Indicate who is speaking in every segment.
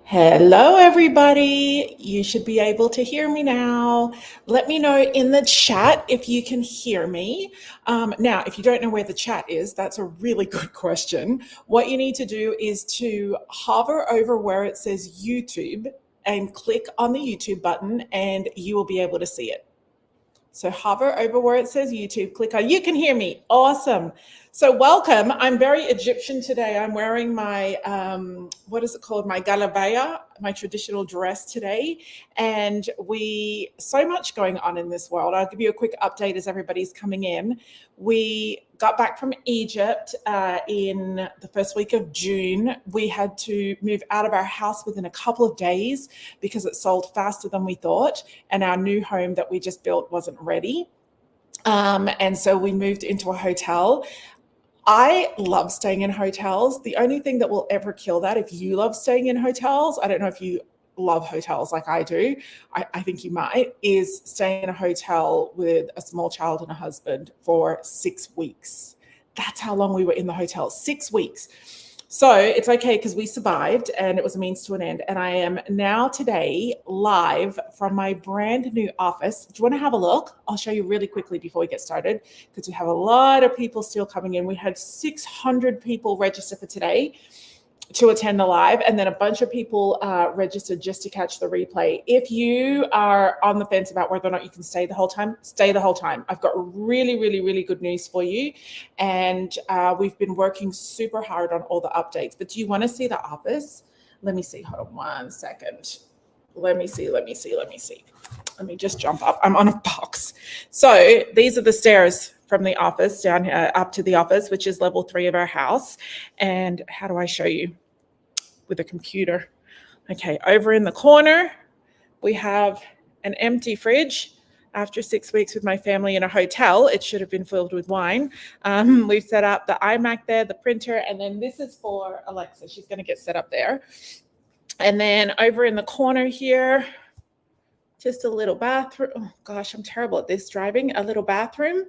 Speaker 1: Hello, everybody. You should be able to hear me now. Let me know in the chat if you can hear me. Now, if you don't know where the chat is, that's a really good question. What you need to do is to hover over where it says YouTube and click on the YouTube button, and you will be able to see it. So hover over where it says YouTube, click on, you can hear me. Awesome. So welcome. I'm very Egyptian today. I'm wearing my, what is it called? My galabaya, my traditional dress today. And so much going on in this world. I'll give you a quick update as everybody's coming in. We got back from Egypt in the first week of June. We had to move out of our house within a couple of days because it sold faster than we thought. And our new home that we just built wasn't ready. And so we moved into a hotel. I love staying in hotels. The only thing that will ever kill that, if you love staying in hotels, I don't know if you love hotels like I do, I think you might, is staying in a hotel with a small child and a husband for 6 weeks. That's how long we were in the hotel, 6 weeks. So it's okay because we survived and it was a means to an end. And I am now today live from my brand new office. Do you want to have a look? I'll show you really quickly before we get started because we have a lot of people still coming in. We had 600 people register for today to attend the live, and then a bunch of people registered just to catch the replay. If you are on the fence about whether or not you can stay the whole time, stay the whole time. I've got really, really, really good news for you. And we've been working super hard on all the updates. But do you want to see the office? Let me see. Hold on 1 second. Let me see. Let me just jump up. I'm on a box. So these are the stairs from the office down here up to the office, which is level 3 of our house. And how do I show you? With a computer. Okay, over in the corner, we have an empty fridge. After 6 weeks with my family in a hotel, it should have been filled with wine. We've set up the iMac there, the printer, and then this is for Alexa. She's going to get set up there. And then over in the corner here, just a little bathroom. Oh gosh, I'm terrible at this driving. A little bathroom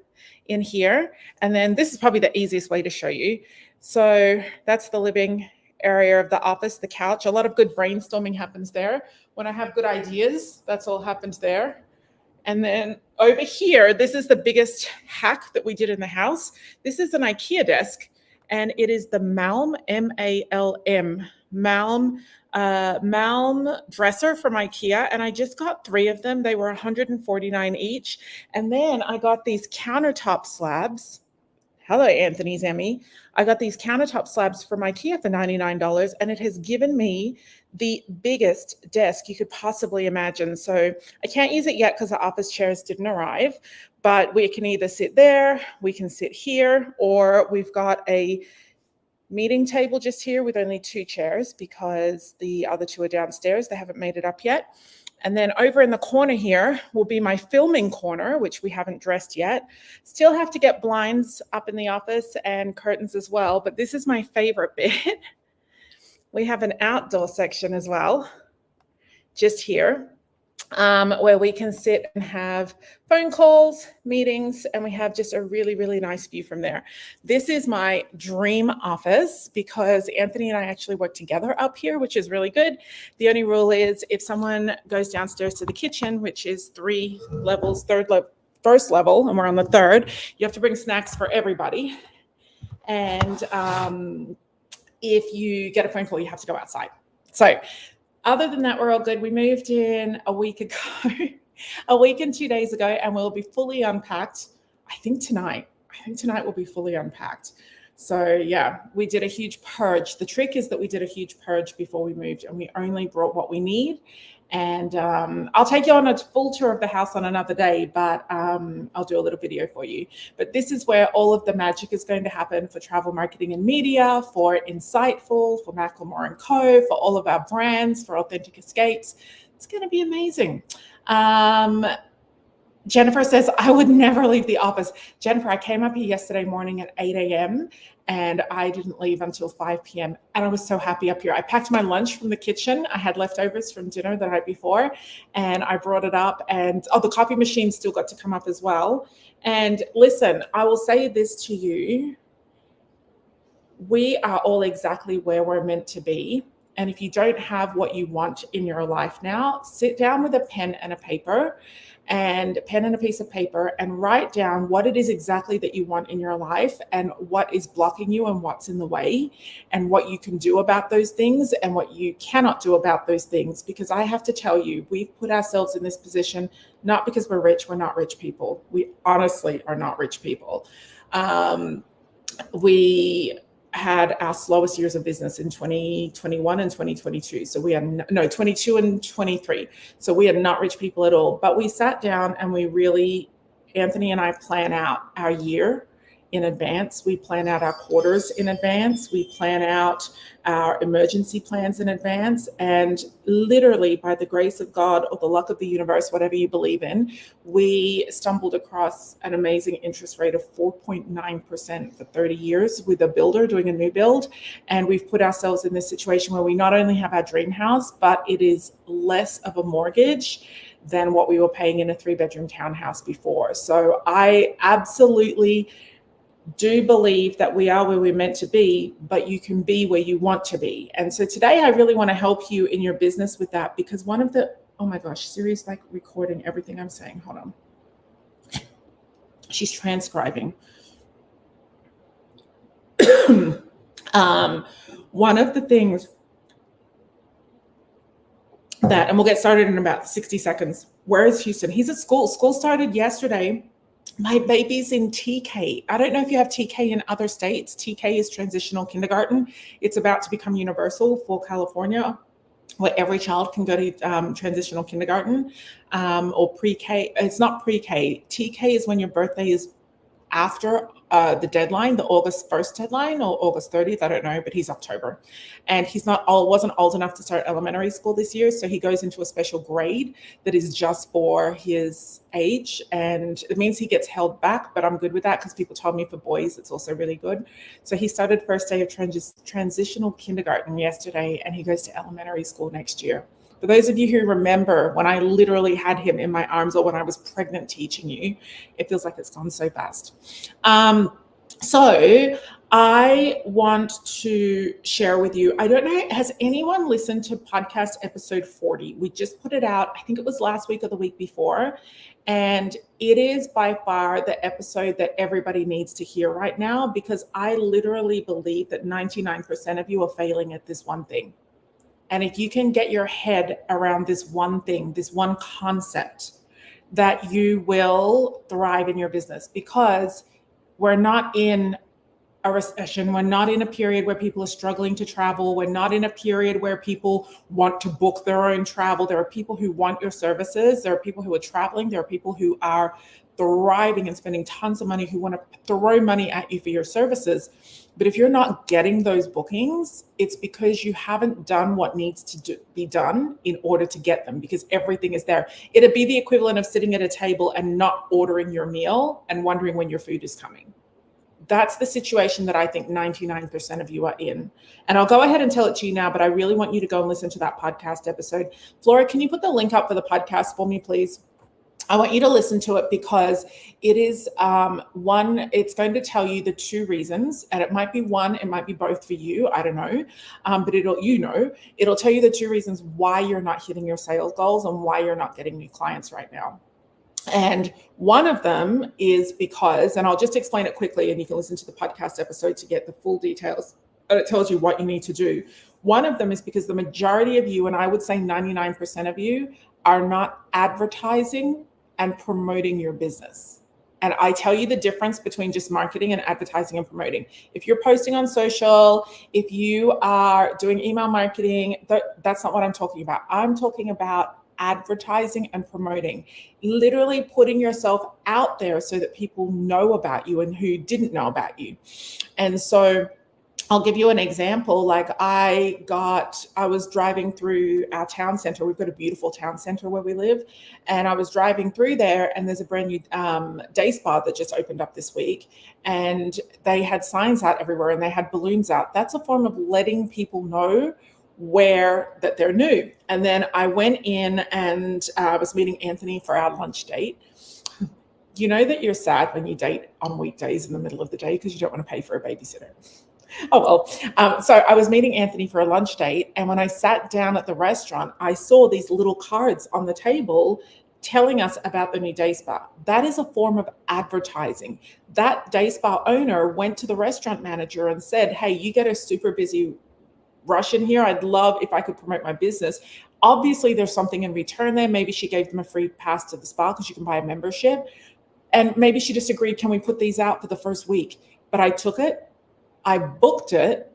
Speaker 1: in here. And then this is probably the easiest way to show you. So that's the living area of the office, the couch. A lot of good brainstorming happens there. When I have good ideas, that's all happens there. And then over here, this is the biggest hack that we did in the house. This is an IKEA desk, and it is the Malm, M-A-L-M, Malm dresser from IKEA, and I just got 3 of them. They were $149 each. And then I got these countertop slabs. Hello, Anthony's Emmy. I got these countertop slabs from IKEA for $99, and it has given me the biggest desk you could possibly imagine. So I can't use it yet because the office chairs didn't arrive, but we can either sit there, we can sit here, or we've got a meeting table just here with only 2 chairs because the other 2 are downstairs. They haven't made it up yet. And then over in the corner here will be my filming corner, which we haven't dressed yet. Still have to get blinds up in the office and curtains as well, but this is my favorite bit. We have an outdoor section as well, just here, where we can sit and have phone calls, meetings, and we have just a really, really nice view from there. This is my dream office because Anthony and I actually work together up here, which is really good. The only rule is if someone goes downstairs to the kitchen, which is 3 levels, first level, and we're on the 3rd, you have to bring snacks for everybody. And if you get a phone call, you have to go outside. So other than that, we're all good. We moved in a week ago, a week and 2 days ago, and we'll be fully unpacked. I think tonight we'll be fully unpacked. So yeah, we did a huge purge. The trick is that we did a huge purge before we moved, and we only brought what we need. And I'll take you on a full tour of the house on another day, but I'll do a little video for you. But this is where all of the magic is going to happen for travel marketing and media, for Insightful, for Macklemore & Co., for all of our brands, for Authentic Escapes. It's going to be amazing. Jennifer says, I would never leave the office. Jennifer, I came up here yesterday morning at 8 a.m. and I didn't leave until 5 p.m. And I was so happy up here. I packed my lunch from the kitchen. I had leftovers from dinner the night before, and I brought it up. And the coffee machine still got to come up as well. And listen, I will say this to you. We are all exactly where we're meant to be. And if you don't have what you want in your life now, sit down with a pen and a paper and a pen and a piece of paper and write down what it is exactly that you want in your life and what is blocking you and what's in the way and what you can do about those things and what you cannot do about those things. Because I have to tell you, we've put ourselves in this position, not because we're rich, we're not rich people. We honestly are not rich people. We had our slowest years of business in 2021 and 2022. So we had 22 and 23. So we are not rich people at all. But we sat down and we really, Anthony and I plan out our year in advance. We plan out our quarters in advance. We plan out our emergency plans in advance. And literally, by the grace of God or the luck of the universe, whatever you believe in, we stumbled across an amazing interest rate of 4.9% for 30 years with a builder doing a new build. And we've put ourselves in this situation where we not only have our dream house, but it is less of a mortgage than what we were paying in a 3-bedroom townhouse before. So I absolutely do believe that we are where we're meant to be, but you can be where you want to be. And so today I really want to help you in your business with that, because one of the, oh my gosh, Siri's like recording everything I'm saying. Hold on. She's transcribing. One of the things that, and we'll get started in about 60 seconds. Where is Houston? He's at school. School started yesterday. My baby's in TK. I don't know if you have TK in other states. TK is transitional kindergarten. It's about to become universal for California, where every child can go to transitional kindergarten or pre-K. It's not pre-K. TK is when your birthday is after the deadline, the August 1st deadline or August 30th, I don't know, but he's October. And he's wasn't old enough to start elementary school this year. So he goes into a special grade that is just for his age. And it means he gets held back, but I'm good with that because people told me for boys, it's also really good. So he started first day of transitional kindergarten yesterday, and he goes to elementary school next year. For those of you who remember when I literally had him in my arms or when I was pregnant teaching you, it feels like it's gone so fast. So I want to share with you, I don't know, has anyone listened to podcast episode 40? We just put it out, I think it was last week or the week before. And it is by far the episode that everybody needs to hear right now, because I literally believe that 99% of you are failing at this one thing. And if you can get your head around this one thing, this one concept, that you will thrive in your business, because we're not in a recession. We're not in a period where people are struggling to travel. We're not in a period where people want to book their own travel. There are people who want your services. There are people who are traveling. There are people who are thriving and spending tons of money, who want to throw money at you for your services. But if you're not getting those bookings, it's because you haven't done what needs to be done in order to get them, because everything is there. It'd be the equivalent of sitting at a table and not ordering your meal and wondering when your food is coming. That's the situation that I think 99% of you are in. And I'll go ahead and tell it to you now, but I really want you to go and listen to that podcast episode. Flora, can you put the link up for the podcast for me, please? I want you to listen to it, because it is it's going to tell you the 2 reasons, and it might be one, it might be both for you, I don't know, but it'll tell you the 2 reasons why you're not hitting your sales goals and why you're not getting new clients right now. And one of them is because, and I'll just explain it quickly, and you can listen to the podcast episode to get the full details, and it tells you what you need to do. One of them is because the majority of you, and I would say 99% of you, are not advertising and promoting your business. And I tell you the difference between just marketing and advertising and promoting. If you're posting on social, if you are doing email marketing, that's not what I'm talking about. I'm talking about advertising and promoting, literally putting yourself out there so that people know about you and who didn't know about you. And so I'll give you an example. Like I was driving through our town center. We've got a beautiful town center where we live. And I was driving through there, and there's a brand new day spa that just opened up this week. And they had signs out everywhere, and they had balloons out. That's a form of letting people know that they're new. And then I went in and I was meeting Anthony for our lunch date. You know that you're sad when you date on weekdays in the middle of the day because you don't want to pay for a babysitter. Oh, well. So I was meeting Anthony for a lunch date. And when I sat down at the restaurant, I saw these little cards on the table telling us about the new day spa. That is a form of advertising. That day spa owner went to the restaurant manager and said, hey, you get a super busy rush in here. I'd love if I could promote my business. Obviously, there's something in return there. Maybe she gave them a free pass to the spa because you can buy a membership. And maybe she just agreed, can we put these out for the first week? But I took it, I booked it,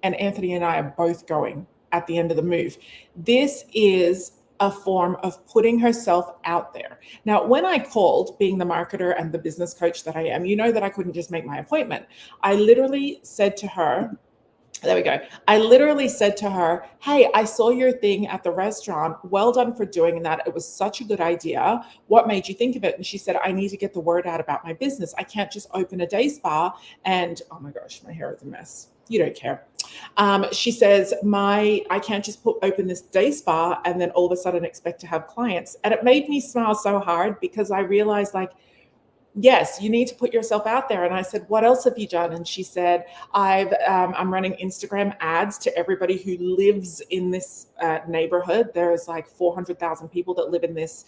Speaker 1: and Anthony and I are both going at the end of the move. This is a form of putting herself out there. Now, when I called, being the marketer and the business coach that I am, you know that I couldn't just make my appointment. I literally said to her, there we go. I literally said to her, hey, I saw your thing at the restaurant. Well done for doing that. It was such a good idea. What made you think of it? And she said, I need to get the word out about my business. I can't just open a day spa and, oh my gosh, my hair is a mess. You don't care. She says, I can't just open this day spa and then all of a sudden expect to have clients. And it made me smile so hard because I realized, like, yes, you need to put yourself out there. And I said, what else have you done? And she said, I'm running Instagram ads to everybody who lives in this neighborhood. There's like 400,000 people that live in this,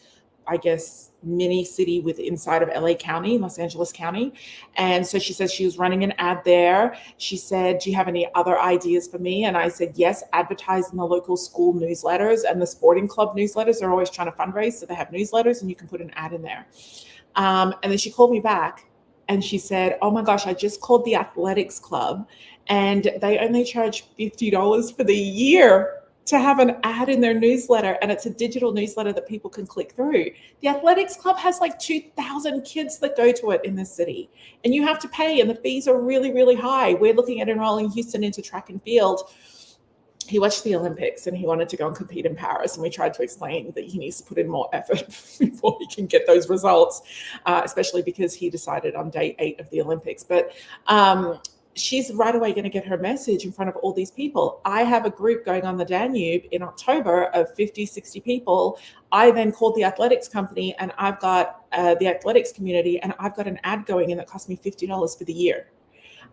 Speaker 1: I guess, mini city inside of LA County, Los Angeles County. And so she says she was running an ad there. She said, do you have any other ideas for me? And I said, yes, advertise in the local school newsletters and the sporting club newsletters. They're always trying to fundraise. So they have newsletters and you can put an ad in there. And then she called me back and she said, oh my gosh, I just called the athletics club and they only charge $50 for the year to have an ad in their newsletter. And it's a digital newsletter that people can click through. The athletics club has like 2,000 kids that go to it in this city and you have to pay and the fees are really, really high. We're looking at enrolling Houston into track and field. He watched the Olympics and he wanted to go and compete in Paris. And we tried to explain that he needs to put in more effort before he can get those results, especially because he decided on day 8 of the Olympics. But she's right away going to get her message in front of all these people. I have a group going on the Danube in October of 50, 60 people. I then called the athletics company and I've got the athletics community and I've got an ad going in that cost me $50 for the year.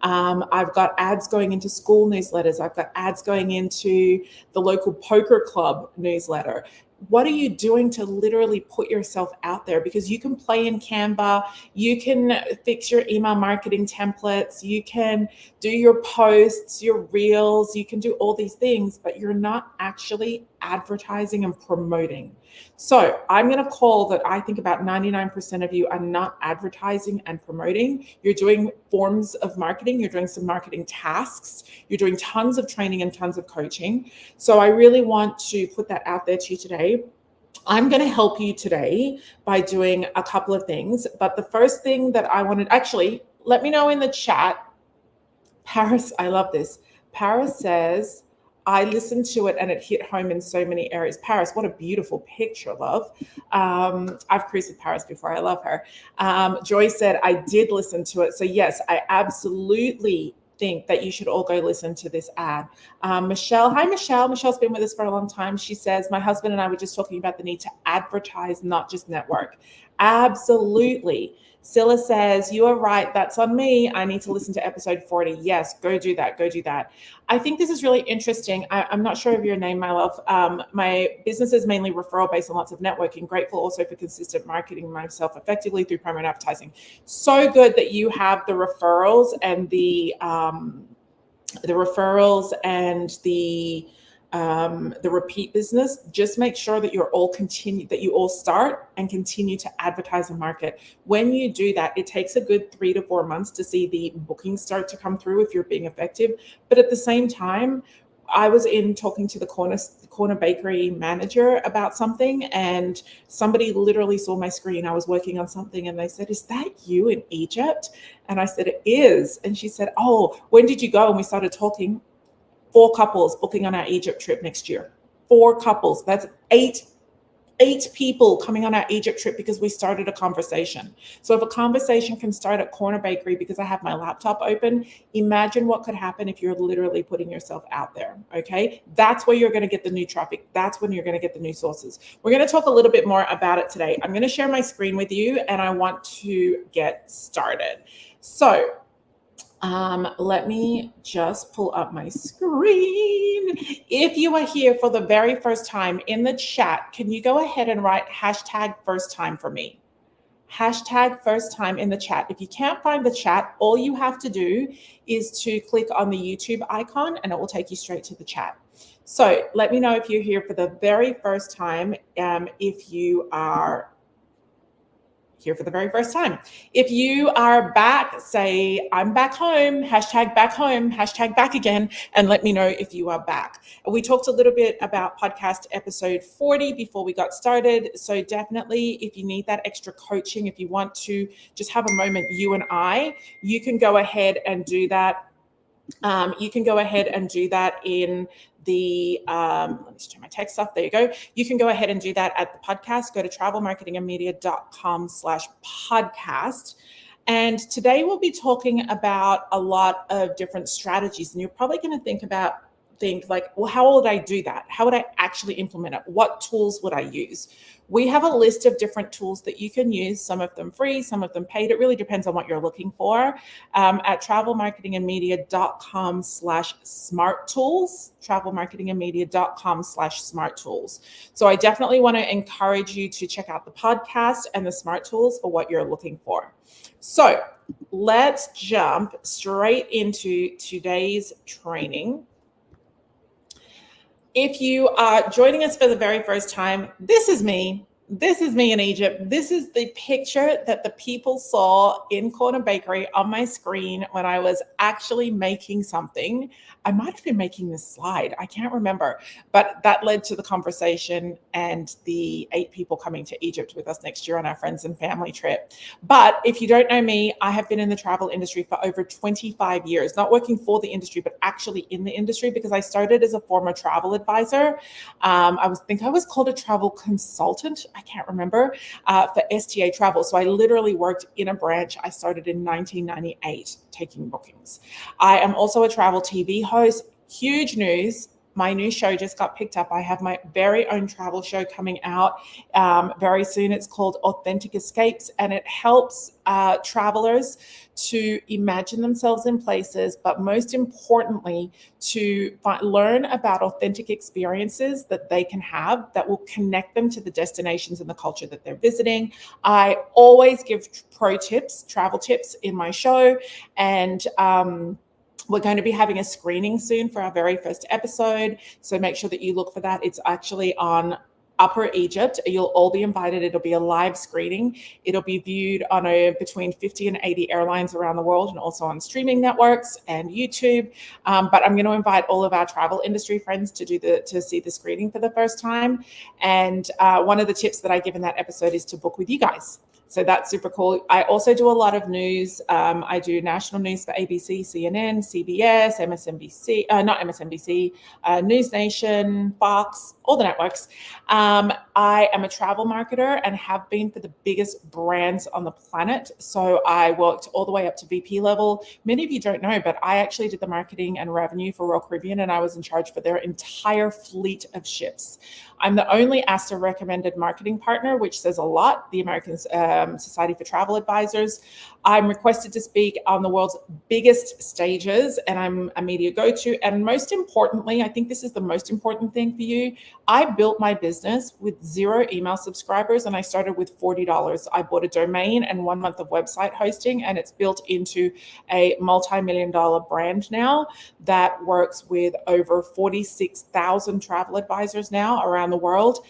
Speaker 1: I've got ads going into school newsletters. I've got ads going into the local poker club newsletter. What are you doing to literally put yourself out there? Because you can play in Canva, you can fix your email marketing templates, you can do your posts, your reels, you can do all these things, but you're not actually advertising and promoting. So I'm going to call that I think about 99% of you are not advertising and promoting. You're doing forms of marketing. You're doing some marketing tasks. You're doing tons of training and tons of coaching. So I really want to put that out there to you today. I'm going to help you today by doing a couple of things. But the first thing that I wanted, actually, let me know in the chat. Paris, I love this. Paris says, I listened to it and it hit home in so many areas. Paris, what a beautiful picture, love. I've cruised with Paris before. I love her. Joy said, I did listen to it. So yes, I absolutely think that you should all go listen to this ad. Michelle, hi Michelle. Michelle's been with us for a long time. She says, my husband and I were just talking about the need to advertise, not just network. Absolutely. Scylla says, you are right. That's on me. I need to listen to episode 40. Yes, go do that. Go do that. I think this is really interesting. I'm not sure of your name, my love. My business is mainly referral based on lots of networking. Grateful also for consistent marketing myself effectively through promo and advertising. So good that you have the referrals and the repeat business. Just make sure that you all start and continue to advertise and market. When you do that, it takes a good 3 to 4 months to see the bookings start to come through if you're being effective. But at the same time, I was talking to the corner bakery manager about something, and somebody literally saw my screen. I was working on something and they said, is that you in Egypt? And I said, it is. And she said, oh, when did you go? And we started talking. 4 couples booking on our Egypt trip next year. 4 couples. That's 8 people coming on our Egypt trip because we started a conversation. So if a conversation can start at Corner Bakery because I have my laptop open, imagine what could happen if you're literally putting yourself out there, okay? That's where you're going to get the new traffic. That's when you're going to get the new sources. We're going to talk a little bit more about it today. I'm going to share my screen with you and I want to get started. So Let me just pull up my screen. If you are here for the very first time in the chat, can you go ahead and write hashtag first time for me? Hashtag first time in the chat. If you can't find the chat, all you have to do is to click on the YouTube icon and it will take you straight to the chat. So let me know if you're here for the very first time. If you are here for the very first time. If you are back, say, I'm back home, hashtag back again, and let me know if you are back. We talked a little bit about podcast episode 40 before we got started. So definitely, if you need that extra coaching, if you want to just have a moment, you and I, you can go ahead and do that. You can go ahead and do that in the, let me just turn my text off. There you go. You can go ahead and do that at the podcast. Go to travelmarketingandmedia.com/podcast. And today we'll be talking about a lot of different strategies. And you're probably going to think like, well, how would I do that? How would I actually implement it? What tools would I use? We have a list of different tools that you can use, some of them free, some of them paid. It really depends on what you're looking for. At travelmarketingandmedia.com/smart tools, travelmarketingandmedia.com/smart tools. So I definitely want to encourage you to check out the podcast and the smart tools for what you're looking for. So let's jump straight into today's training. If you are joining us for the very first time, this is me. This is me in Egypt. This is the picture that the people saw in Corner Bakery on my screen when I was actually making something. I might have been making this slide. I can't remember, but that led to the conversation and the 8 people coming to Egypt with us next year on our friends and family trip. But if you don't know me, I have been in the travel industry for over 25 years, not working for the industry, but actually in the industry, because I started as a former travel advisor. I think I was called a travel consultant. I can't remember, for STA Travel. So I literally worked in a branch. I started in 1998 taking bookings. I am also a travel TV host. Huge news. My new show just got picked up. I have my very own travel show coming out very soon. It's called Authentic Escapes, and it helps travelers to imagine themselves in places, but most importantly, to learn about authentic experiences that they can have that will connect them to the destinations and the culture that they're visiting. I always give pro tips, travel tips in my show, and we're going to be having a screening soon for our very first episode. So make sure that you look for that. It's actually on Upper Egypt. You'll all be invited. It'll be a live screening. It'll be viewed on between 50 and 80 airlines around the world, and also on streaming networks and YouTube. But I'm going to invite all of our travel industry friends to see the screening for the first time. And one of the tips that I give in that episode is to book with you guys. So that's super cool. I also do a lot of news. I do national news for ABC, CNN, CBS, MSNBC, not MSNBC, News Nation, Fox, all the networks. I am a travel marketer and have been for the biggest brands on the planet. So I worked all the way up to VP level. Many of you don't know, but I actually did the marketing and revenue for Royal Caribbean, and I was in charge for their entire fleet of ships. I'm the only ASTA recommended marketing partner, which says a lot, the American Society for Travel Advisors. I'm requested to speak on the world's biggest stages, and I'm a media go-to. And most importantly, I think this is the most important thing for you, I built my business with 0 email subscribers, and I started with $40. I bought a domain and 1 month of website hosting, and it's built into a multi-million-dollar brand now that works with over 46,000 travel advisors now around the world.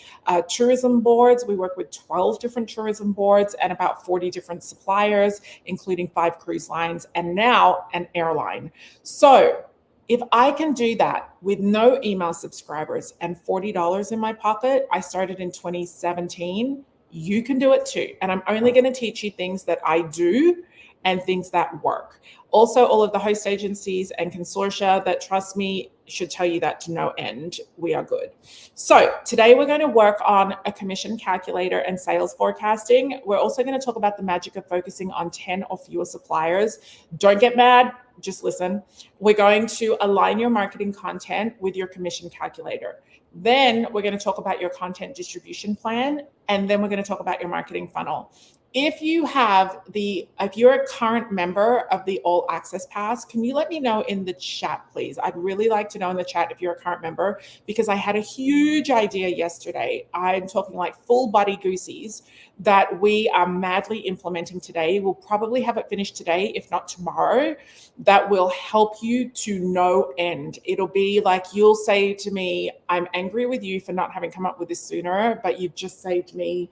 Speaker 1: Tourism boards, we work with 12 different tourism boards and about 40 different suppliers, including 5 cruise lines and now an airline. So if I can do that with no email subscribers and $40 in my pocket, I started in 2017, you can do it too. And I'm only going to teach you things that I do and things that work. Also, all of the host agencies and consortia that trust me should tell you that to no end. We are good. So today we're going to work on a commission calculator and sales forecasting. We're also going to talk about the magic of focusing on 10 or fewer suppliers. Don't get mad, just listen. We're going to align your marketing content with your commission calculator. Then we're going to talk about your content distribution plan, and then we're going to talk about your marketing funnel. If you're a current member of the All Access Pass, can you let me know in the chat, please? I'd really like to know in the chat if you're a current member, because I had a huge idea yesterday. I'm talking like full body goosies that we are madly implementing today. We'll probably have it finished today, if not tomorrow. That will help you to no end. It'll be like you'll say to me, I'm angry with you for not having come up with this sooner, but you've just saved me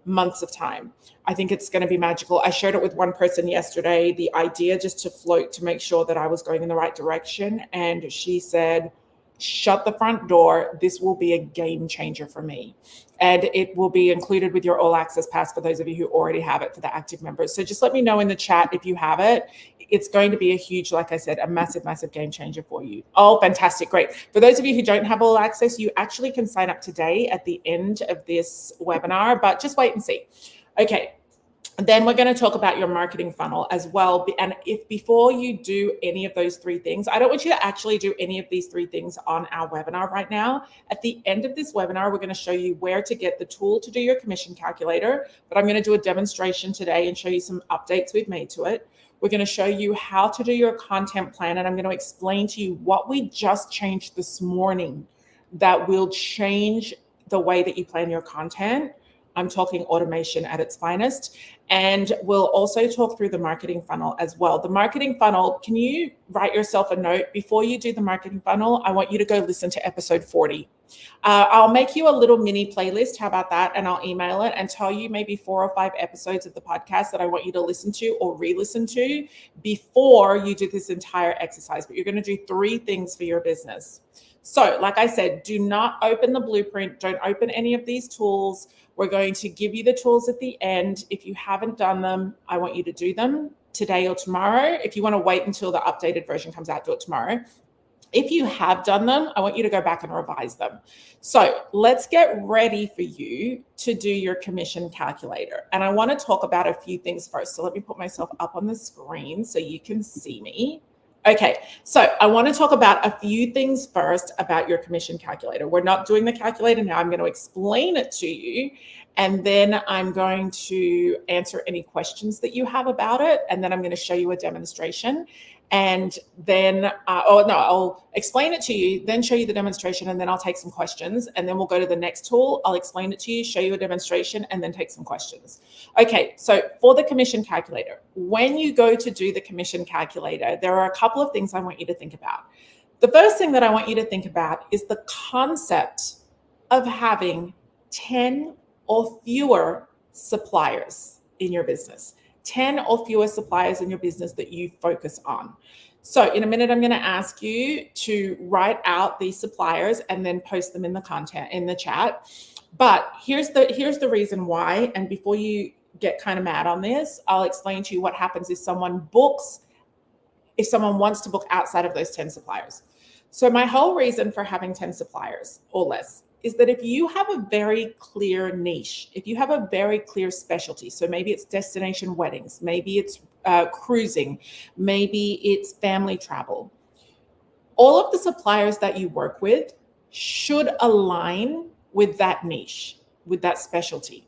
Speaker 1: months of time. I think it's going to be magical. I shared it with one person yesterday, the idea just to float to make sure that I was going in the right direction. And she said, shut the front door. This will be a game changer for me. And it will be included with your All Access Pass for those of you who already have it for the active members. So just let me know in the chat if you have it. It's going to be a huge, like I said, a massive, massive game changer for you. Oh, fantastic. Great. For those of you who don't have All Access, you actually can sign up today at the end of this webinar, but just wait and see. Okay. Then we're going to talk about your marketing funnel as well. And if before you do any of those three things, I don't want you to actually do any of these three things on our webinar right now. At the end of this webinar, we're going to show you where to get the tool to do your commission calculator. But I'm going to do a demonstration today and show you some updates we've made to it. We're going to show you how to do your content plan. And I'm going to explain to you what we just changed this morning that will change the way that you plan your content. I'm talking automation at its finest. And we'll also talk through the marketing funnel as well. The marketing funnel, can you write yourself a note? Before you do the marketing funnel, I want you to go listen to episode 40. I'll make you a little mini playlist. How about that? And I'll email it and tell you maybe 4 or 5 episodes of the podcast that I want you to listen to or re-listen to before you do this entire exercise. But you're going to do 3 things for your business. So like I said, do not open the blueprint. Don't open any of these tools. We're going to give you the tools at the end. If you haven't done them, I want you to do them today or tomorrow. If you want to wait until the updated version comes out, do it tomorrow. If you have done them, I want you to go back and revise them. So let's get ready for you to do your commission calculator. And I want to talk about a few things first. So let me put myself up on the screen so you can see me. Okay, so I want to talk about a few things first about your commission calculator. We're not doing the calculator now. I'm going to explain it to you, and then I'm going to answer any questions that you have about it, and then I'm going to show you a demonstration. And then, I'll explain it to you, then show you the demonstration, and then I'll take some questions. And then we'll go to the next tool. I'll explain it to you, show you a demonstration, and then take some questions. Okay, so for the commission calculator, when you go to do the commission calculator, there are a couple of things I want you to think about. The first thing that I want you to think about is the concept of having 10 or fewer suppliers in your business. 10 or fewer suppliers in your business that you focus on. So in a minute, I'm going to ask you to write out these suppliers and then post them in the content in the chat. But here's the reason why. And before you get kind of mad on this, I'll explain to you what happens if someone wants to book outside of those 10 suppliers. So my whole reason for having 10 suppliers or less is that if you have a very clear niche, if you have a very clear specialty, so maybe it's destination weddings, maybe it's cruising, maybe it's family travel, all of the suppliers that you work with should align with that niche, with that specialty,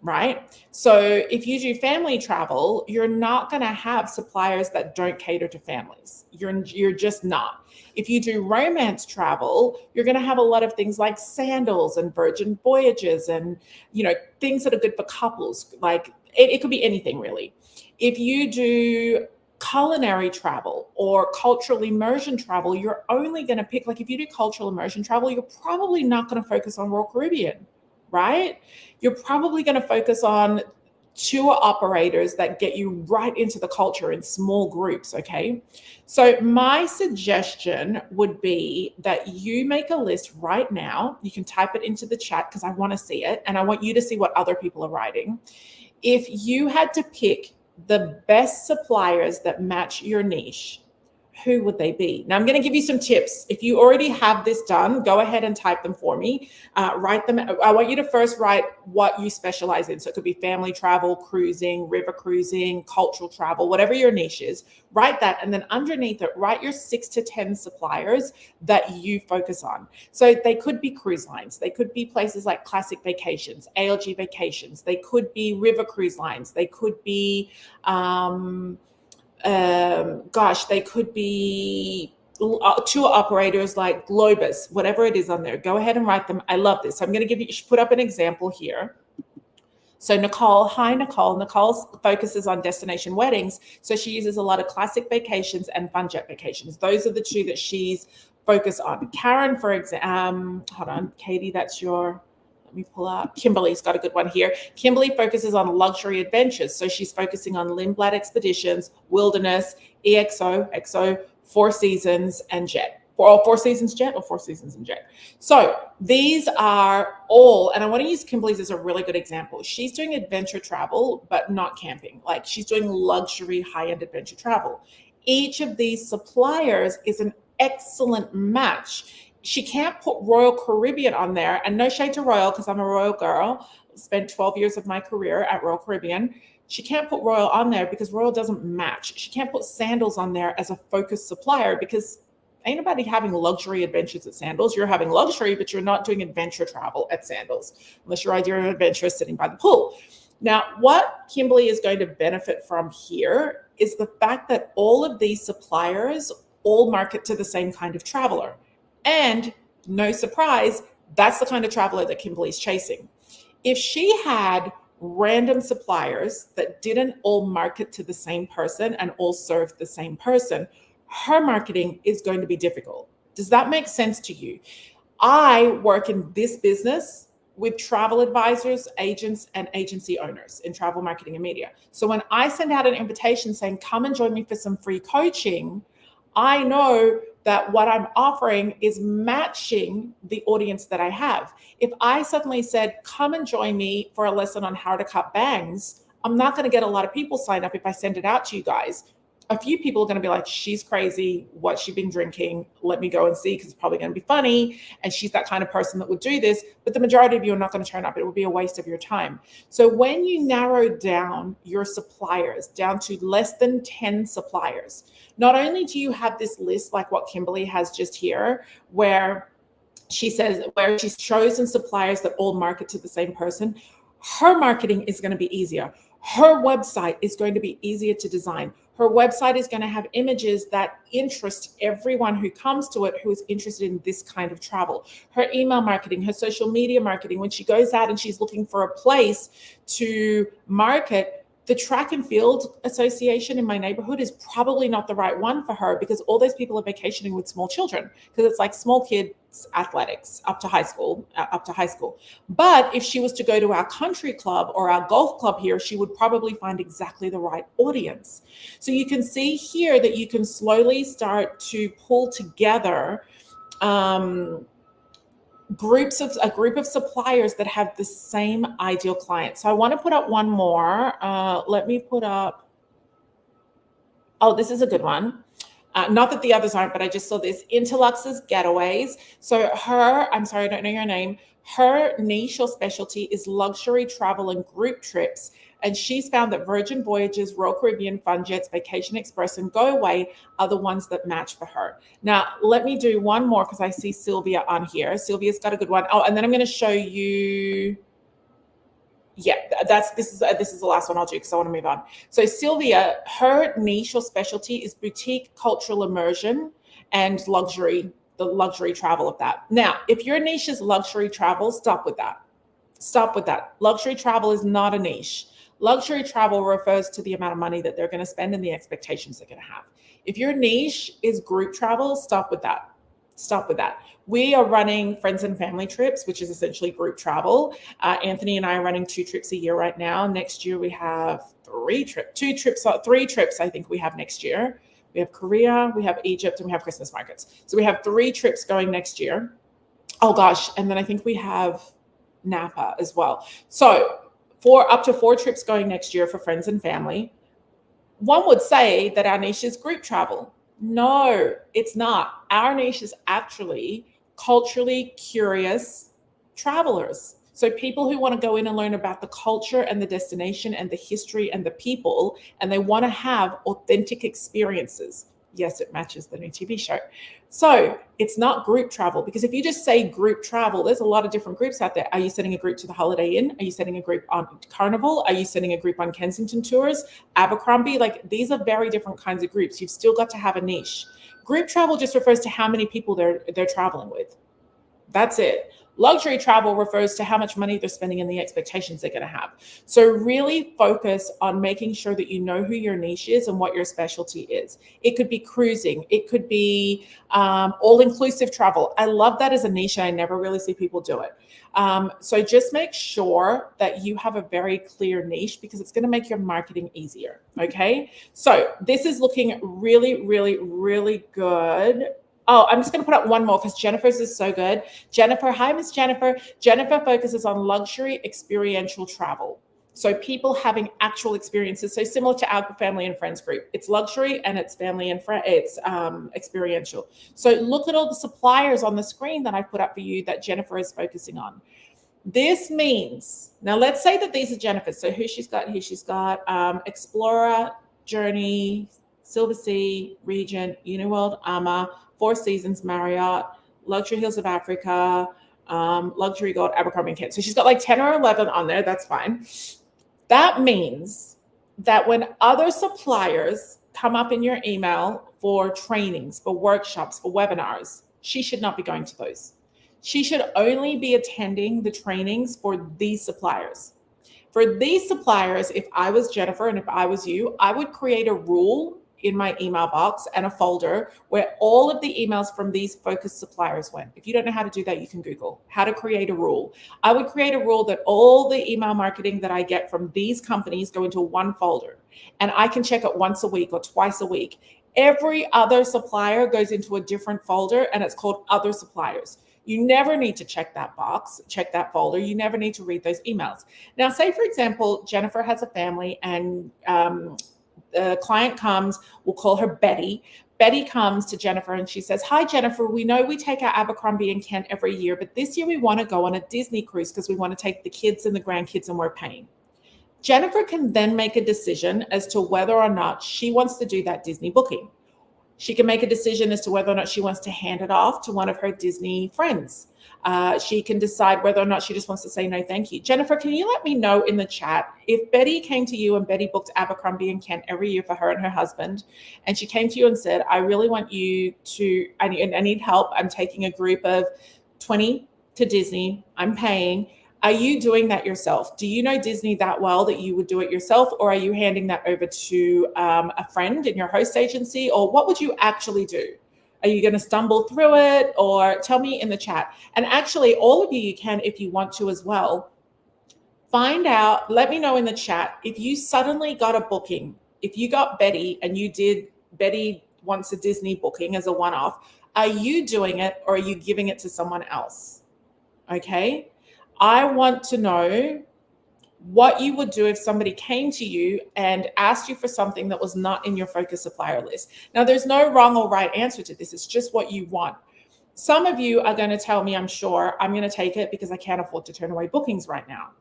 Speaker 1: right? So if you do family travel, you're not going to have suppliers that don't cater to families. You're just not. If you do romance travel, you're going to have a lot of things like sandals and virgin voyages and, things that are good for couples. Like it could be anything really. If you do culinary travel or cultural immersion travel, you're only going to pick, like if you do cultural immersion travel, you're probably not going to focus on Royal Caribbean, right? You're probably going to focus on tour operators that get you right into the culture in small groups, okay? So my suggestion would be that you make a list right now. You can type it into the chat because I want to see it and I want you to see what other people are writing. If you had to pick the best suppliers that match your niche, who would they be? Now I'm going to give you some tips. If you already have this done, go ahead and type them for me. Write them. I want you to first write what you specialize in. So it could be family travel, cruising, river cruising, cultural travel, whatever your niche is. Write that, and then underneath it, write your 6 to 10 suppliers that you focus on. So they could be cruise lines. They could be places like Classic Vacations, ALG Vacations. They could be river cruise lines. They could be they could be tour operators like Globus, whatever it is on there. Go ahead and write them. I love this. So I'm going to give you, put up an example here. So Nicole, hi Nicole. Nicole focuses on destination weddings. So she uses a lot of Classic Vacations and Fun Jet Vacations. Those are the two that she's focused on. Karen, for example, hold on, Katie, that's your, let me pull up. Kimberly's got a good one here. Kimberly focuses on luxury adventures. So she's focusing on Lindblad Expeditions, Wilderness, EXO, Four Seasons, and Jet. Four Seasons Jet or Four Seasons and Jet. So these are all, and I want to use Kimberly's as a really good example. She's doing adventure travel, but not camping. Like she's doing luxury high-end adventure travel. Each of these suppliers is an excellent match. She can't put Royal Caribbean on there, and no shade to Royal because I'm a Royal girl. Spent 12 years of my career at Royal Caribbean. She can't put Royal on there because Royal doesn't match. She can't put Sandals on there as a focused supplier because ain't nobody having luxury adventures at Sandals. You're having luxury, but you're not doing adventure travel at Sandals, unless your idea of adventure is sitting by the pool. Now, what Kimberly is going to benefit from here is the fact that all of these suppliers all market to the same kind of traveler. And no surprise, that's the kind of traveler that Kimberly's chasing. If she had random suppliers that didn't all market to the same person and all serve the same person, her marketing is going to be difficult. Does that make sense to you? I work in this business with travel advisors, agents, and agency owners in travel marketing and media. So when I send out an invitation saying, come and join me for some free coaching, I know that what I'm offering is matching the audience that I have. If I suddenly said, come and join me for a lesson on how to cut bangs, I'm not going to get a lot of people sign up if I send it out to you guys. A few people are going to be like, she's crazy. What's she been drinking? Let me go and see because it's probably going to be funny. And she's that kind of person that would do this. But the majority of you are not going to turn up. It will be a waste of your time. So when you narrow down your suppliers down to less than 10 suppliers, not only do you have this list like what Kimberly has just here, where she says, where she's chosen suppliers that all market to the same person, her marketing is going to be easier. Her website is going to be easier to design. Her website is going to have images that interest everyone who comes to it who is interested in this kind of travel. Her email marketing, her social media marketing, when she goes out and she's looking for a place to market, the track and field association in my neighborhood is probably not the right one for her because all those people are vacationing with small children because it's like small kids athletics up to high school. But if she was to go to our country club or our golf club here, she would probably find exactly the right audience. So you can see here that you can slowly start to pull together a group of suppliers that have the same ideal client. So I want to put up one more. Let me put up, oh, this is a good one. Not that the others aren't, but I just saw this. Interlux's Getaways. So I'm sorry, I don't know your name. Her niche or specialty is luxury travel and group trips. And she's found that Virgin Voyages, Royal Caribbean, Fun Jets, Vacation Express, and Go Away are the ones that match for her. Now, let me do one more because I see Sylvia on here. Sylvia's got a good one. Oh, and then I'm going to show you. Yeah, this is the last one I'll do because I want to move on. So Sylvia, her niche or specialty is boutique cultural immersion and luxury, the luxury travel of that. Now, if your niche is luxury travel, stop with that. Stop with that. Luxury travel is not a niche. Luxury travel refers to the amount of money that they're going to spend and the expectations they're going to have. If your niche is group travel, stop with that. Stop with that. We are running friends and family trips, which is essentially group travel. Anthony and I are running 2 trips a year right now. Next year we have 3 trips I think we have next year. We have Korea, we have Egypt, and we have Christmas markets. So we have 3 trips going next year. Oh gosh, and then I think we have Napa as well. So up to 4 trips going next year for friends and family. One would say that our niche is group travel. No, it's not. Our niche is actually culturally curious travelers. So people who want to go in and learn about the culture and the destination and the history and the people, and they want to have authentic experiences. Yes, it matches the new TV show. So it's not group travel, because if you just say group travel, there's a lot of different groups out there. Are you sending a group to the Holiday Inn? Are you sending a group on Carnival? Are you sending a group on Kensington Tours? Abercrombie? Like, these are very different kinds of groups. You've still got to have a niche. Group travel just refers to how many people they're traveling with. That's it. Luxury travel refers to how much money they're spending and the expectations they're going to have. So really focus on making sure that you know who your niche is and what your specialty is. It could be cruising. It could be all-inclusive travel. I love that as a niche. I never really see people do it. So just make sure that you have a very clear niche, because it's going to make your marketing easier. Okay. So this is looking really, really, really good. Oh, I'm just going to put up one more because Jennifer's is so good. Jennifer, hi, Miss Jennifer. Jennifer focuses on luxury experiential travel. So people having actual experiences. So similar to our family and friends group, it's luxury and it's family and friend. It's experiential. So look at all the suppliers on the screen that I put up for you that Jennifer is focusing on. This means, now let's say that these are Jennifer's. So who she's got here, she's got Explorer, Journey, Silver Sea, Regent, Uniworld, Ama, Four Seasons, Marriott, Luxury Hills of Africa, Luxury Gold, Abercrombie & Kent. So she's got like 10 or 11 on there. That's fine. That means that when other suppliers come up in your email for trainings, for workshops, for webinars, she should not be going to those. She should only be attending the trainings for these suppliers. For these suppliers, if I was Jennifer and if I was you, I would create a rule in my email box and a folder where all of the emails from these focused suppliers went. If you don't know how to do that, you can Google how to create a rule. I would create a rule that all the email marketing that I get from these companies go into one folder, and I can check it once a week or twice a week. Every other supplier goes into a different folder, and it's called other suppliers. You never need to check that box, check that folder. You never need to read those emails. Now, say, for example, Jennifer has a family and the client comes, we'll call her Betty. Betty comes to Jennifer and she says, hi, Jennifer, we know we take our Abercrombie and Kent every year, but this year we want to go on a Disney cruise because we want to take the kids and the grandkids and we're paying. Jennifer can then make a decision as to whether or not she wants to do that Disney booking. She can make a decision as to whether or not she wants to hand it off to one of her Disney friends. She can decide whether or not she just wants to say no, thank you. Jennifer, can you let me know in the chat if Betty came to you and Betty booked Abercrombie and Kent every year for her and her husband, and she came to you and said, I really want you to, I need help. I'm taking a group of 20 to Disney. I'm paying. Are you doing that yourself? Do you know Disney that well that you would do it yourself, or are you handing that over to a friend in your host agency, or what would you actually do? Are you going to stumble through it, or tell me in the chat? And actually, all of you can, if you want to as well, find out, let me know in the chat if you suddenly got a booking, if you got Betty and you did, Betty wants a Disney booking as a one-off, are you doing it or are you giving it to someone else? Okay. I want to know what you would do if somebody came to you and asked you for something that was not in your focus supplier list. Now, there's no wrong or right answer to this. It's just what you want. Some of you are going to tell me, I'm sure, I'm going to take it because I can't afford to turn away bookings right now.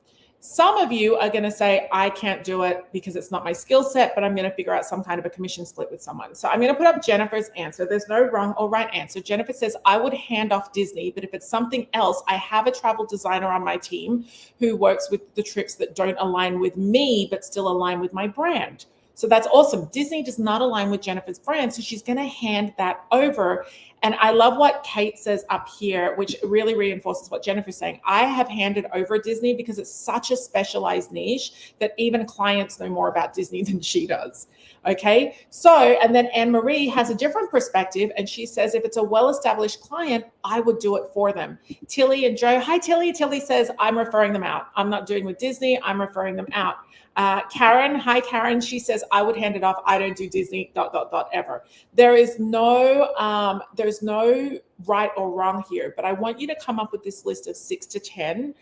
Speaker 1: Some of you are going to say, I can't do it because it's not my skill set, but I'm going to figure out some kind of a commission split with someone. So I'm going to put up Jennifer's answer. There's no wrong or right answer. Jennifer says, I would hand off Disney, but if it's something else, I have a travel designer on my team who works with the trips that don't align with me, but still align with my brand. So that's awesome. Disney does not align with Jennifer's brand, so she's going to hand that over. And I love what Kate says up here, which really reinforces what Jennifer's saying. I have handed over Disney because it's such a specialized niche that even clients know more about Disney than she does. Okay. So, and then Anne-Marie has a different perspective. And she says, if it's a well-established client, I would do it for them. Tilly and Joe, hi, Tilly. Tilly says, I'm referring them out. I'm not doing with Disney. I'm referring them out. Karen, hi, Karen. She says, I would hand it off. I don't do Disney, ... ever. There's no right or wrong here, but I want you to come up with this list of 6 to 10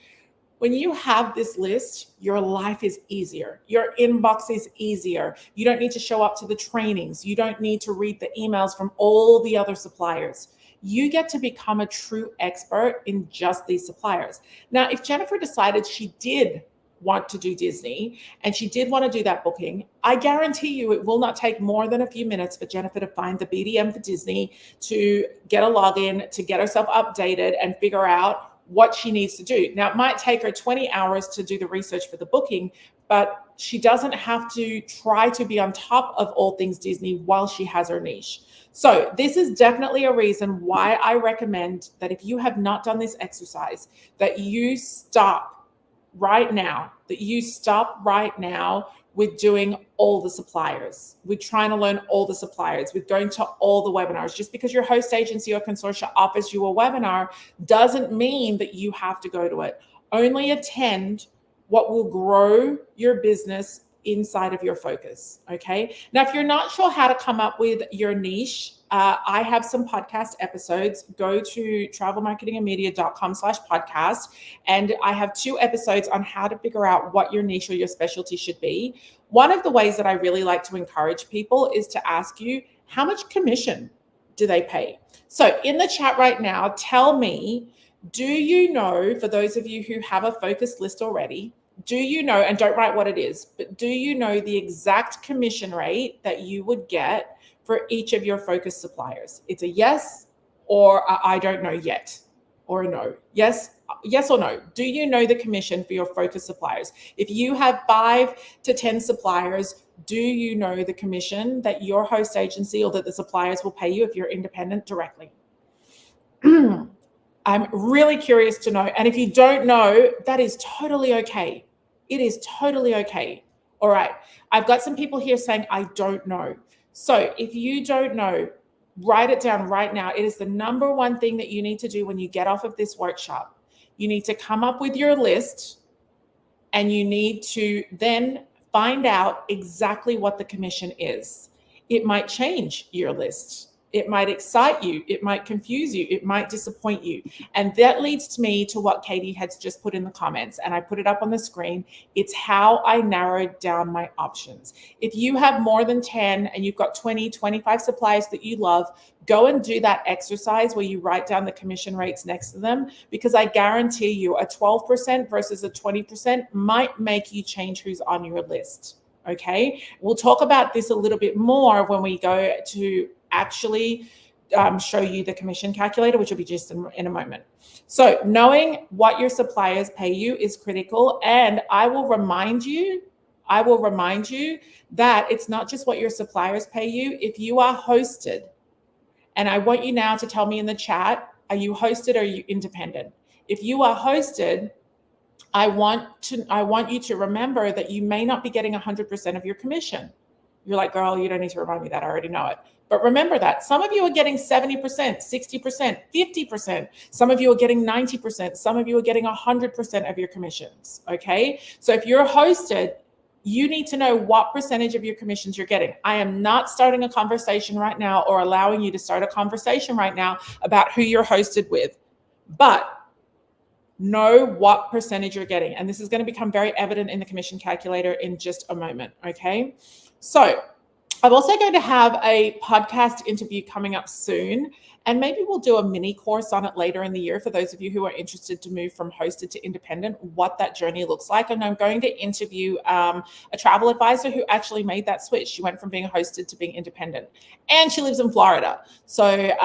Speaker 1: When you have this list, your life is easier. Your inbox is easier. You don't need to show up to the trainings. You don't need to read the emails from all the other suppliers. You get to become a true expert in just these suppliers. Now, if Jennifer decided she did want to do Disney and she did want to do that booking, I guarantee you it will not take more than a few minutes for Jennifer to find the BDM for Disney, to get a login, to get herself updated and figure out what she needs to do. Now, it might take her 20 hours to do the research for the booking, but she doesn't have to try to be on top of all things Disney while she has her niche. So this is definitely a reason why I recommend that if you have not done this exercise, that you stop right now, with doing all the suppliers, with trying to learn all the suppliers, with going to all the webinars. Just because your host agency or consortia offers you a webinar doesn't mean that you have to go to it. Only attend what will grow your business inside of your focus. Okay. Now, if you're not sure how to come up with your niche, I have some podcast episodes. Go to travelmarketingandmedia.com/podcast. And I have 2 episodes on how to figure out what your niche or your specialty should be. One of the ways that I really like to encourage people is to ask you, how much commission do they pay? So in the chat right now, tell me, do you know, for those of you who have a focus list already, do you know, and don't write what it is, but do you know the exact commission rate that you would get for each of your focus suppliers? It's a yes or a I don't know yet, or a no. Yes or no. Do you know the commission for your focus suppliers? If you have 5 to 10 suppliers, do you know the commission that your host agency or that the suppliers will pay you if you're independent directly? I'm really curious to know. And if you don't know, that is totally okay. It is totally okay. All right. I've got some people here saying, I don't know. So if you don't know, write it down right now. It is the number one thing that you need to do when you get off of this workshop. You need to come up with your list, and you need to then find out exactly what the commission is. It might change your list. It might excite you. It might confuse you. It might disappoint you. And that leads me to what Katie has just put in the comments, and I put it up on the screen. It's how I narrowed down my options. If you have more than 10 and you've got 20, 25 suppliers that you love, go and do that exercise where you write down the commission rates next to them, because I guarantee you a 12% versus a 20% might make you change who's on your list. Okay. We'll talk about this a little bit more when we go to actually show you the commission calculator, which will be just in a moment. So knowing what your suppliers pay you is critical. And I will remind you that it's not just what your suppliers pay you. If you are hosted, and I want you now to tell me in the chat, are you hosted or are you independent? If you are hosted, I want you to remember that you may not be getting 100% of your commission. You're like, girl, you don't need to remind me that. I already know it. But remember that some of you are getting 70%, 60%, 50%. Some of you are getting 90%. Some of you are getting 100% of your commissions. Okay. So if you're hosted, you need to know what percentage of your commissions you're getting. I am not starting a conversation right now or allowing you to start a conversation right now about who you're hosted with, but know what percentage you're getting. And this is going to become very evident in the commission calculator in just a moment. Okay. So I'm also going to have a podcast interview coming up soon, and maybe we'll do a mini course on it later in the year for those of you who are interested to move from hosted to independent, what that journey looks like. And I'm going to interview a travel advisor who actually made that switch. She went from being hosted to being independent, and she lives in Florida, so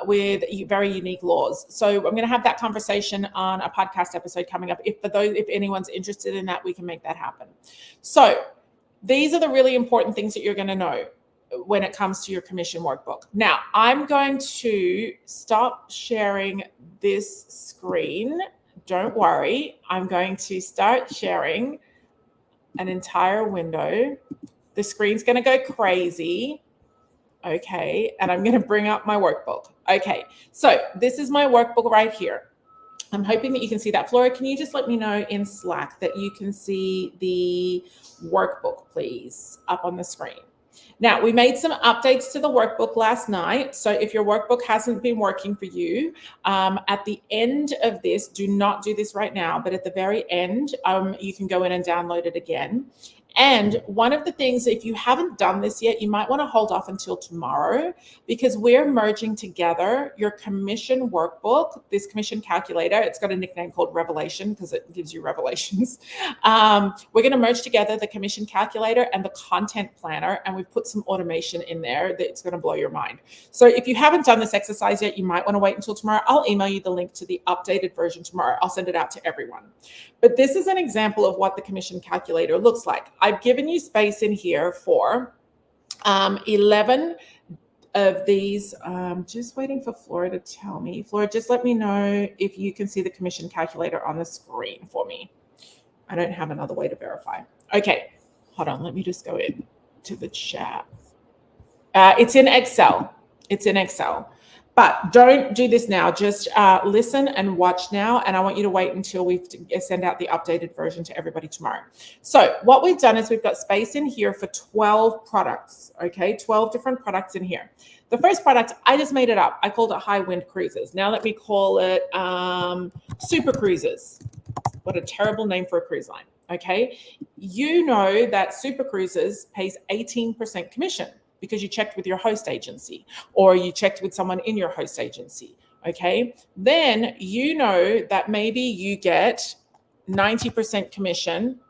Speaker 1: with very unique laws. So I'm going to have that conversation on a podcast episode coming up. If anyone's interested in that, we can make that happen. So these are the really important things that you're going to know when it comes to your commission workbook. Now, I'm going to stop sharing this screen. Don't worry. I'm going to start sharing an entire window. The screen's going to go crazy. Okay. And I'm going to bring up my workbook. Okay. So this is my workbook right here. I'm hoping that you can see that. Flora, can you just let me know in Slack that you can see the workbook, please, up on the screen? Now, we made some updates to the workbook last night. So if your workbook hasn't been working for you, at the end of this, do not do this right now, but at the very end, you can go in and download it again. And one of the things, if you haven't done this yet, you might want to hold off until tomorrow, because we're merging together your commission workbook, this commission calculator. It's got a nickname called Revelation because it gives you revelations. We're going to merge together the commission calculator and the content planner, and we've put some automation in there that's going to blow your mind. So if you haven't done this exercise yet, you might want to wait until tomorrow. I'll email you the link to the updated version tomorrow. I'll send it out to everyone. But this is an example of what the commission calculator looks like. I've given you space in here for 11 of these. Just waiting for Flora to tell me. Flora, just let me know if you can see the commission calculator on the screen for me. I don't have another way to verify. Okay, hold on. Let me just go in to the chat. It's in Excel. It's in Excel. But don't do this now. Just listen and watch now. And I want you to wait until we send out the updated version to everybody tomorrow. So what we've done is we've got space in here for 12 products. Okay, 12 different products in here. The first product, I just made it up. I called it High Wind Cruises. Now let me call it Super Cruises. What a terrible name for a cruise line. Okay, you know that Super Cruises pays 18% commission, because you checked with your host agency or you checked with someone in your host agency, okay? Then you know that maybe you get 90% commission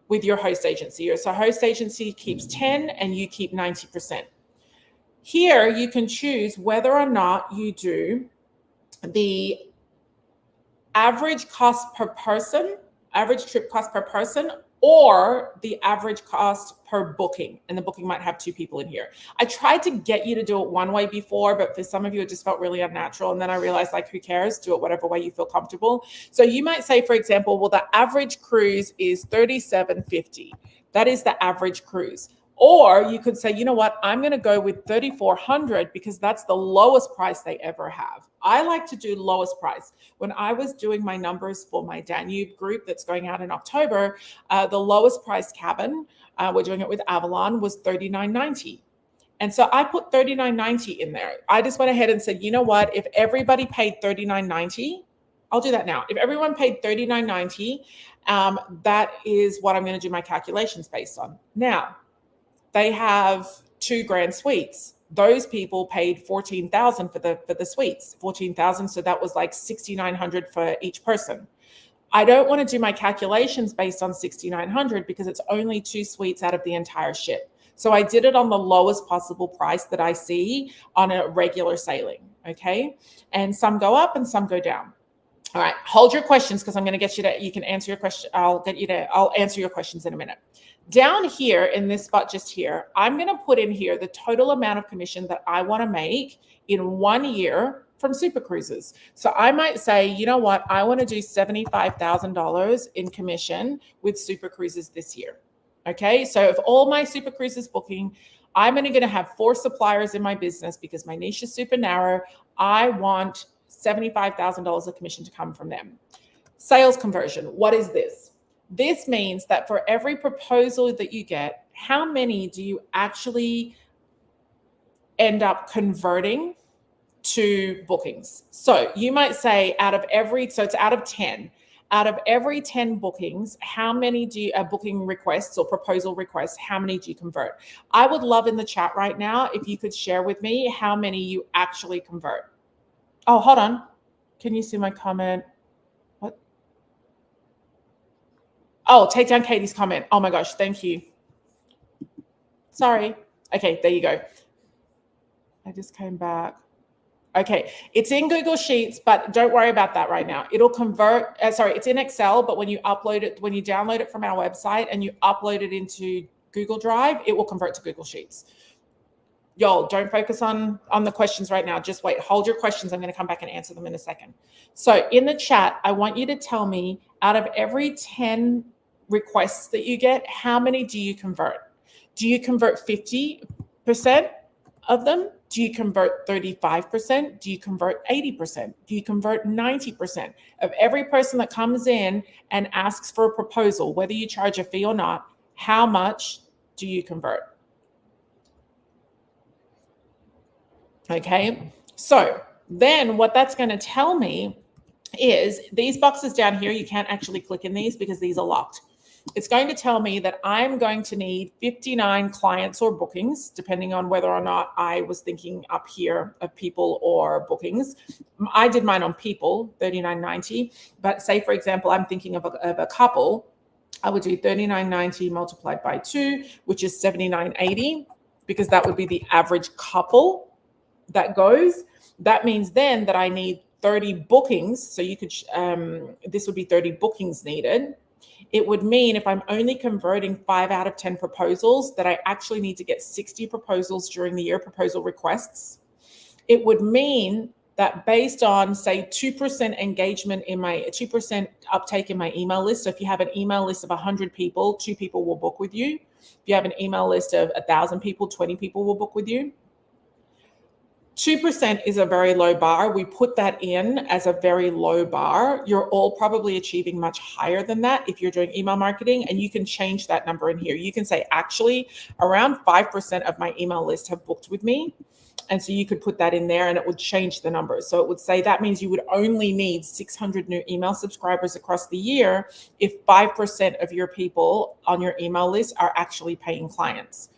Speaker 1: with your host agency. So host agency keeps 10 and you keep 90%. Here you can choose whether or not you do the average cost per person, average trip cost per person, or the average cost per booking. And the booking might have 2 people in here. I tried to get you to do it one way before, but for some of you, it just felt really unnatural. And then I realized, like, who cares? Do it whatever way you feel comfortable. So you might say, for example, well, the average cruise is $37.50. That is the average cruise. Or you could say, you know what, I'm going to go with $3,400 because that's the lowest price they ever have. I like to do lowest price. When I was doing my numbers for my Danube group that's going out in October, the lowest price cabin, we're doing it with Avalon, was $39.90. And so I put $39.90 in there. I just went ahead and said, you know what, if everybody paid $39.90, I'll do that now. If everyone paid $39.90, that is what I'm going to do my calculations based on. Now, they have 2 grand suites. Those people paid $14,000 for the suites, $14,000. So that was like $6,900 for each person. I don't want to do my calculations based on $6,900 because it's only 2 suites out of the entire ship. So I did it on the lowest possible price that I see on a regular sailing. Okay. And some go up and some go down. All right. Hold your questions because I'm going to get you to, you can answer your question. I'll answer your questions in a minute. Down here in this spot just here, I'm going to put in here the total amount of commission that I want to make in 1 year from Super Cruises. So I might say, you know what, I want to do $75,000 in commission with Super Cruises this year. Okay, so if all my Super Cruises booking, I'm only going to have 4 suppliers in my business because my niche is super narrow. I want $75,000 of commission to come from them. Sales conversion, what is this? This means that for every proposal that you get, how many do you actually end up converting to bookings? So you might say it's out of 10. Out of every 10 bookings, how many booking requests or proposal requests, how many do you convert? I would love in the chat right now if you could share with me how many you actually convert. Oh, hold on. Can you see my comment? What? Oh, take down Katie's comment. Oh my gosh, thank you. Sorry. Okay, there you go. I just came back. Okay, it's in Google Sheets, but don't worry about that right now. It'll convert, it's in Excel, but when you upload it, when you download it from our website and you upload it into Google Drive, it will convert to Google Sheets. Y'all, don't focus on the questions right now. Just wait, hold your questions. I'm gonna come back and answer them in a second. So in the chat, I want you to tell me, out of every 10 requests that you get, how many do you convert? Do you convert 50% of them? Do you convert 35%? Do you convert 80%? Do you convert 90%? Of every person that comes in and asks for a proposal, whether you charge a fee or not, how much do you convert? Okay. So then what that's going to tell me is these boxes down here, you can't actually click in these because these are locked. It's going to tell me that I'm going to need 59 clients or bookings, depending on whether or not I was thinking up here of people or bookings. I did mine on people, 39.90. But say, for example, I'm thinking of a couple. I would do 39.90 multiplied by 2, which is 79.80, because that would be the average couple that goes. That means then that I need 30 bookings. So you could, this would be 30 bookings needed. It would mean if I'm only converting 5 out of 10 proposals, that I actually need to get 60 proposals during the year, proposal requests. It would mean that based on, say, 2% engagement in my 2% uptake in my email list. So if you have an email list of 100 people, 2 people will book with you. If you have an email list of 1,000 people, 20 people will book with you. 2% is a very low bar. We put that in as a very low bar. You're all probably achieving much higher than that if you're doing email marketing, and you can change that number in here. You can say, actually, around 5% of my email list have booked with me. And so you could put that in there and it would change the numbers. So it would say that means you would only need 600 new email subscribers across the year if 5% of your people on your email list are actually paying clients.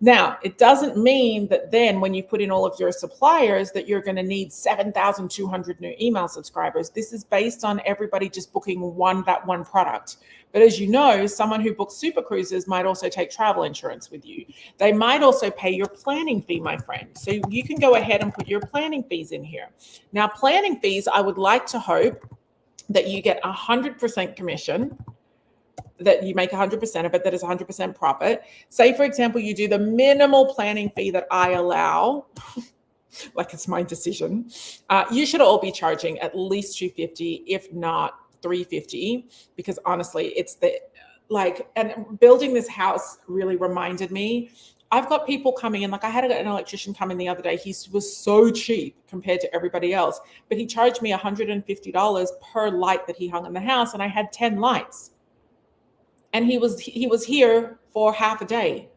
Speaker 1: Now, it doesn't mean that then when you put in all of your suppliers that you're going to need 7,200 new email subscribers. This is based on everybody just booking that one product. But as you know, someone who books super cruises might also take travel insurance with you. They might also pay your planning fee, my friend. So you can go ahead and put your planning fees in here. Now, planning fees, I would like to hope that you get 100% commission, that you make 100% of it, that is 100% profit. Say, for example, you do the minimal planning fee that I allow, like it's my decision. You should all be charging at least $250, if not $350, because honestly, it's and building this house really reminded me. I've got people coming in, like I had an electrician come in the other day. He was so cheap compared to everybody else, but he charged me $150 per light that he hung in the house, and I had 10 lights. And he was here for half a day.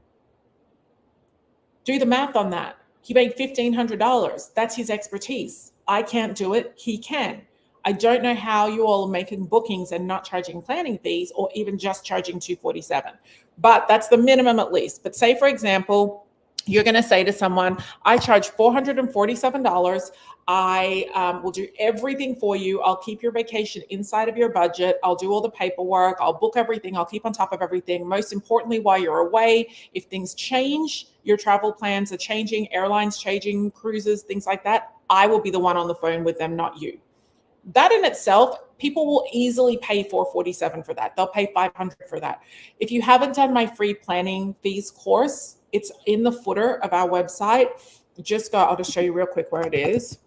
Speaker 1: Do the math on that. He made $1,500. That's his expertise. I can't do it. He can. I don't know how you all are making bookings and not charging planning fees, or even just charging $247. But that's the minimum at least. But say, for example, you're going to say to someone, I charge $447. I will do everything for you. I'll keep your vacation inside of your budget. I'll do all the paperwork. I'll book everything. I'll keep on top of everything. Most importantly, while you're away, if things change, your travel plans are changing, airlines changing, cruises, things like that, I will be the one on the phone with them, not you. That in itself, people will easily pay $447 for that. They'll pay $500 for that. If you haven't done my free planning fees course, it's in the footer of our website. Just go, I'll just show you real quick where it is.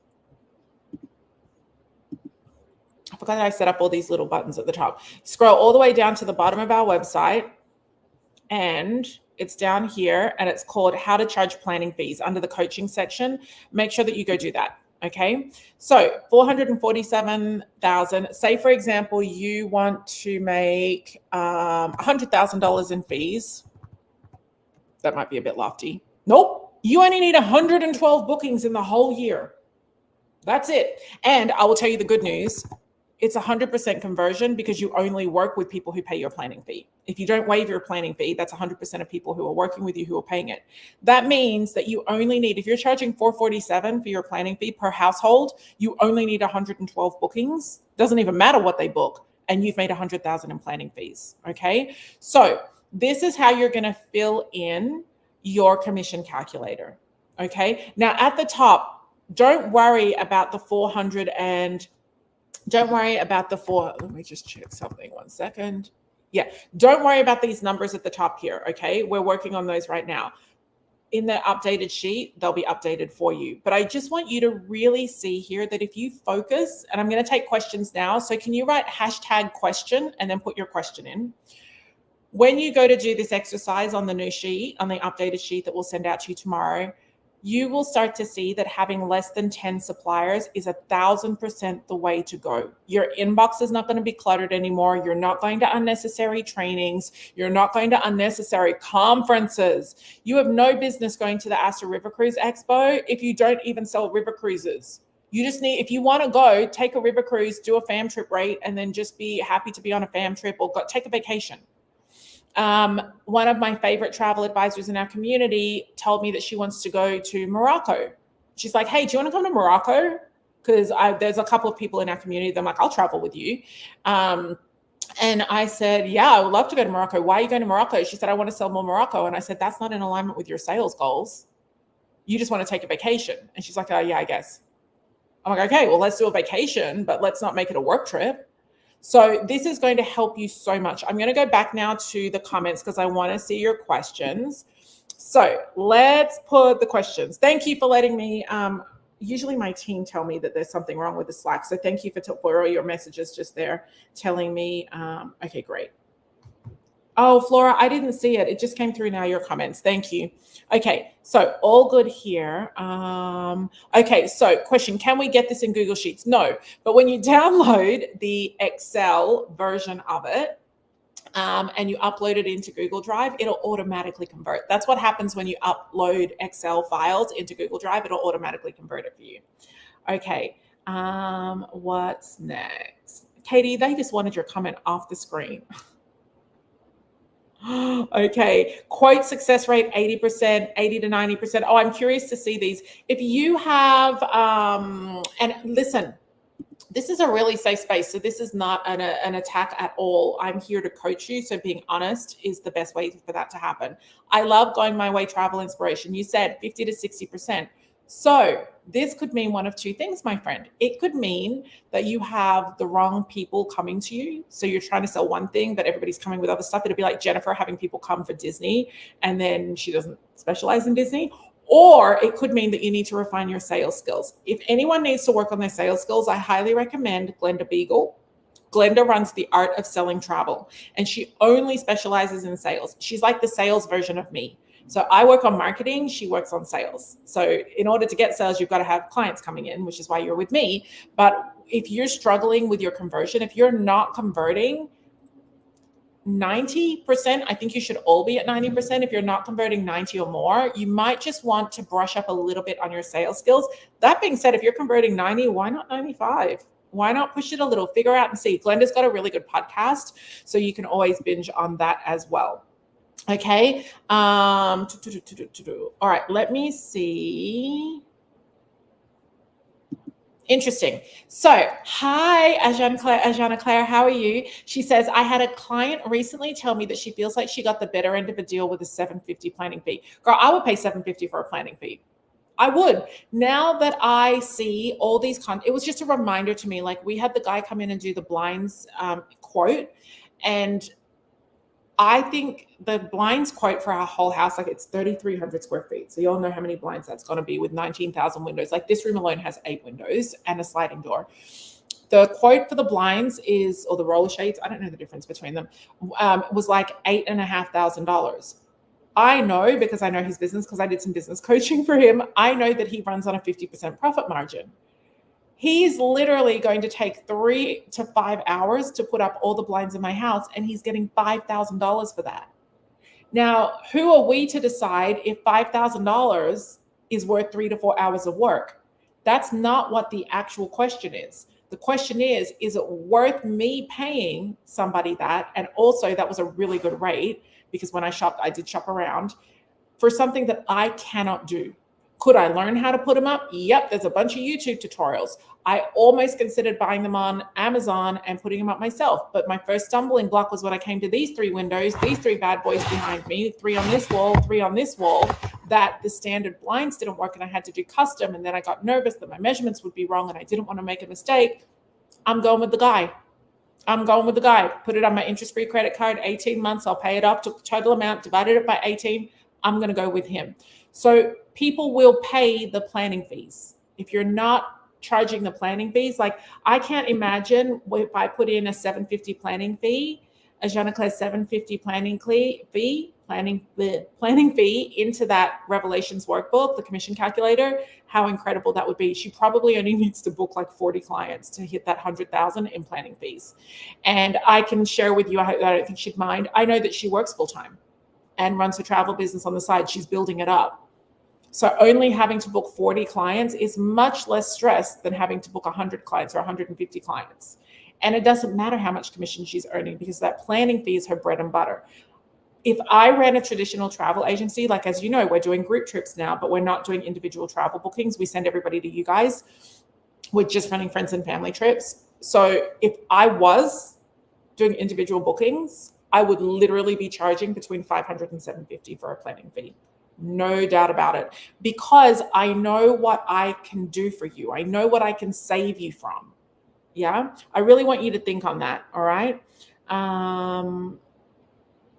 Speaker 1: I forgot that I set up all these little buttons at the top. Scroll all the way down to the bottom of our website, and it's down here, and it's called How to Charge Planning Fees under the coaching section. Make sure that you go do that. Okay, so 447,000. Say, for example, you want to make $100,000 in fees. That might be a bit lofty. Nope, you only need 112 bookings in the whole year. That's it. And I will tell you the good news. It's 100% conversion because you only work with people who pay your planning fee. If you don't waive your planning fee, that's 100% of people who are working with you who are paying it. That means that you only need, if you're charging $447 for your planning fee per household, you only need 112 bookings. Doesn't even matter what they book, and you've made 100,000 in planning fees. Okay, so this is how you're going to fill in your commission calculator. Okay, now at the top, don't worry about the 400 and don't worry about the let me just check something 1 second. Yeah, don't worry about these numbers at the top here, okay? We're working on those right now. In the updated sheet, they'll be updated for you. But I just want you to really see here that if you focus, and I'm going to take questions now. So can you write #question and then put your question in? When you go to do this exercise on the new sheet, on the updated sheet that we'll send out to you tomorrow, you will start to see that having less than 10 suppliers is 1,000% the way to go. Your inbox is not going to be cluttered anymore. You're not going to unnecessary trainings. You're not going to unnecessary conferences. You have no business going to the Astor River Cruise Expo if you don't even sell river cruises. You just need, if you want to go, take a river cruise, do a fam trip rate, and then just be happy to be on a fam trip or take a vacation. One of my favorite travel advisors in our community told me that she wants to go to Morocco. She's like, hey, do you want to come to Morocco? Because there's a couple of people in our community that I'm like, I'll travel with you. And I said, yeah, I would love to go to Morocco. Why are you going to Morocco? She said, I want to sell more Morocco. And I said, that's not in alignment with your sales goals. You just want to take a vacation. And she's like, oh, yeah, I guess. I'm like, okay, well, let's do a vacation, but let's not make it a work trip. So this is going to help you so much. I'm going to go back now to the comments because I want to see your questions. So let's put the questions. Thank you for letting me, usually my team tell me that there's something wrong with the Slack. So thank you for all your messages just there telling me, okay, great. Oh, Flora, I didn't see it. It just came through now, your comments. Thank you. Okay, so all good here. Okay, so question, can we get this in Google Sheets? No, but when you download the Excel version of it, and you upload it into Google Drive, it'll automatically convert. That's what happens when you upload Excel files into Google Drive. It'll automatically convert it for you. Okay, what's next? Katie, they just wanted your comment off the screen. Okay, quote success rate 80%, 80 to 90%. Oh, I'm curious to see these. If you have, and listen, this is a really safe space. So this is not an attack at all. I'm here to coach you. So being honest is the best way for that to happen. I love going my way travel inspiration. You said 50 to 60%. So this could mean one of two things, my friend. It could mean that you have the wrong people coming to you. So you're trying to sell one thing, but everybody's coming with other stuff. It'd be like Jennifer having people come for Disney and then she doesn't specialize in Disney. Or it could mean that you need to refine your sales skills. If anyone needs to work on their sales skills, I highly recommend Glenda Beagle. Glenda runs the Art of Selling Travel, and she only specializes in sales. She's like the sales version of me. So I work on marketing, she works on sales. So in order to get sales, you've got to have clients coming in, which is why you're with me. But if you're struggling with your conversion, if you're not converting 90%, I think you should all be at 90%. If you're not converting 90 or more, you might just want to brush up a little bit on your sales skills. That being said, if you're converting 90, why not 95? Why not push it a little? Figure out and see. Glenda's got a really good podcast, so you can always binge on that as well. Okay. All right, let me see. Interesting. So, hi, Ajana Claire, how are you? She says, I had a client recently tell me that she feels like she got the better end of a deal with a $750 planning fee. Girl, I would pay $750 for a planning fee. I would. Now that I see all these, it was just a reminder to me, like we had the guy come in and do the blinds quote, and I think the blinds quote for our whole house, like it's 3,300 square feet. So you all know how many blinds that's going to be with 19,000 windows. Like this room alone has 8 windows and a sliding door. The quote for the blinds is, or the roller shades, I don't know the difference between them, was like $8,500. I know, because I know his business, because I did some business coaching for him, I know that he runs on a 50% profit margin. He's literally going to take 3 to 5 hours to put up all the blinds in my house, and he's getting $5,000 for that. Now, who are we to decide if $5,000 is worth 3 to 4 hours of work? That's not what the actual question is. The question is it worth me paying somebody that? And also, that was a really good rate, because when I shopped, I did shop around for something that I cannot do. Could I learn how to put them up? Yep, there's a bunch of YouTube tutorials. I almost considered buying them on Amazon and putting them up myself. But my first stumbling block was when I came to these 3 windows, these 3 bad boys behind me, 3 on this wall, 3 on this wall, that the standard blinds didn't work and I had to do custom. And then I got nervous that my measurements would be wrong and I didn't want to make a mistake. I'm going with the guy. Put it on my interest-free credit card, 18 months. I'll pay it off to total amount, divided it by 18. I'm going to go with him. So people will pay the planning fees. If you're not charging the planning fees, like I can't imagine if I put in a $750 planning fee, Ajana Claire, 750 planning fee, planning fee into that Revelations workbook, the commission calculator. How incredible that would be. She probably only needs to book like 40 clients to hit that 100,000 in planning fees. And I can share with you, I don't think she'd mind. I know that she works full time and runs her travel business on the side. She's building it up. So only having to book 40 clients is much less stress than having to book 100 clients or 150 clients. And it doesn't matter how much commission she's earning because that planning fee is her bread and butter. If I ran a traditional travel agency, like, as you know, we're doing group trips now, but we're not doing individual travel bookings. We send everybody to you guys. We're just running friends and family trips. So if I was doing individual bookings, I would literally be charging between $500 and $750 for a planning fee. No doubt about it, because I know what I can do for you. I know what I can save you from. Yeah, I really want you to think on that. All right.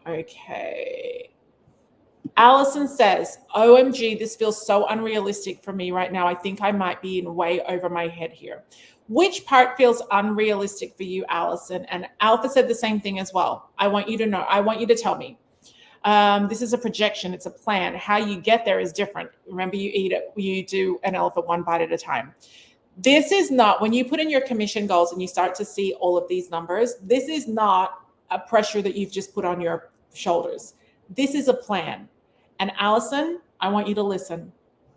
Speaker 1: Okay. Allison says, OMG, this feels so unrealistic for me right now. I think I might be in way over my head here. Which part feels unrealistic for you, Allison? And Alpha said the same thing as well. I want you to know. I want you to tell me. This is a projection. It's a plan. How you get there is different. Remember, you do an elephant one bite at a time. This is not, when you put in your commission goals and you start to see all of these numbers, this is not a pressure that you've just put on your shoulders. This is a plan. And Allison, I want you to listen.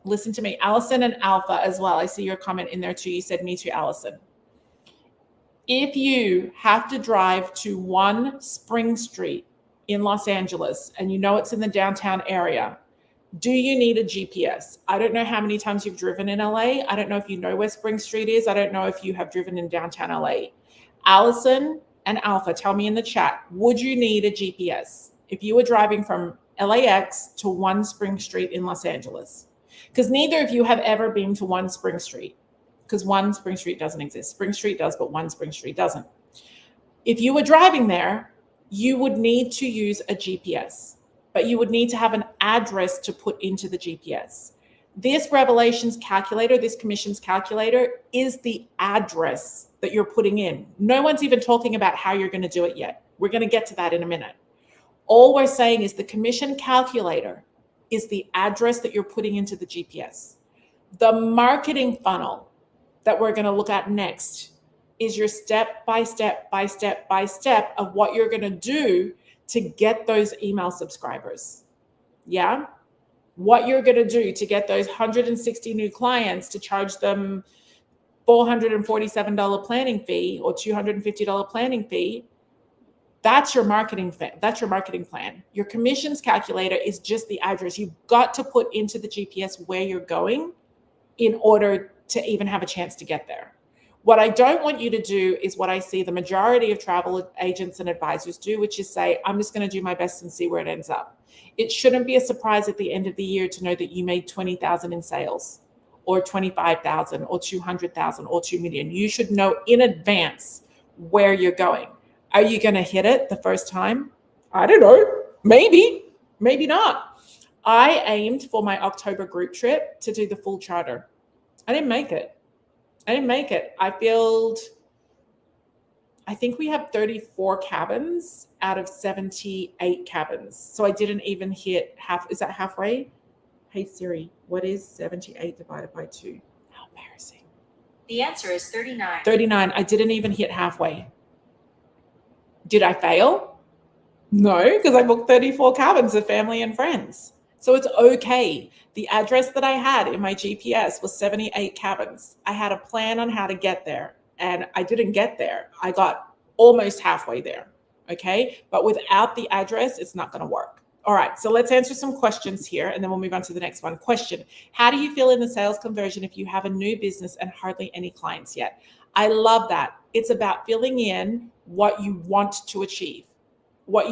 Speaker 1: Listen to me. Allison and Alpha as well. I see your comment in there too. You said me too, Allison. If you have to drive to 1 Spring Street in Los Angeles and you know it's in the downtown area, do you need a GPS? I don't know how many times you've driven in LA. I don't know if you know where Spring Street is. I don't know if you have driven in downtown LA. Allison and Alpha, tell me in the chat, would you need a GPS if you were driving from LAX to 1 Spring Street in Los Angeles? Because neither of you have ever been to 1 Spring Street, because 1 Spring Street doesn't exist. Spring Street does, but 1 Spring Street doesn't. If you were driving there, you would need to use a GPS, but you would need to have an address to put into the GPS. This Revelations calculator, this commissions calculator, is the address that you're putting in. No one's even talking about how you're going to do it yet. We're going to get to that in a minute. All we're saying is the commission calculator is the address that you're putting into the GPS. The marketing funnel that we're going to look at next is your step by step of what you're going to do to get those email subscribers. Yeah? What you're going to do to get those 160 new clients, to charge them $447 planning fee or $250 planning fee. That's your marketing plan. Your commissions calculator is just the address. You've got to put into the GPS where you're going in order to even have a chance to get there. What I don't want you to do is what I see the majority of travel agents and advisors do, which is say, I'm just going to do my best and see where it ends up. It shouldn't be a surprise at the end of the year to know that you made 20,000 in sales, or 25,000, or 200,000, or 2 million. You should know in advance where you're going. Are you going to hit it the first time? I don't know. Maybe not. I aimed for my October group trip to do the full charter. I didn't make it. I think we have 34 cabins out of 78 cabins. So I didn't even hit half. Is that halfway? Hey Siri, what is 78 divided by 2? How embarrassing.
Speaker 2: The answer is 39.
Speaker 1: 39. I didn't even hit halfway. Did I fail? No, because I booked 34 cabins of family and friends. So it's okay. The address that I had in my GPS was 78 cabins. I had a plan on how to get there, and I didn't get there. I got almost halfway there, okay? But without the address, it's not going to work. All right, so let's answer some questions here, and then we'll move on to the next one. Question: how do you feel in the sales conversion if you have a new business and hardly any clients yet? I love that. It's about filling in what you want to achieve. What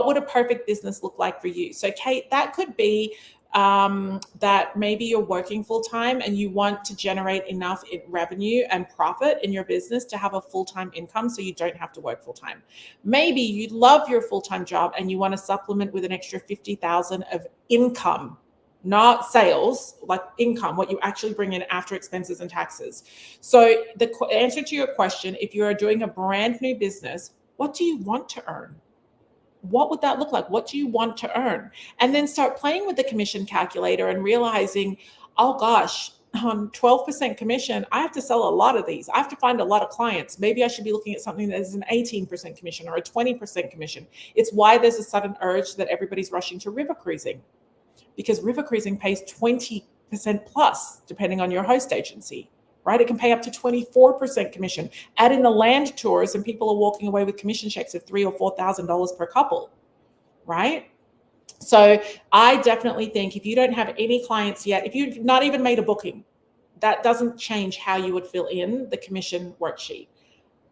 Speaker 1: would a perfect business look like for you? So Kate, that could be that maybe you're working full-time and you want to generate enough revenue and profit in your business to have a full-time income so you don't have to work full-time. Maybe you love your full-time job and you want to supplement with an extra 50,000 of income, not sales, like income, what you actually bring in after expenses and taxes. So the answer to your question, if you are doing a brand new business, What do you want to earn? What would that look like? What do you want to earn? And then start playing with the commission calculator and realizing, oh gosh, on 12% commission, I have to sell a lot of these. I have to find a lot of clients. Maybe I should be looking at something that is an 18% commission or a 20% commission. It's why there's a sudden urge that everybody's rushing to river cruising, because river cruising pays 20% plus, depending on your host agency, right? It can pay up to 24% commission. Add in the land tours, and people are walking away with commission checks of $3,000 or $4,000 per couple, right? So I definitely think if you don't have any clients yet, if you've not even made a booking, that doesn't change how you would fill in the commission worksheet.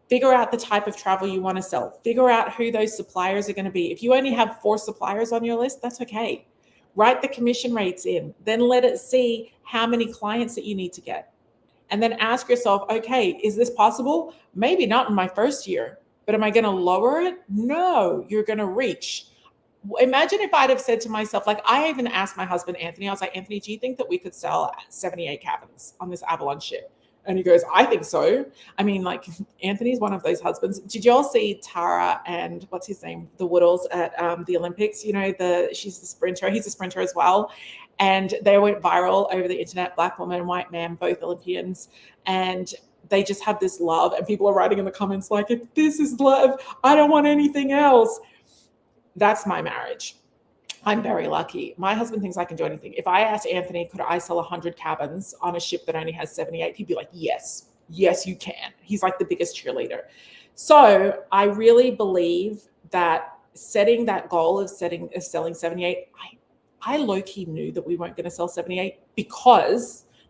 Speaker 1: Figure out the type of travel you want to sell. Figure out who those suppliers are going to be. If you only have 4 suppliers on your list, that's okay. Write the commission rates in, then let it see how many clients that you need to get. And then ask yourself, okay, is this possible? Maybe not in my first year, but am I going to lower it? No, you're going to reach. Imagine if I'd have said to myself, like I even asked my husband, Anthony, I was like, Anthony, do you think that we could sell 78 cabins on this Avalon ship? And he goes, I think so. I mean, like Anthony's one of those husbands. Did y'all see Tara and what's his name, the Woodalls at the Olympics? You know, she's the sprinter. He's a sprinter as well. And they went viral over the internet, black woman, white man, both Olympians. And they just have this love. And people are writing in the comments like, if this is love, I don't want anything else. That's my marriage. I'm very lucky. My husband thinks I can do anything. If I asked Anthony, could I sell 100 cabins on a ship that only has 78? He'd be like, yes, you can. He's like the biggest cheerleader. So I really believe that setting that goal of selling 78, I low-key knew that we weren't going to sell 78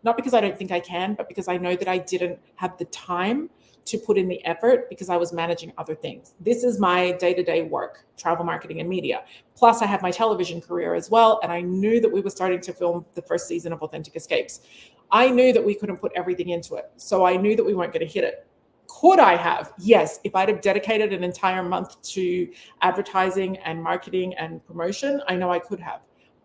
Speaker 1: not because I don't think I can, but because I know that I didn't have the time to put in the effort because I was managing other things. This is my day-to-day work, travel marketing and media. Plus I have my television career as well. And I knew that we were starting to film the first season of Authentic Escapes. I knew that we couldn't put everything into it. So I knew that we weren't going to hit it. Could I have? Yes. If I'd have dedicated an entire month to advertising and marketing and promotion, I know I could have.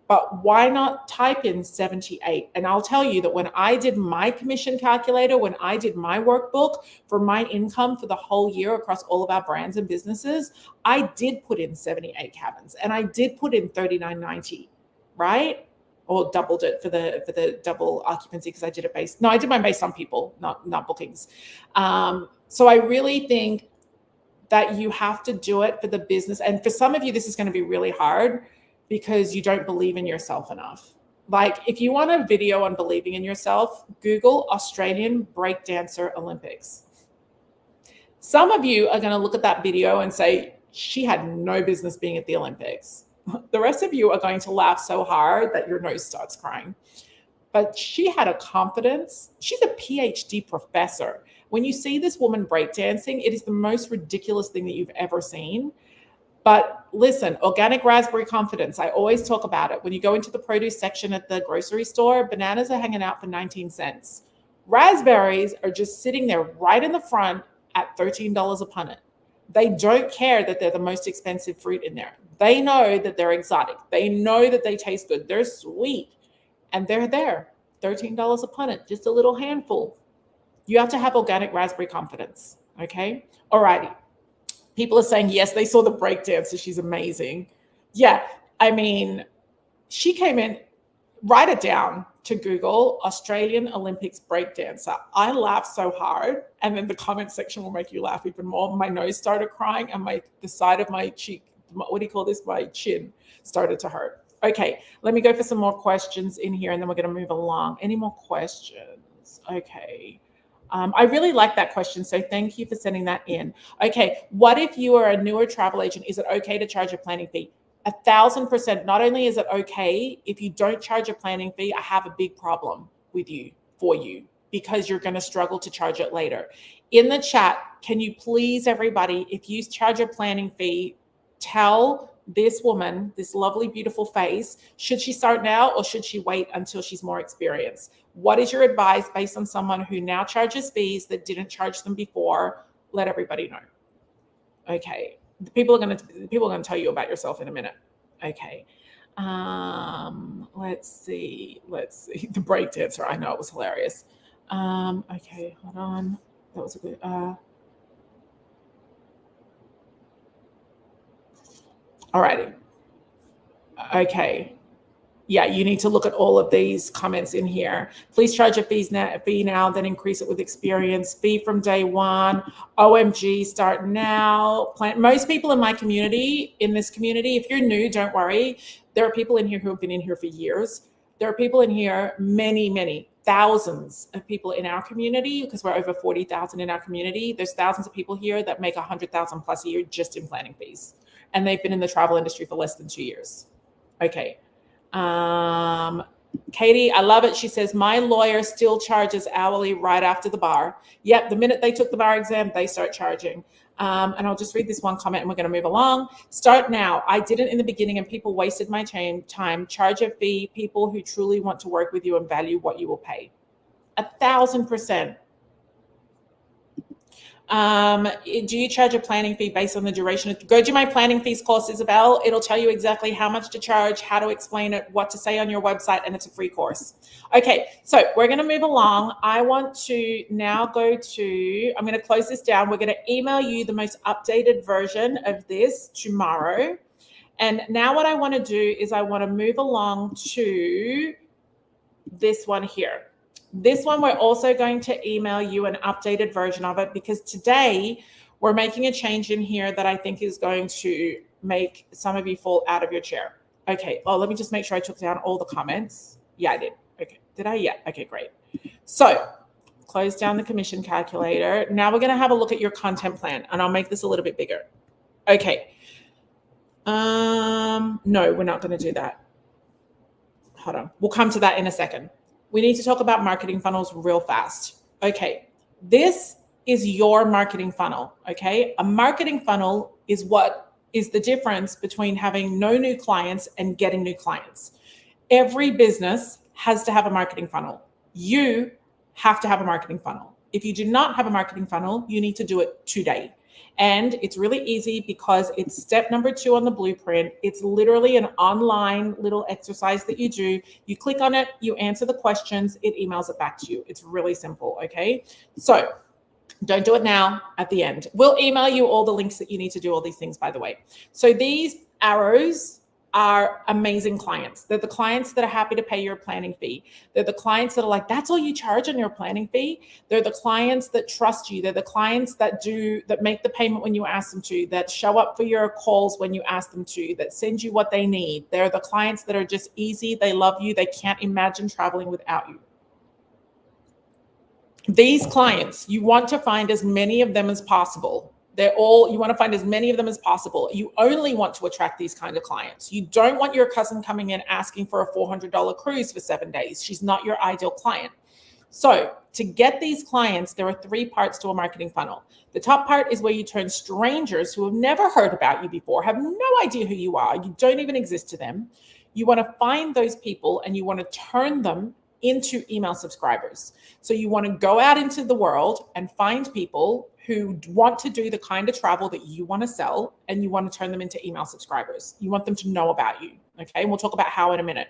Speaker 1: But why not type in 78? And I'll tell you that when I did my commission calculator, when I did my workbook for my income for the whole year across all of our brands and businesses, I did put in 78 cabins and I did put in 39.90, right? Or doubled it for the double occupancy because I did it I did mine based on people, not bookings. So I really think that you have to do it for the business. And for some of you, this is going to be really hard because you don't believe in yourself enough. Like if you want a video on believing in yourself, Google Australian breakdancer Olympics. Some of you are going to look at that video and say, she had no business being at the Olympics. The rest of you are going to laugh so hard that your nose starts crying. But she had a confidence. She's a PhD professor. When you see this woman breakdancing, it is the most ridiculous thing that you've ever seen. But listen, organic raspberry confidence. I always talk about it. When you go into the produce section at the grocery store, bananas are hanging out for 19 cents. Raspberries are just sitting there right in the front at $13 a punnet. They don't care that they're the most expensive fruit in there. They know that they're exotic. They know that they taste good. They're sweet. And they're there. $13 a punnet, just a little handful. You have to have organic raspberry confidence. Okay? All righty. People are saying, yes, they saw the breakdancer. She's amazing. Yeah, I mean, she came in, write it down to Google, Australian Olympics breakdancer. I laughed so hard. And then the comment section will make you laugh even more. My nose started crying and the side of my cheek, what do you call this? My chin started to hurt. Okay, let me go for some more questions in here and then we're going to move along. Any more questions? Okay. I really like that question. So thank you for sending that in. Okay. What if you are a newer travel agent? Is it okay to charge a planning fee? 1,000%. Not only is it okay, if you don't charge a planning fee, I have a big problem for you, because you're going to struggle to charge it later. In the chat, can you please, everybody, if you charge a planning fee, tell this woman, this lovely, beautiful face, should she start now or should she wait until she's more experienced? What is your advice based on someone who now charges fees that didn't charge them before? Let everybody know. Okay. People are going to tell you about yourself in a minute. Okay. Let's see. The breakdancer. I know, it was hilarious. Okay, hold on. That was a good, All righty. Okay. Yeah, you need to look at all of these comments in here. Please charge a fee now, then increase it with experience. Fee from day one. OMG, start now. Most people in my community, in this community, if you're new, don't worry. There are people in here who have been in here for years. There are people in here, many thousands of people in our community, because we're over 40,000 in our community. There's thousands of people here that make 100,000 plus a year just in planning fees. And they've been in the travel industry for less than 2 years. Okay. Katie, I love it. She says, my lawyer still charges hourly right after the bar. Yep, the minute they took the bar exam, they start charging. And I'll just read this one comment and we're going to move along. Start now. I did it in the beginning and people wasted my time. Charge a fee. People who truly want to work with you and value what you will pay. 1,000%. Do you charge a planning fee based on the duration? Go do my planning fees course, Isabel. It'll tell you exactly how much to charge, how to explain it, what to say on your website, and it's a free course. Okay, so we're going to move along. I want to now I'm going to close this down. We're going to email you the most updated version of this tomorrow. And now what I want to do is I want to move along to this one here. This one, we're also going to email you an updated version of it because today we're making a change in here that I think is going to make some of you fall out of your chair. Okay, well, let me just make sure I took down all the comments. Yeah, I did. Okay, did I? Yeah, okay, great. So close down the commission calculator. Now we're going to have a look at your content plan and I'll make this a little bit bigger. Okay. No, we're not going to do that. Hold on. We'll come to that in a second. We need to talk about marketing funnels real fast. Okay, this is your marketing funnel, okay? A marketing funnel is what is the difference between having no new clients and getting new clients. Every business has to have a marketing funnel. You have to have a marketing funnel. If you do not have a marketing funnel, you need to do it today. And it's really easy because it's step number 2 on the blueprint. It's literally an online little exercise that you do. You click on it, you answer the questions, it emails it back to you. It's really simple, okay? So don't do it now, at the end. We'll email you all the links that you need to do all these things, by the way. So these arrows are amazing clients. They're the clients that are happy to pay your planning fee. They're the clients that are like, that's all you charge on your planning fee. They're the clients that trust you. They're the clients that make the payment when you ask them to, that show up for your calls when you ask them to, that send you what they need. They're the clients that are just easy. They love you. They can't imagine traveling without you. These clients, you want to find as many of them as possible. You want to find as many of them as possible. You only want to attract these kind of clients. You don't want your cousin coming in asking for a $400 cruise for 7 days. She's not your ideal client. So to get these clients, there are 3 parts to a marketing funnel. The top part is where you turn strangers who have never heard about you before, have no idea who you are, you don't even exist to them. You want to find those people and you want to turn them into email subscribers. So you want to go out into the world and find people who want to do the kind of travel that you want to sell, and you want to turn them into email subscribers. You want them to know about you, okay? And we'll talk about how in a minute.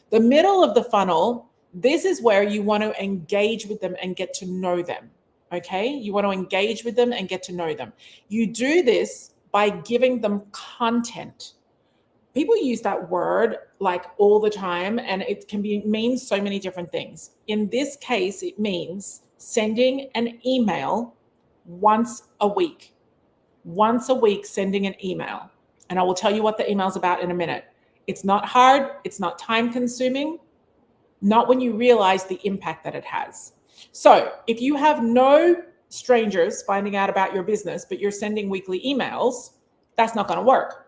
Speaker 1: The middle of the funnel, this is where you want to engage with them and get to know them, okay? You want to engage with them and get to know them. You do this by giving them content. People use that word like all the time, and it can mean so many different things. In this case, it means sending an email once a week. Once a week, sending an email. And I will tell you what the email's about in a minute. It's not hard. It's not time consuming. Not when you realize the impact that it has. So if you have no strangers finding out about your business, but you're sending weekly emails, that's not going to work.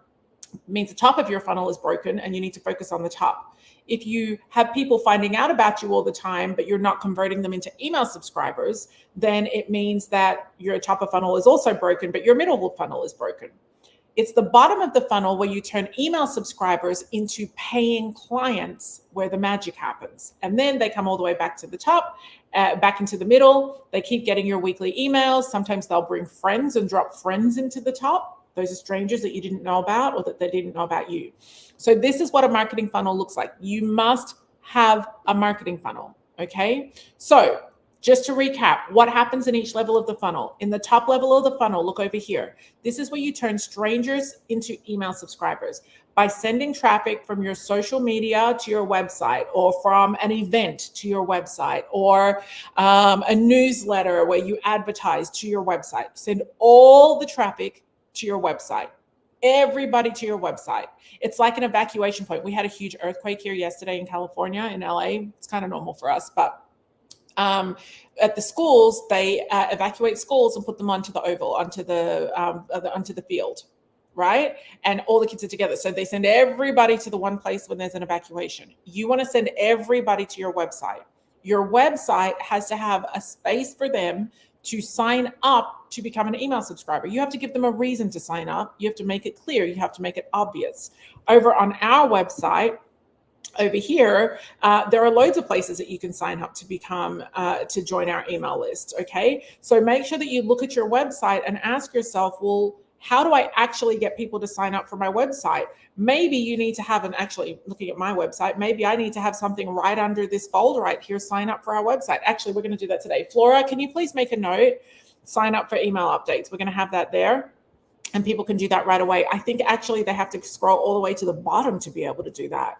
Speaker 1: It means the top of your funnel is broken and you need to focus on the top. If you have people finding out about you all the time, but you're not converting them into email subscribers, then it means that your top of funnel is also broken, but your middle of funnel is broken. It's the bottom of the funnel where you turn email subscribers into paying clients where the magic happens. And then they come all the way back to the top, back into the middle. They keep getting your weekly emails. Sometimes they'll bring friends and drop friends into the top. Those are strangers that you didn't know about or that they didn't know about you. So this is what a marketing funnel looks like. You must have a marketing funnel, okay? So Just to recap, what happens in each level of the funnel? In the top level of the funnel, look over here. This is where you turn strangers into email subscribers by sending traffic from your social media to your website, or from an event to your website, or a newsletter where you advertise to your website. Send all the traffic to your website. Everybody to your website. It's like an evacuation point. We had a huge earthquake here yesterday in California, in LA. It's kind of normal for us, but at the schools, they evacuate schools and put them onto the oval, onto the field, right? And all the kids are together. So they send everybody to the one place when there's an evacuation. You want to send everybody to your website. Your website has to have a space for them to sign up to become an email subscriber. You have to give them a reason to sign up. You have to make it clear. You have to make it obvious. Over on our website, over here, there are loads of places that you can sign up to become to join our email list. Okay, so make sure that you look at your website and ask yourself, well, how do I actually get people to sign up for my website? Maybe you need to have actually looking at my website, maybe I need to have something right under this folder right here, sign up for our website. Actually, we're going to do that today. Flora, can you please make a note, sign up for email updates? We're going to have that there. And people can do that right away. I think actually they have to scroll all the way to the bottom to be able to do that.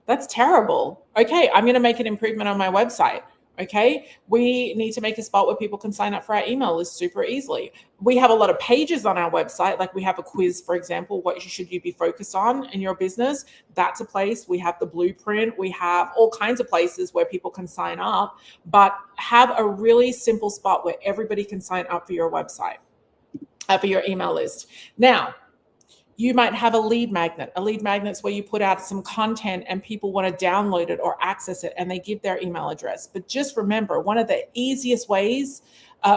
Speaker 1: That's terrible. Okay, I'm going to make an improvement on my website. Okay, we need to make a spot where people can sign up for our email list super easily. We have a lot of pages on our website, like we have a quiz, for example, what should you be focused on in your business? That's a place. We have the blueprint. We have all kinds of places where people can sign up, but have a really simple spot where everybody can sign up for your website, for your email list. Now, you might have a lead magnet. A lead magnet's where you put out some content and people want to download it or access it, and they give their email address. But just remember, one of the easiest ways,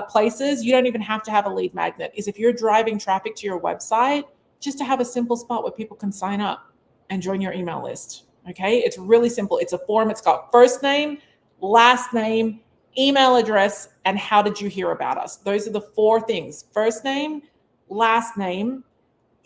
Speaker 1: places, you don't even have to have a lead magnet, is if you're driving traffic to your website, just to have a simple spot where people can sign up and join your email list. Okay, it's really simple. It's a form. It's got first name, last name, email address, and how did you hear about us? Those are the 4 things: first name, last name,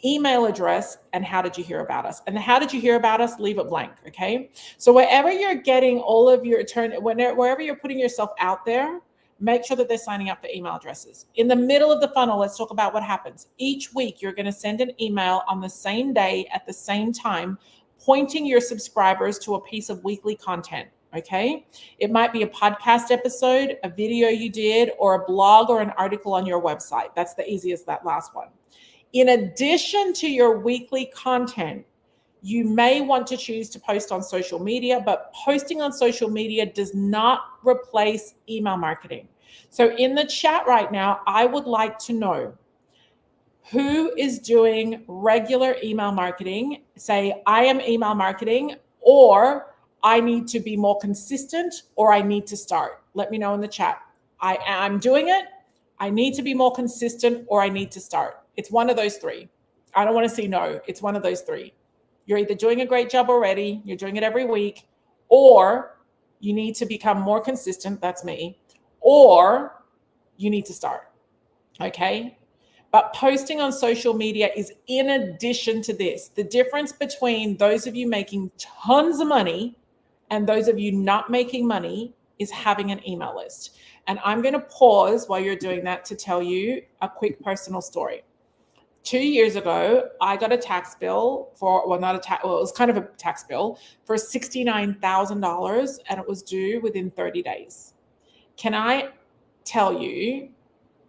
Speaker 1: email address, and how did you hear about us? And the how did you hear about us, leave it blank. Okay, so wherever you're getting all of your wherever you're putting yourself out there, make sure that they're signing up for email addresses. In the middle of the funnel, let's talk about what happens. Each week, you're going to send an email on the same day at the same time, pointing your subscribers to a piece of weekly content. Okay, it might be a podcast episode, a video you did, or a blog or an article on your website. That's the easiest, that last one. In addition to your weekly content, you may want to choose to post on social media, but posting on social media does not replace email marketing. So in the chat right now, I would like to know who is doing regular email marketing. Say, I am email marketing, or I need to be more consistent, or I need to start. Let me know in the chat. I'm doing it. I need to be more consistent, or I need to start. It's one of those 3. I don't want to see no. It's one of those 3. You're either doing a great job already, you're doing it every week, or you need to become more consistent. That's me. Or you need to start. Okay. But posting on social media is in addition to this. The difference between those of you making tons of money and those of you not making money is having an email list. And I'm going to pause while you're doing that to tell you a quick personal story. 2 years ago, I got a tax bill for, well, not a tax, well, it was kind of a tax bill for $69,000, and it was due within 30 days. Can I tell you,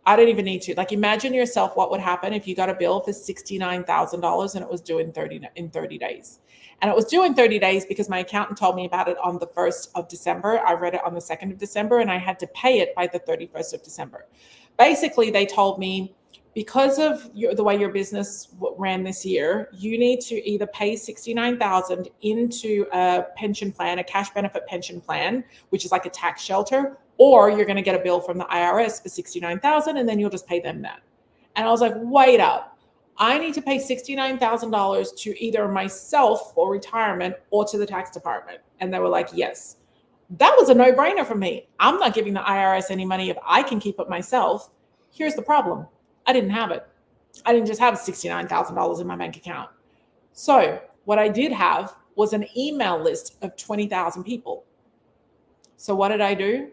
Speaker 1: I don't even need to, like, imagine yourself what would happen if you got a bill for $69,000 and it was due in 30 days. And it was due in 30 days because my accountant told me about it on the 1st of December. I read it on the 2nd of December, and I had to pay it by the 31st of December. Basically, they told me, because of the way your business ran this year, you need to either pay $69,000 into a pension plan, a cash benefit pension plan, which is like a tax shelter, or you're going to get a bill from the IRS for $69,000, and then you'll just pay them that. And I was like, wait up. I need to pay $69,000 to either myself for retirement or to the tax department. And they were like, yes. That was a no-brainer for me. I'm not giving the IRS any money if I can keep it myself. Here's the problem. I didn't have it. I didn't just have $69,000 in my bank account. So what I did have was an email list of 20,000 people. So what did I do?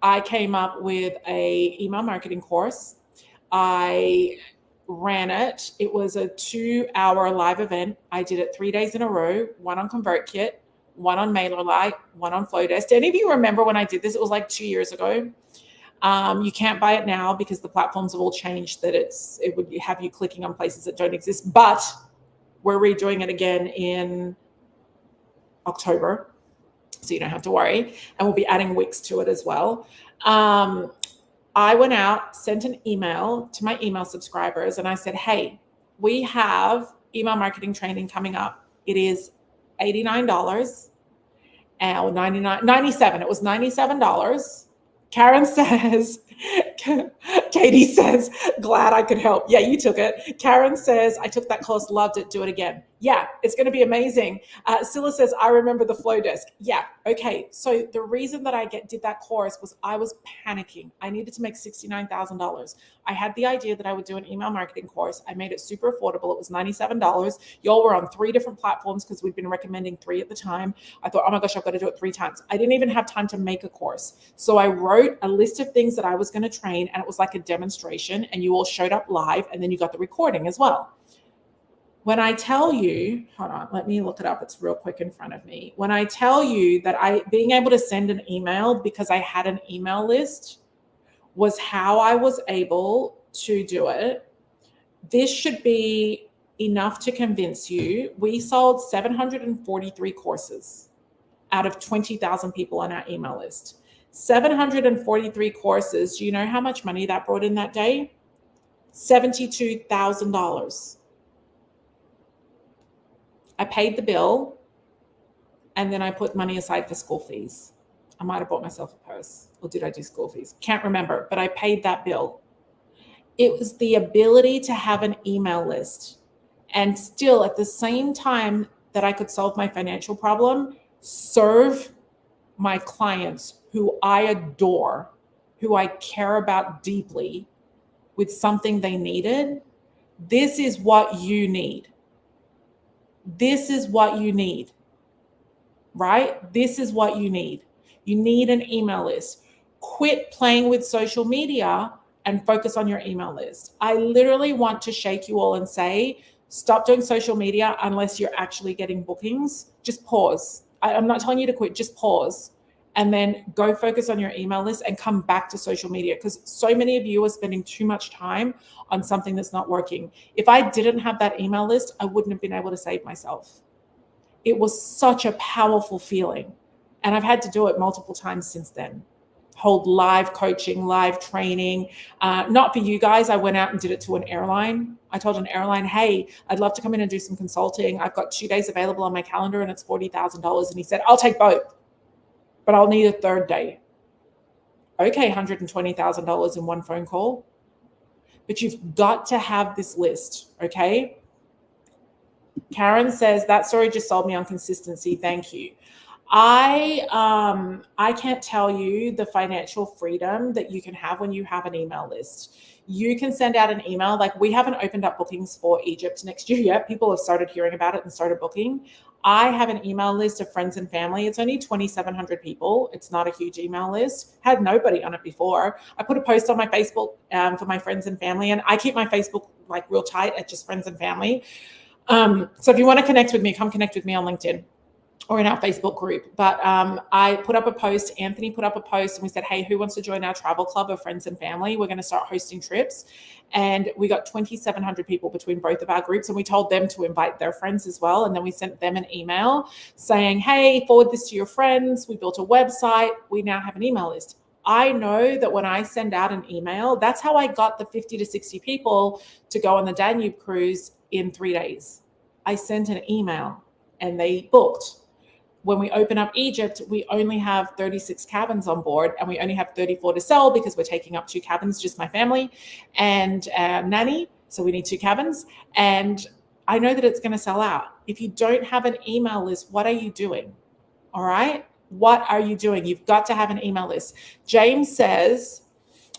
Speaker 1: I came up with a email marketing course. I ran it. It was a 2-hour live event. I did it 3 days in a row, one on ConvertKit, one on MailerLite, one on Flowdesk. Do any of you remember when I did this? It was like 2 years ago. You can't buy it now because the platforms have all changed, that it would have you clicking on places that don't exist. But we're redoing it again in October, so you don't have to worry. And we'll be adding Wix to it as well. I went out, sent an email to my email subscribers, and I said, hey, we have email marketing training coming up. It is $89 or $97. It was $97. Karen says, Katie says, glad I could help. Yeah, you took it. Karen says, I took that course, loved it, do it again. Yeah, it's going to be amazing. Scylla says, I remember the Flowdesk. Yeah, okay. So the reason that I did that course was I was panicking. I needed to make $69,000. I had the idea that I would do an email marketing course. I made it super affordable. It was $97. Y'all were on 3 different platforms because we'd been recommending 3 at the time. I thought, oh my gosh, I've got to do it 3 times. I didn't even have time to make a course. So I wrote a list of things that I was going to train, and it was like a demonstration, and you all showed up live, and then you got the recording as well. When I tell you, hold on, let me look it up. It's real quick in front of me. When I tell you that being able to send an email because I had an email list was how I was able to do it. This should be enough to convince you. We sold 743 courses out of 20,000 people on our email list. 743 courses. Do you know how much money that brought in that day? $72,000. I paid the bill, and then I put money aside for school fees. I might have bought myself a purse, or did I do school fees? Can't remember, but I paid that bill. It was the ability to have an email list, and still at the same time that I could solve my financial problem, serve my clients who I adore, who I care about deeply, with something they needed. This is what you need. This is what you need, right? This is what you need. You need an email list. Quit playing with social media and focus on your email list. I literally want to shake you all and say, stop doing social media unless you're actually getting bookings. Just pause. I'm not telling you to quit, just pause. And then go focus on your email list and come back to social media, because so many of you are spending too much time on something that's not working. If I didn't have that email list, I wouldn't have been able to save myself. It was such a powerful feeling. And I've had to do it multiple times since then. Hold live coaching, live training. Not for you guys. I went out and did it to an airline. I told an airline, hey, I'd love to come in and do some consulting. I've got 2 days available on my calendar and it's $40,000. And he said, I'll take both, but I'll need a 3rd day. Okay, $120,000 in one phone call. But you've got to have this list, okay? Karen says, that story just sold me on consistency. Thank you. I can't tell you the financial freedom that you can have when you have an email list. You can send out an email. Like, we haven't opened up bookings for Egypt next year yet. People have started hearing about it and started booking. I have an email list of friends and family. It's only 2,700 people. It's not a huge email list. Had nobody on it before. I put a post on my Facebook for my friends and family, and I keep my Facebook like real tight at just friends and family. So if you want to connect with me, come connect with me on LinkedIn or in our Facebook group. But I put up a post, Anthony put up a post, and we said, hey, who wants to join our travel club of friends and family? We're going to start hosting trips. And we got 2,700 people between both of our groups, and we told them to invite their friends as well. And then we sent them an email saying, hey, forward this to your friends. We built a website. We now have an email list. I know that when I send out an email, that's how I got the 50 to 60 people to go on the Danube cruise in 3 days. I sent an email and they booked. When we open up Egypt, we only have 36 cabins on board, and we only have 34 to sell because we're taking up 2 cabins, just my family and nanny. So we need 2 cabins. And I know that it's going to sell out. If you don't have an email list, what are you doing? All right. What are you doing? You've got to have an email list. James says,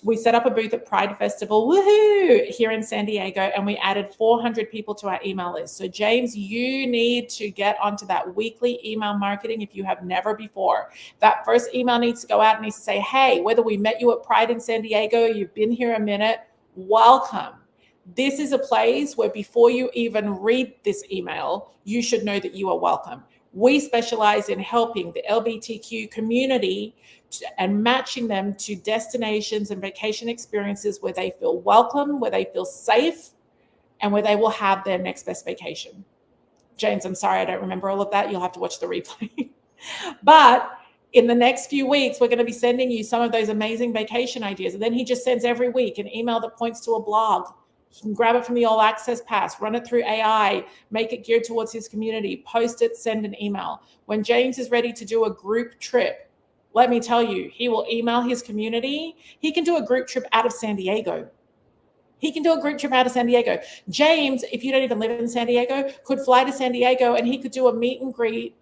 Speaker 1: We set up a booth at Pride Festival, woohoo, here in San Diego, and we added 400 people to our email list. So James, you need to get onto that weekly email marketing if you have never before. That first email needs to go out and needs to say, hey, whether we met you at Pride in San Diego, you've been here a minute, welcome. This is a place where before you even read this email, you should know that you are welcome. We specialize in helping the LGBTQ community and matching them to destinations and vacation experiences where they feel welcome, where they feel safe, and where they will have their next best vacation. James, I'm sorry, I don't remember all of that. You'll have to watch the replay. But in the next few weeks, we're going to be sending you some of those amazing vacation ideas. And then he just sends every week an email that points to a blog. You can grab it from the All Access Pass, run it through AI, make it geared towards his community, post it, send an email. When James is ready to do a group trip, let me tell you, he will email his community. He can do a group trip out of San Diego. He can do a group trip out of San Diego. James, if you don't even live in San Diego, could fly to San Diego and he could do a meet and greet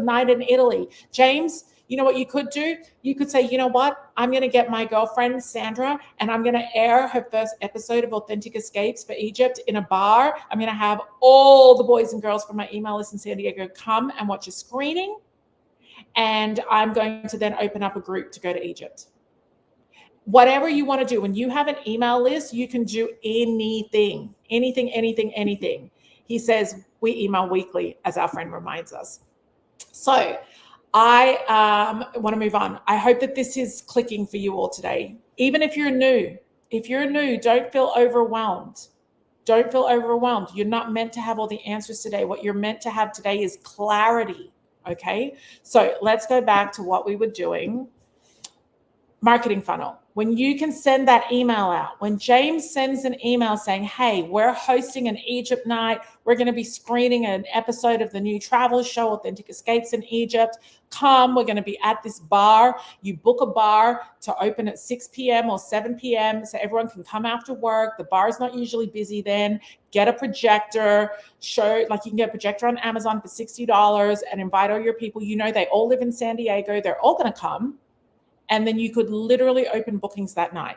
Speaker 1: night in Italy. James, you know what you could do? You could say, you know what? I'm going to get my girlfriend, Sandra, and I'm going to air her first episode of Authentic Escapes for Egypt in a bar. I'm going to have all the boys and girls from my email list in San Diego come and watch a screening. And I'm going to then open up a group to go to Egypt. Whatever you want to do, when you have an email list, you can do anything. He says we email weekly, as our friend reminds us. So I want to move on. I hope that this is clicking for you all today. Even if you're new, don't feel overwhelmed. Don't feel overwhelmed. You're not meant to have all the answers today. What you're meant to have today is clarity. Okay, so let's go back to what we were doing. Marketing funnel. When you can send that email out, when James sends an email saying, hey, we're hosting an Egypt night, we're going to be screening an episode of the new travel show, Authentic Escapes in Egypt. Come, we're going to be at this bar. You book a bar to open at 6 p.m. or 7 p.m. so everyone can come after work. The bar is not usually busy then. Get a projector, you can get a projector on Amazon for $60 and invite all your people. You know, they all live in San Diego. They're all going to come. And then you could literally open bookings that night.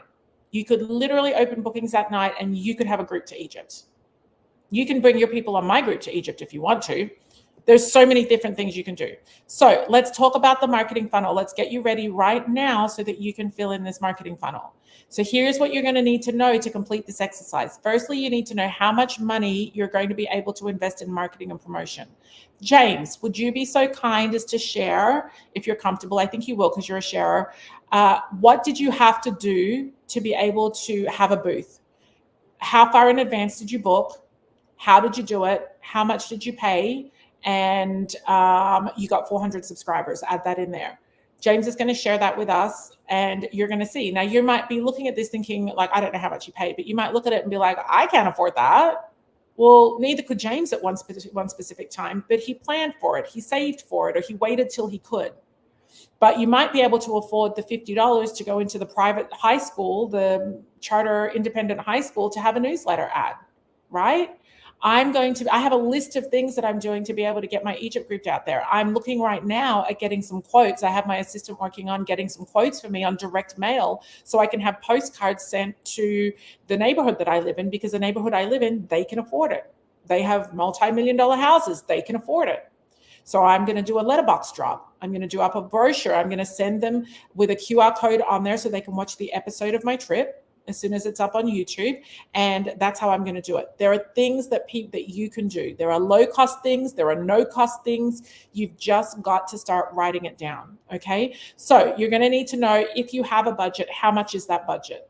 Speaker 1: And you could have a group to Egypt. You can bring your people on my group to Egypt if you want to. There's so many different things you can do. So let's talk about the marketing funnel. Let's get you ready right now so that you can fill in this marketing funnel. So here's what you're going to need to know to complete this exercise. Firstly, you need to know how much money you're going to be able to invest in marketing and promotion. James, would you be so kind as to share, if you're comfortable? I think you will because you're a sharer. What did you have to do to be able to have a booth? How far in advance did you book? How did you do it? How much did you pay? And you got 400 subscribers. Add that in there. James is going to share that with us and you're going to see. Now, you might be looking at this thinking, like, I don't know how much you paid, but you might look at it and be like, I can't afford that. Well, neither could James at one specific time, but he planned for it. He saved for it, or he waited till he could. But you might be able to afford the $50 to go into the private high school, the charter independent high school, to have a newsletter ad, right? I have a list of things that I'm doing to be able to get my Egypt group out there. I'm looking right now at getting some quotes. I have my assistant working on getting some quotes for me on direct mail so I can have postcards sent to the neighborhood that I live in, because the neighborhood I live in, they can afford it. They have multi-million-dollar houses. They can afford it. So I'm going to do a letterbox drop. I'm going to do up a brochure. I'm going to send them with a QR code on there so they can watch the episode of my trip as soon as it's up on YouTube. And that's how I'm going to do it. There are things that you can do. There are low cost things. There are no cost things. You've just got to start writing it down. Okay. So you're going to need to know, if you have a budget, how much is that budget?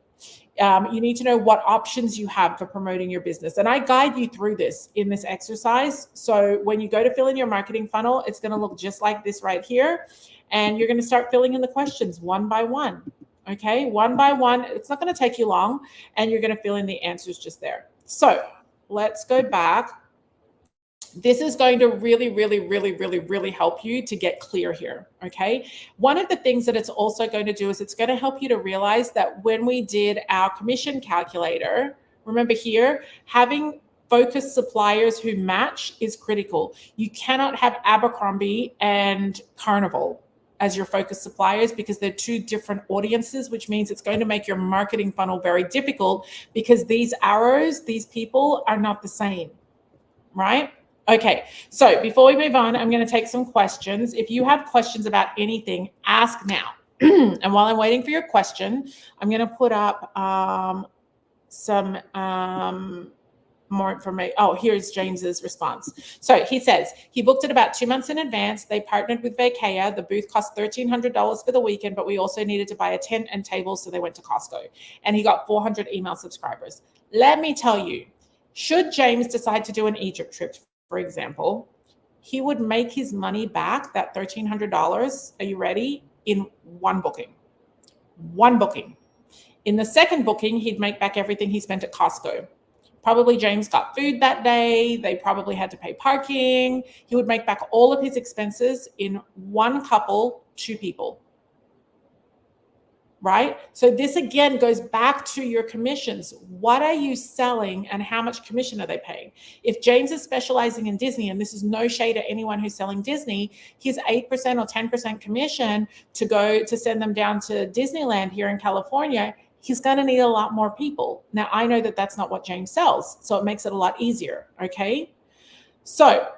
Speaker 1: You need to know what options you have for promoting your business. And I guide you through this in this exercise. So when you go to fill in your marketing funnel, it's going to look just like this right here. And you're going to start filling in the questions one by one. Okay, one by one. It's not going to take you long, and you're going to fill in the answers just there. So let's go back. This is going to really help you to get clear here, okay? One of the things that it's also going to do is it's going to help you to realize that when we did our commission calculator, remember here, having focused suppliers who match is critical. You cannot have Abercrombie and Carnival as your focus suppliers because they're two different audiences, which means it's going to make your marketing funnel very difficult because these arrows, these people are not the same, right? Okay, so before we move on, I'm going to take some questions. If you have questions about anything, ask now. And while I'm waiting for your question, I'm going to put up some more information. Oh, here's James's response. So he says he booked it about 2 months in advance. They partnered with Vacaya. The booth cost $1,300 for the weekend, but we also needed to buy a tent and tables, so they went to Costco. And he got 400 email subscribers. Let me tell you, should James decide to do an Egypt trip, for example, he would make his money back, that $1,300, are you ready, in one booking. One booking. In the second booking, he'd make back everything he spent at Costco. Probably James got food that day. They probably had to pay parking. He would make back all of his expenses in one couple, two people. Right? So this again goes back to your commissions. What are you selling and how much commission are they paying? If James is specializing in Disney, and this is no shade at anyone who's selling Disney, his 8% or 10% commission to go to send them down to Disneyland here in California, he's going to need a lot more people. Now, I know that that's not what James sells, so it makes it a lot easier, okay? So,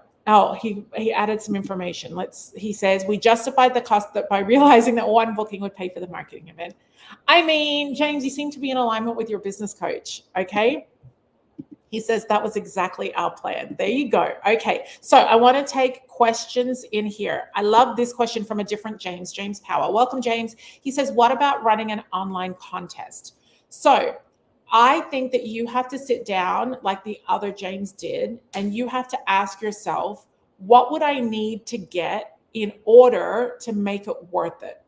Speaker 1: he added some information. He says, we justified the cost that by realizing that one booking would pay for the marketing event. I mean, James, you seem to be in alignment with your business coach, okay? He says that was exactly our plan. There you go. Okay, so I want to take questions in here. I love this question from a different James, James Power. Welcome, James. He says, what about running an online contest? So I think that you have to sit down like the other James did, and you have to ask yourself, what would I need to get in order to make it worth it?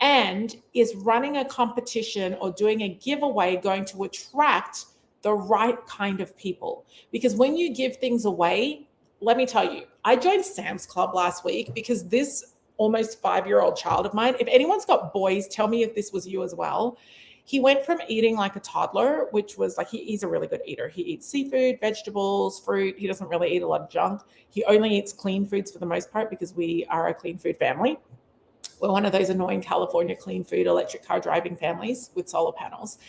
Speaker 1: And is running a competition or doing a giveaway going to attract the right kind of people? Because when you give things away, let me tell you, I joined Sam's Club last week because this almost 5-year-old child of mine, if anyone's got boys, tell me if this was you as well. He went from eating like a toddler, which was like, he's a really good eater. He eats seafood, vegetables, fruit. He doesn't really eat a lot of junk. He only eats clean foods for the most part because we are a clean food family. We're one of those annoying California clean food electric car driving families with solar panels.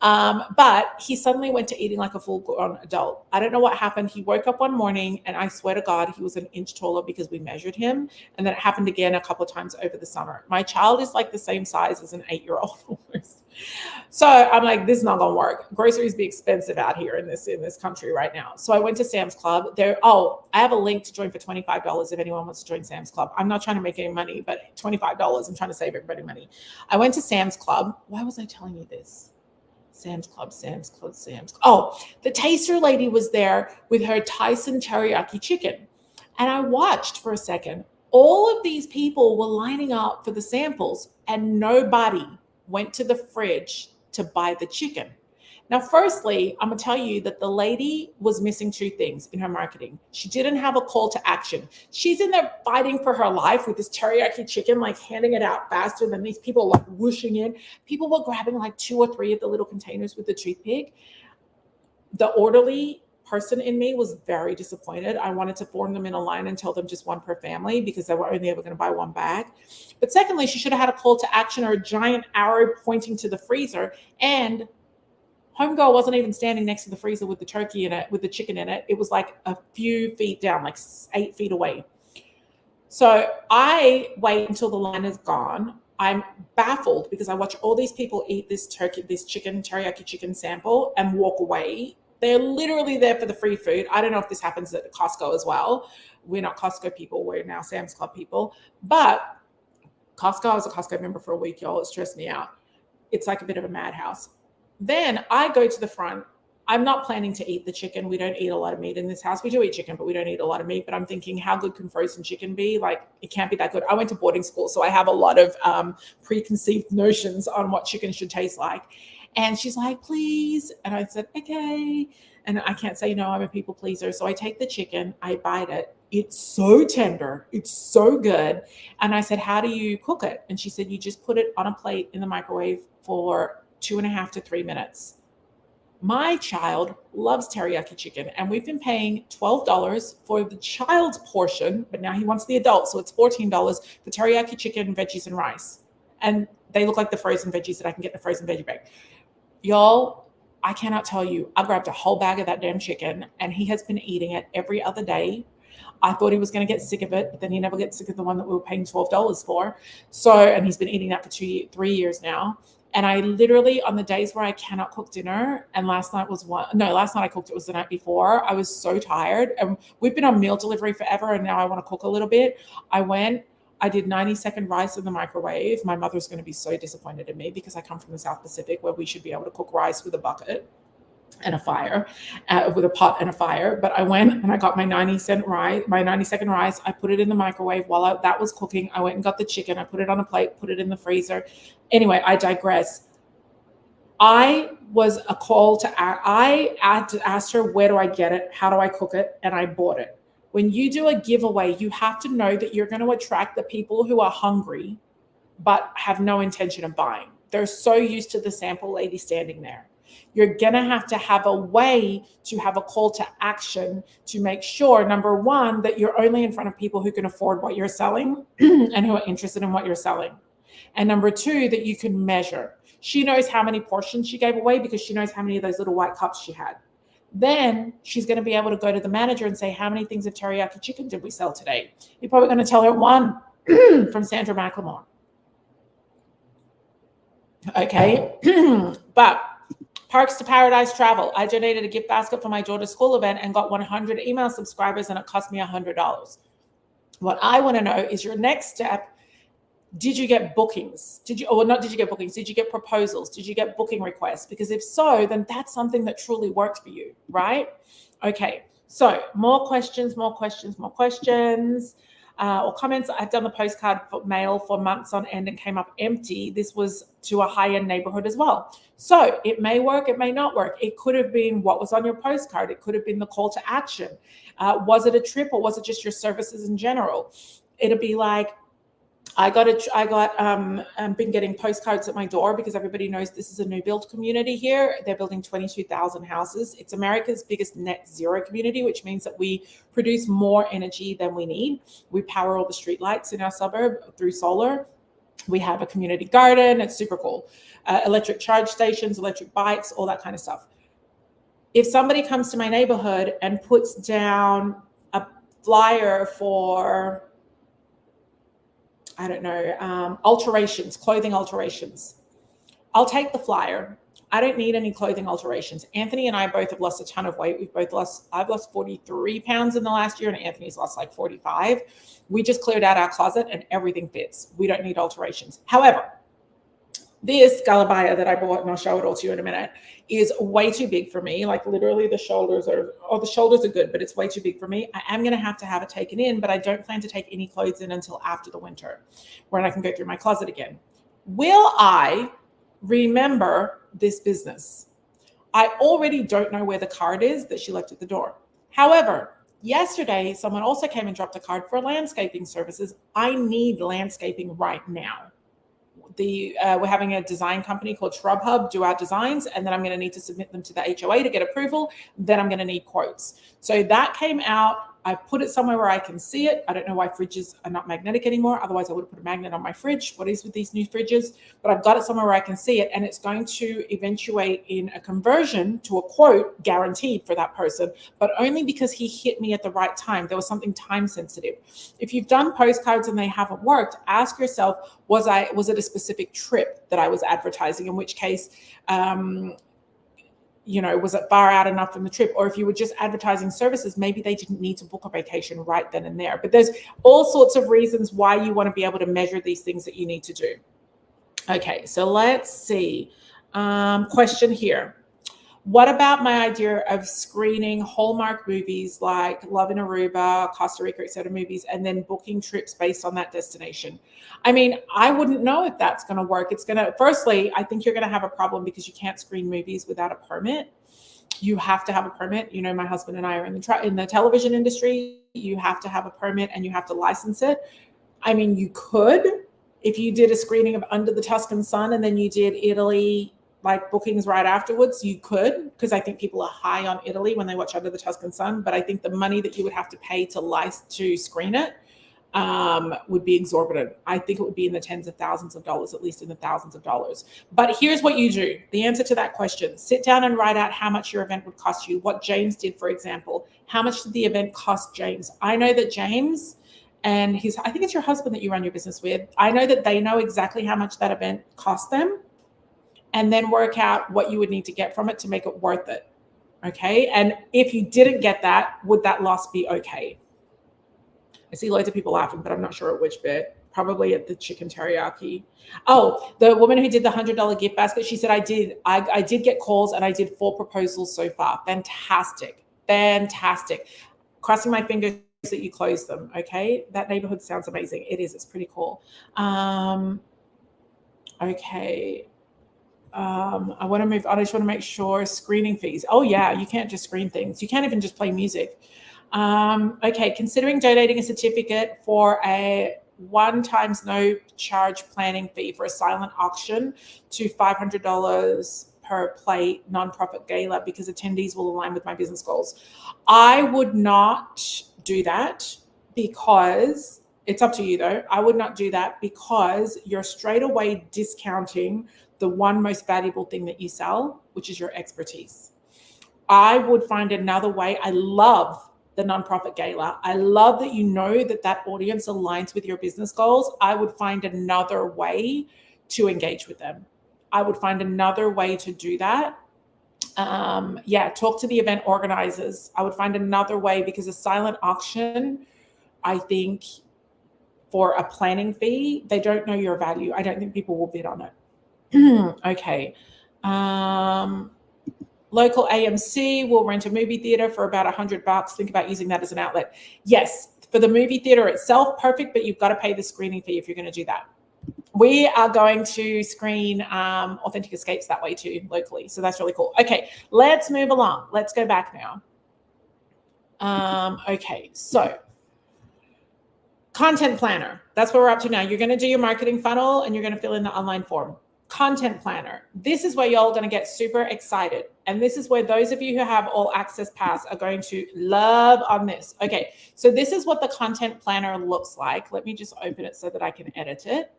Speaker 1: But he suddenly went to eating like a full-grown adult. I don't know what happened. He woke up one morning and I swear to God, he was an inch taller because we measured him. And then it happened again a couple of times over the summer. My child is like the same size as an 8-year-old almost. So I'm like, this is not gonna work. Groceries be expensive out here in this country right now. So I went to Sam's Club. I have a link to join for $25 if anyone wants to join Sam's Club. I'm not trying to make any money, but $25, I'm trying to save everybody money. I went to Sam's Club. Why was I telling you this? Sam's Club. Oh, the taster lady was there with her Tyson teriyaki chicken. And I watched for a second. All of these people were lining up for the samples and nobody went to the fridge to buy the chicken. Now, firstly, I'm going to tell you that the lady was missing two things in her marketing. She didn't have a call to action. She's in there fighting for her life with this teriyaki chicken, like handing it out faster than these people like whooshing in. People were grabbing like 2 or 3 of the little containers with the toothpick. The orderly person in me was very disappointed. I wanted to form them in a line and tell them just one per family because they were only ever going to buy one bag. But secondly, she should have had a call to action or a giant arrow pointing to the freezer. And homegirl wasn't even standing next to the freezer with the turkey in it, with the chicken in it. It was like a few feet down, like 8 feet away. So I wait until the line is gone. I'm baffled because I watch all these people eat this teriyaki chicken sample and walk away. They're literally there for the free food. I don't know if this happens at Costco as well. We're not Costco people. We're now Sam's Club people. But Costco, I was a Costco member for a week, y'all. It stressed me out. It's like a bit of a madhouse. Then I go to the front. I'm not planning to eat the chicken. We don't eat a lot of meat in this house. We do eat chicken, but we don't eat a lot of meat. But I'm thinking, how good can frozen chicken be? Like, it can't be that good. I went to boarding school, so I have a lot of preconceived notions on what chicken should taste like. And she's like, please. And I said, okay. And I can't say no, I'm a people pleaser. So I take the chicken, I bite it. It's so tender. It's so good. And I said, how do you cook it? And she said, you just put it on a plate in the microwave for 2.5 to 3 minutes. My child loves teriyaki chicken, and we've been paying $12 for the child's portion, but now he wants the adult, so it's $14 for teriyaki chicken, veggies, and rice. And they look like the frozen veggies that I can get in a frozen veggie bag. Y'all, I cannot tell you, I grabbed a whole bag of that damn chicken, and he has been eating it every other day. I thought he was going to get sick of it, but then he never gets sick of the one that we were paying $12 for. So, and he's been eating that for 3 years now. And I literally, on the days where I cannot cook dinner, and last night I cooked, it was the night before. I was so tired. And we've been on meal delivery forever, and now I want to cook a little bit. I did 90-second rice in the microwave. My mother's going to be so disappointed in me because I come from the South Pacific where we should be able to cook rice with a bucket and a fire, with a pot and a fire. But I went and I got my 90-second rice. I put it in the microwave while that was cooking. I went and got the chicken. I put it on a plate, put it in the freezer. Anyway, I digress. I had to ask her, where do I get it? How do I cook it? And I bought it. When you do a giveaway, you have to know that you're going to attract the people who are hungry, but have no intention of buying. They're so used to the sample lady standing there. You're going to have a way to have a call to action to make sure, number one, that you're only in front of people who can afford what you're selling and who are interested in what you're selling. And number two, that you can measure. She knows how many portions she gave away because she knows how many of those little white cups she had. Then she's going to be able to go to the manager and say, how many things of teriyaki chicken did we sell today? You're probably going to tell her one from Sandra McLemore. Okay. But Parks to Paradise Travel. I donated a gift basket for my daughter's school event and got 100 email subscribers, and it cost me $100. What I want to know is your next step. Did you get bookings? Did you get proposals? Did you get booking requests? Because if so, then that's something that truly worked for you, right? Okay, so more questions or comments. I've done the postcard mail for months on end and came up empty. This was to a high-end neighborhood as well. So it may work, it may not work. It could have been what was on your postcard. It could have been the call to action. Was it a trip or was it just your services in general? It'd be like, I've been getting postcards at my door because everybody knows this is a new build community here. They're building 22,000 houses. It's America's biggest net zero community, which means that we produce more energy than we need. We power all the streetlights in our suburb through solar. We have a community garden. It's super cool. Electric charge stations, electric bikes, all that kind of stuff. If somebody comes to my neighborhood and puts down a flyer for, I don't know, alterations, clothing alterations, I'll take the flyer. I don't need any clothing alterations. Anthony and I both have lost a ton of weight. I've lost 43 pounds in the last year, and Anthony's lost like 45. We just cleared out our closet and everything fits. We don't need alterations. However, this galabaya that I bought, and I'll show it all to you in a minute, is way too big for me. Like literally the shoulders are good, but it's way too big for me. I am going to have it taken in, but I don't plan to take any clothes in until after the winter when I can go through my closet again. Will I remember this business? I already don't know where the card is that she left at the door. However, yesterday, someone also came and dropped a card for landscaping services. I need landscaping right now. We're having a design company called Shrub Hub do our designs, and then I'm going to need to submit them to the HOA to get approval. Then I'm going to need quotes. So that came out. I put it somewhere where I can see it. I don't know why fridges are not magnetic anymore. Otherwise, I would have put a magnet on my fridge. What is with these new fridges? But I've got it somewhere where I can see it, and it's going to eventuate in a conversion to a quote guaranteed for that person, but only because he hit me at the right time. There was something time sensitive. If you've done postcards and they haven't worked, ask yourself, was it a specific trip that I was advertising? In which case, was it far out enough from the trip? Or if you were just advertising services, maybe they didn't need to book a vacation right then and there. But there's all sorts of reasons why you want to be able to measure these things that you need to do. Okay, so let's see. Question here. What about my idea of screening Hallmark movies like Love in Aruba, Costa Rica, etc. movies, and then booking trips based on that destination? I mean, I wouldn't know if that's going to work. Firstly, I think you're going to have a problem because you can't screen movies without a permit. You have to have a permit. My husband and I are in the television industry. You have to have a permit and you have to license it. I mean, you could, if you did a screening of Under the Tuscan Sun and then you did Italy, like bookings right afterwards, you could, because I think people are high on Italy when they watch Under the Tuscan Sun. But I think the money that you would have to pay to screen it would be exorbitant. I think it would be in the tens of thousands of dollars, at least in the thousands of dollars. But here's what you do. The answer to that question: sit down and write out how much your event would cost you. What James did, for example. How much did the event cost James? I know that James and I think it's your husband that you run your business with. I know that they know exactly how much that event cost them, and then work out what you would need to get from it to make it worth it. Okay. And if you didn't get that, would that loss be okay? I see loads of people laughing, but I'm not sure at which bit. Probably at the chicken teriyaki. Oh, the woman who did the $100 gift basket, she said, I did get calls and I did 4 proposals so far. Fantastic. Fantastic. Crossing my fingers that you close them. Okay. That neighborhood sounds amazing. It is. It's pretty cool. Okay. I want to move on. I just want to make sure screening fees. Oh yeah, you can't just screen things. You can't even just play music. Okay, considering donating a certificate for a 1 times no charge planning fee for a silent auction to $500 per plate nonprofit gala because attendees will align with my business goals. I would not do that because it's up to you though. I would not do that because you're straight away discounting the one most valuable thing that you sell, which is your expertise. I would find another way. I love the nonprofit gala. I love that you know that audience aligns with your business goals. I would find another way to engage with them. I would find another way to do that. Talk to the event organizers. I would find another way because a silent auction, I think for a planning fee, they don't know your value. I don't think people will bid on it. Okay. Local AMC will rent a movie theater for about $100. Think about using that as an outlet. Yes, for the movie theater itself, perfect, but you've got to pay the screening fee if you're going to do that. We are going to screen Authentic Escapes that way too, locally. So that's really cool. Okay, let's move along. Let's go back now. Okay, so content planner. That's what we're up to now. You're going to do your marketing funnel and you're going to fill in the online form. Content planner. This is where y'all are going to get super excited. And this is where those of you who have all access pass are going to love on this. Okay, so this is what the content planner looks like. Let me just open it so that I can edit it.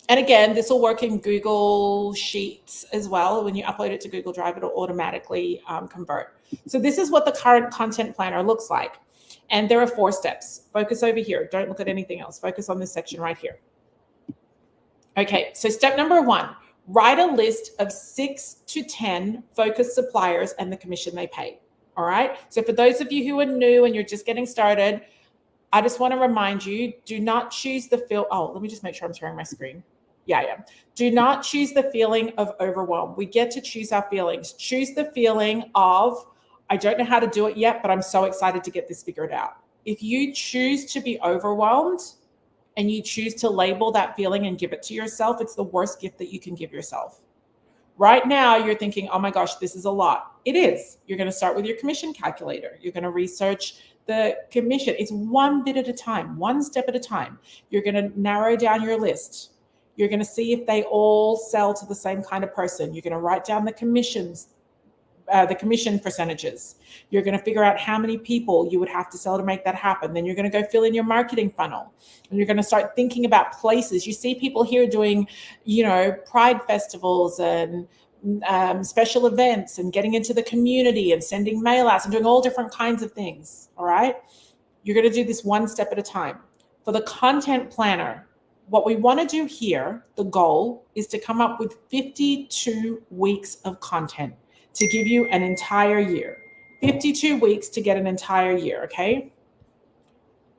Speaker 1: And again, this will work in Google Sheets as well. When you upload it to Google Drive, it'll automatically convert. So this is what the current content planner looks like. And there are 4 steps. Focus over here. Don't look at anything else. Focus on this section right here. Okay, so step number 1, write a list of 6 to 10 focused suppliers and the commission they pay. All right. So for those of you who are new and you're just getting started, I just want to remind you, do not choose the feel. Oh, let me just make sure I'm sharing my screen. Yeah. Do not choose the feeling of overwhelm. We get to choose our feelings. Choose the feeling of, I don't know how to do it yet, but I'm so excited to get this figured out. If you choose to be overwhelmed, and you choose to label that feeling and give it to yourself, it's the worst gift that you can give yourself. Right now, you're thinking, oh my gosh, this is a lot. It is. You're going to start with your commission calculator. You're going to research the commission. It's 1 bit at a time, 1 step at a time. You're going to narrow down your list. You're going to see if they all sell to the same kind of person. You're going to write down the commissions, the commission percentages. You're going to figure out how many people you would have to sell to make that happen. Then you're going to go fill in your marketing funnel, and you're going to start thinking about places. You see people here doing, pride festivals and special events and getting into the community and sending mail outs and doing all different kinds of things. All right. You're going to do this 1 step at a time. For the content planner, what we want to do here, the goal is to come up with 52 weeks of content to give you an entire year. 52 weeks to get an entire year, okay?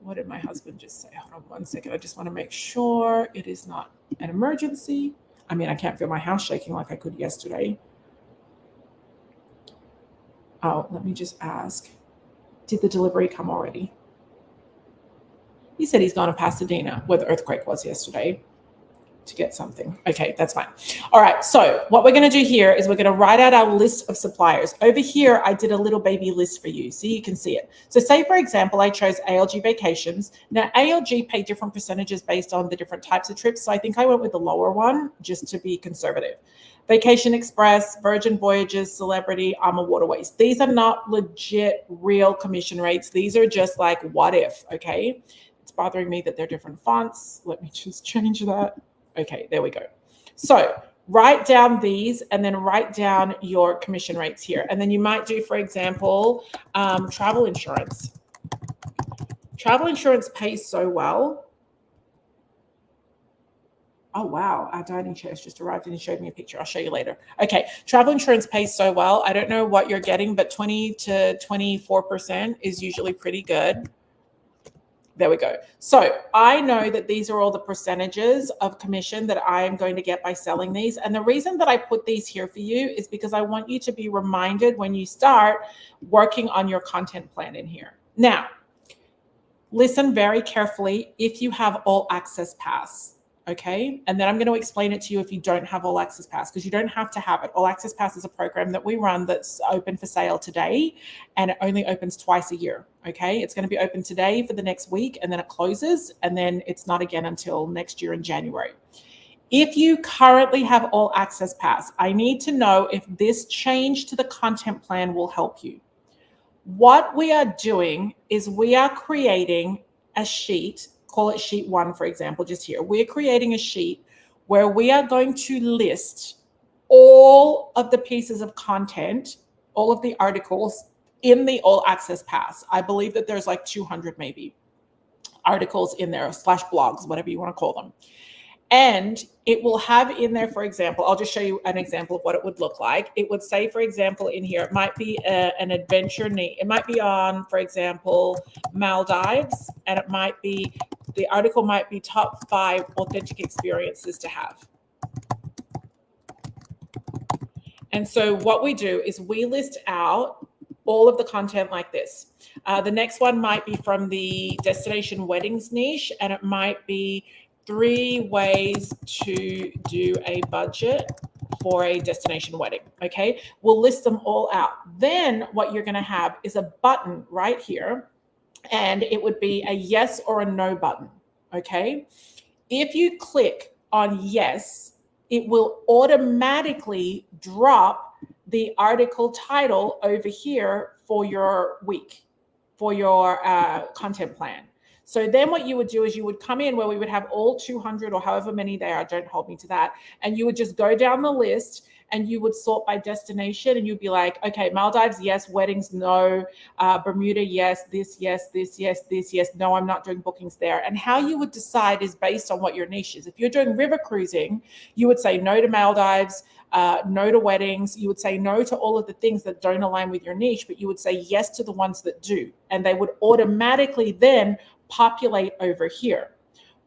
Speaker 1: What did my husband just say? Hold on 1 second. I just want to make sure it is not an emergency. I mean, I can't feel my house shaking like I could yesterday. Oh, let me just ask. Did the delivery come already? He said he's gone to Pasadena, where the earthquake was yesterday. to get something. Okay, that's fine. All right, so what we're going to do here is we're going to write out our list of suppliers. Over here, I did a little baby list for you so you can see it. So say, for example, I chose ALG Vacations. Now, ALG pay different percentages based on the different types of trips. So I think I went with the lower one just to be conservative. Vacation Express, Virgin Voyages, Celebrity, AMA Waterways. These are not legit real commission rates. These are just like what if, okay? It's bothering me that they're different fonts. Let me just change that. Okay, there we go. So write down these and then write down your commission rates here. And then you might do, for example, travel insurance. Travel insurance pays so well. Oh, wow. Our dining chairs just arrived and he showed me a picture. I'll show you later. Okay. Travel insurance pays so well. I don't know what you're getting, but 20 to 24% is usually pretty good. There we go. So I know that these are all the percentages of commission that I am going to get by selling these. And the reason that I put these here for you is because I want you to be reminded when you start working on your content plan in here. Now, listen very carefully if you have all access pass. Okay. And then I'm going to explain it to you if you don't have all access pass, because you don't have to have it. All access pass is a program that we run that's open for sale today, and it only opens twice a year. Okay. It's going to be open today for the next week, and then it closes, and then it's not again until next year in January. If you currently have all access pass, I need to know if this change to the content plan will help you. What we are doing is we are creating a sheet. Call it sheet 1, for example, just here. We're creating a sheet where we are going to list all of the pieces of content, all of the articles in the all access pass. I believe that there's like 200 maybe articles in there, /blogs, whatever you want to call them. And it will have in there, for example, I'll just show you an example of what it would look like. It would say, for example, in here, it might be an adventure name. It might be on, for example, Maldives, and it might be, the article might be top 5 authentic experiences to have. And so what we do is we list out all of the content like this. The next one might be from the destination weddings niche, and it might be 3 ways to do a budget for a destination wedding. Okay, we'll list them all out. Then what you're going to have is a button right here, and it would be a yes or a no button. Okay, if you click on yes, it will automatically drop the article title over here for your week, for your content plan. So then what you would do is you would come in where we would have all 200 or however many they are, don't hold me to that. And you would just go down the list and you would sort by destination, and you'd be like, okay, Maldives, yes, weddings, no, Bermuda, yes, this, yes, this, yes, this, yes, no, I'm not doing bookings there. And how you would decide is based on what your niche is. If you're doing river cruising, you would say no to Maldives, no to weddings. You would say no to all of the things that don't align with your niche, but you would say yes to the ones that do. And they would automatically then populate over here.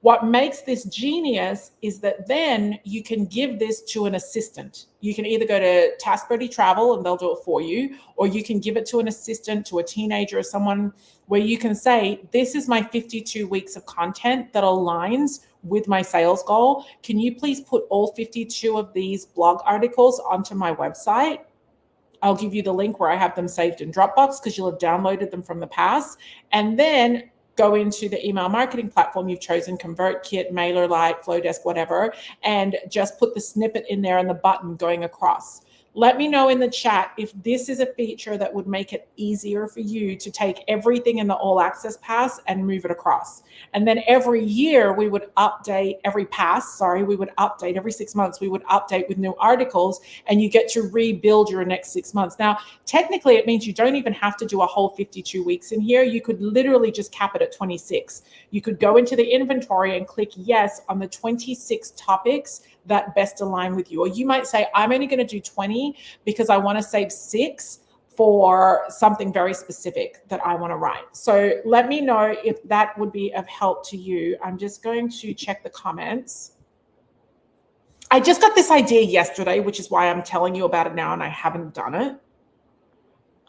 Speaker 1: What makes this genius is that then you can give this to an assistant. You can either go to TaskBuddy Travel and they'll do it for you, or you can give it to an assistant, to a teenager or someone, where you can say, this is my 52 weeks of content that aligns with my sales goal. Can you please put all 52 of these blog articles onto my website? I'll give you the link where I have them saved in Dropbox because you'll have downloaded them from the past. And then go into the email marketing platform you've chosen, ConvertKit, MailerLite, Flowdesk, whatever, and just put the snippet in there and the button going across. Let me know in the chat if this is a feature that would make it easier for you to take everything in the all access pass and move it across. And then every year we would update, every 6 months, we would update with new articles, and you get to rebuild your next 6 months. Now, technically it means you don't even have to do a whole 52 weeks in here. You could literally just cap it at 26. You could go into the inventory and click yes on the 26 topics that best align with you. Or you might say, I'm only going to do 20 because I want to save 6 for something very specific that I want to write. So let me know if that would be of help to you. I'm just going to check the comments. I just got this idea yesterday, which is why I'm telling you about it now, and I haven't done it.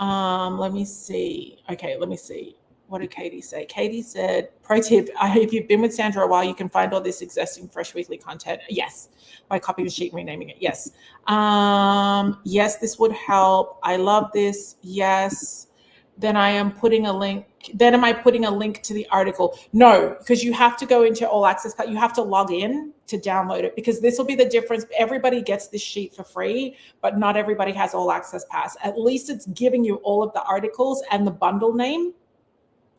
Speaker 1: Let me see. Okay, let me see. What did Katie say? Katie said, pro tip, if you've been with Sandra a while, you can find all this existing fresh weekly content. Yes, by copying the sheet and renaming it. Yes. Yes, this would help. I love this. Yes. Then I am putting a link. Then am I putting a link to the article? No, because you have to go into All Access. You have to log in to download it, because this will be the difference. Everybody gets this sheet for free, but not everybody has All Access Pass. At least it's giving you all of the articles and the bundle name.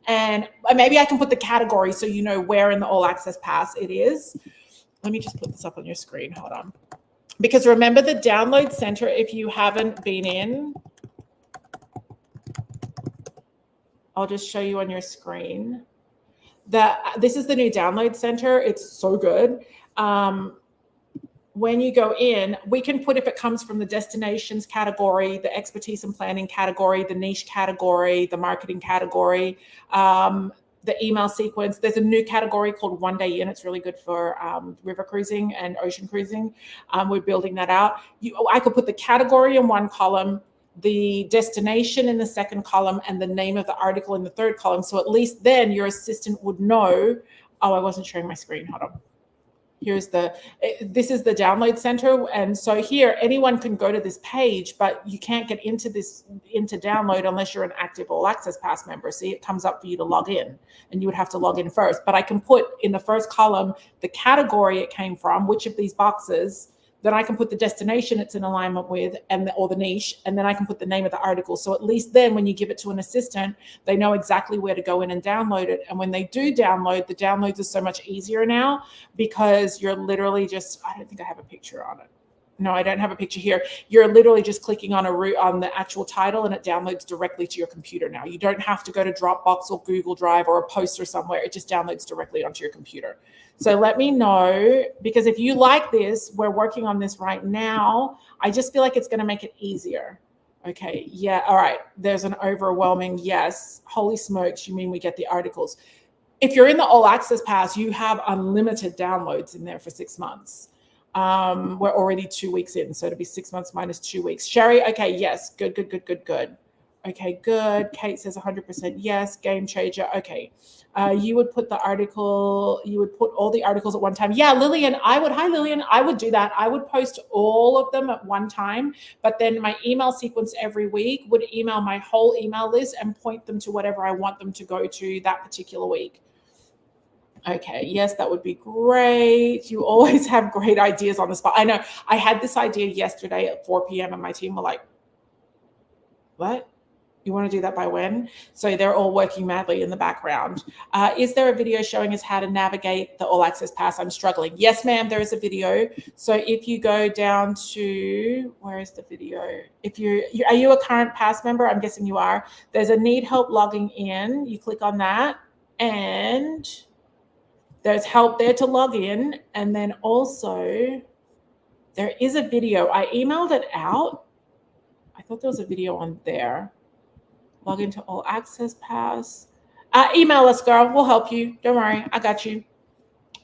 Speaker 1: And maybe I can put the category so you know where in the All Access Pass it is. Let me just put this up on your screen. Hold on. Because remember the download center, if you haven't been in, I'll just show you on your screen. This is the new download center. It's so good. When you go in, we can put, if it comes from the destinations category, the expertise and planning category, the niche category, the marketing category, the email sequence. There's a new category called One Day In. It's really good for river cruising and ocean cruising. We're building that out. I could put the category in one column, the destination in the second column, and the name of the article in the third column. So at least then your assistant would know, oh, I wasn't sharing my screen. Hold on. This is the download center. And so here, anyone can go to this page, but you can't get into download unless you're an active All Access Pass member. See, it comes up for you to log in, and you would have to log in first. But I can put in the first column the category it came from, which of these boxes. Then I can put the destination it's in alignment with, or the niche, and then I can put the name of the article. So at least then when you give it to an assistant, they know exactly where to go in and download it. And when they do download, the downloads are so much easier now, because you're literally just, I don't think I have a picture on it. No, I don't have a picture here. You're literally just clicking on on the actual title, and it downloads directly to your computer now. You don't have to go to Dropbox or Google Drive or a poster somewhere. It just downloads directly onto your computer. So let me know, because if you like this, we're working on this right now. I just feel like it's going to make it easier. Okay. Yeah. All right. There's an overwhelming yes. Holy smokes. You mean we get the articles? If you're in the All Access Pass, you have unlimited downloads in there for 6 months. We're already 2 weeks in, so it'll be 6 months minus 2 weeks. Sherry, okay, yes, good. Okay, good. Kate says 100% yes, game changer. Okay, you would put all the articles at one time. Yeah, Lillian, hi Lillian, I would do that. I would post all of them at one time, but then my email sequence every week would email my whole email list and point them to whatever I want them to go to that particular week. Okay, yes, that would be great. You always have great ideas on the spot. I know I had this idea yesterday at 4 p.m. and my team were like, what? You want to do that by when? So they're all working madly in the background. Is there a video showing us how to navigate the All Access Pass? I'm struggling. Yes, ma'am, there is a video. So if you go down to, where is the video? Are you a current pass member? I'm guessing you are. There's a need help logging in. You click on that, and there's help there to log in. And then also there is a video. I emailed it out. I thought there was a video on there. Log into All Access Pass. Email us, girl. We'll help you. Don't worry. I got you.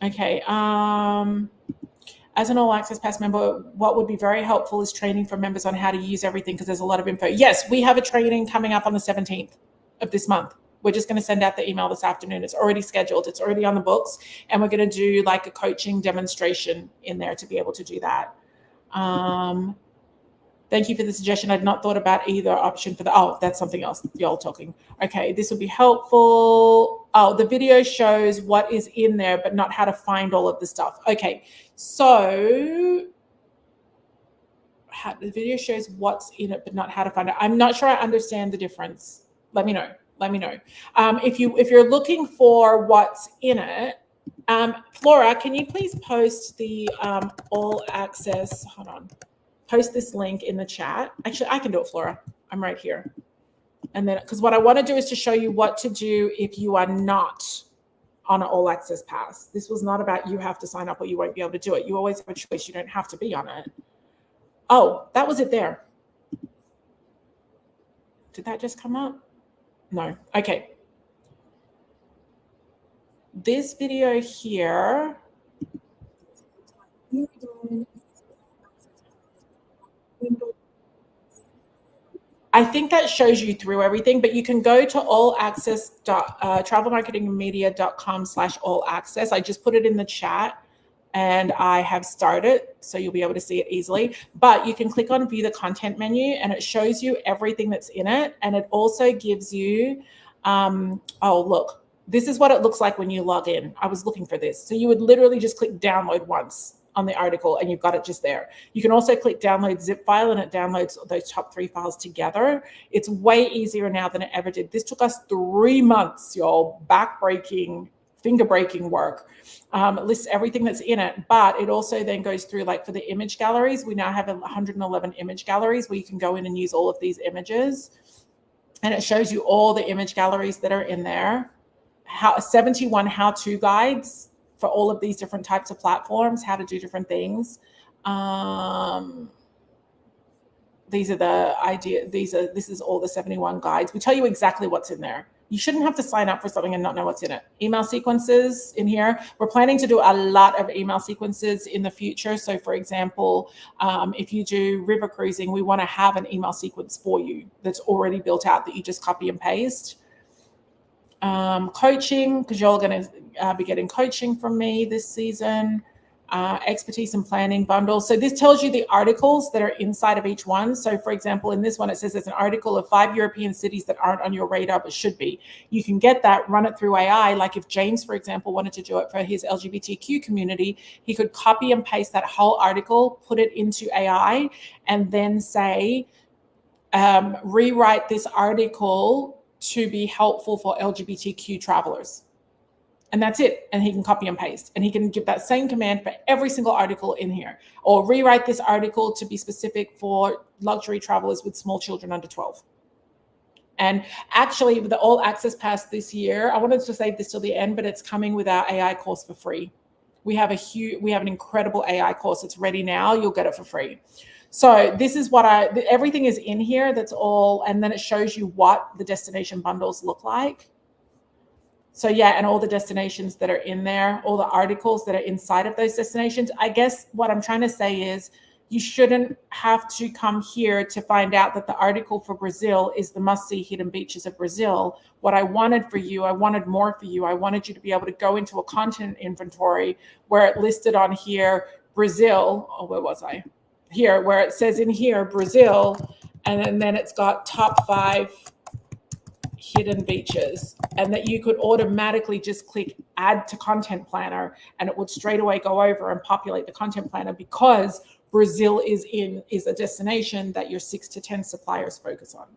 Speaker 1: Okay. As an All Access Pass member, what would be very helpful is training for members on how to use everything, because there's a lot of info. Yes, we have a training coming up on the 17th of this month. We're just going to send out the email this afternoon. It's already scheduled. It's already on the books. And we're going to do like a coaching demonstration in there to be able to do that. Thank you for the suggestion. I'd not thought about either option for that's something else. Y'all talking. Okay, this would be helpful. Oh, the video shows what is in there, but not how to find all of the stuff. Okay, so the video shows what's in it, but not how to find it. I'm not sure I understand the difference. Let me know. If you're looking for what's in it, Flora, can you please post the All Access? Hold on. Post this link in the chat. Actually, I can do it, Flora. I'm right here. And then, because what I want to do is to show you what to do if you are not on an All Access Pass. This was not about you have to sign up or you won't be able to do it. You always have a choice. You don't have to be on it. Oh, that was it there. Did that just come up? No. Okay. This video here. I think that shows you through everything, but you can go to travelmarketingmedia.com/all access. I just put it in the chat and I have started, so you'll be able to see it easily. But you can click on view the content menu and it shows you everything that's in it. And it also gives you, oh, look, this is what it looks like when you log in. I was looking for this. So you would literally just click download once on the article and you've got it just there. You can also click download zip file and it downloads those top 3 files together. It's way easier now than it ever did. This took us 3 months, y'all, back-breaking, finger-breaking work. It lists everything that's in it, but it also then goes through, like for the image galleries, we now have 111 image galleries where you can go in and use all of these images. And it shows you all the image galleries that are in there. 71 how-to guides for all of these different types of platforms, how to do different things. These are the idea. This is all the 71 guides. We tell you exactly what's in there. You shouldn't have to sign up for something and not know what's in it. Email sequences in here. We're planning to do a lot of email sequences in the future. So for example, if you do river cruising, we want to have an email sequence for you that's already built out that you just copy and paste. Coaching, because you're going to be getting coaching from me this season. Expertise and planning bundles. So this tells you the articles that are inside of each one. So for example, in this one, it says there's an article of 5 European cities that aren't on your radar, but should be. You can get that, run it through AI. Like if James, for example, wanted to do it for his LGBTQ community, he could copy and paste that whole article, put it into AI, and then say, rewrite this article to be helpful for LGBTQ travelers. And that's it. And he can copy and paste. And he can give that same command for every single article in here. Or rewrite this article to be specific for luxury travelers with small children under 12. And actually, with the All Access Pass this year, I wanted to save this till the end, but it's coming with our AI course for free. We have an incredible AI course. It's ready now. You'll get it for free. So this is what everything is in here. That's all. And then it shows you what the destination bundles look like. So yeah, and all the destinations that are in there, all the articles that are inside of those destinations. I guess what I'm trying to say is you shouldn't have to come here to find out that the article for Brazil is the must-see hidden beaches of Brazil. What I wanted for you, I wanted more for you. I wanted you to be able to go into a content inventory where it listed on here, Brazil. Oh, where was I? Here, where it says in here, Brazil, and then it's got top 5 hidden beaches, and that you could automatically just click add to content planner and it would straight away go over and populate the content planner because Brazil is a destination that your 6 to 10 suppliers focus on.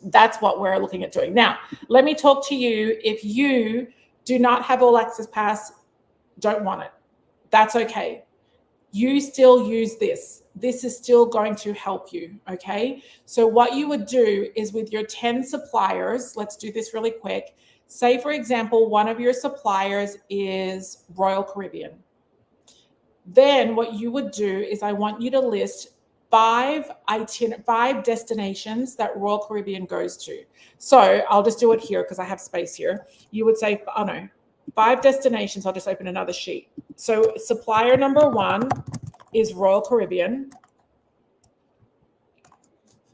Speaker 1: That's what we're looking at doing. Now, let me talk to you. If you do not have All Access Pass, don't want it, that's okay. You still use this. This is still going to help you, okay? So what you would do is with your 10 suppliers, let's do this really quick. Say, for example, one of your suppliers is Royal Caribbean. Then what you would do is I want you to list 5 destinations that Royal Caribbean goes to. So I'll just do it here because I have space here. You would say, 5 destinations. I'll just open another sheet. So supplier number 1 is Royal Caribbean.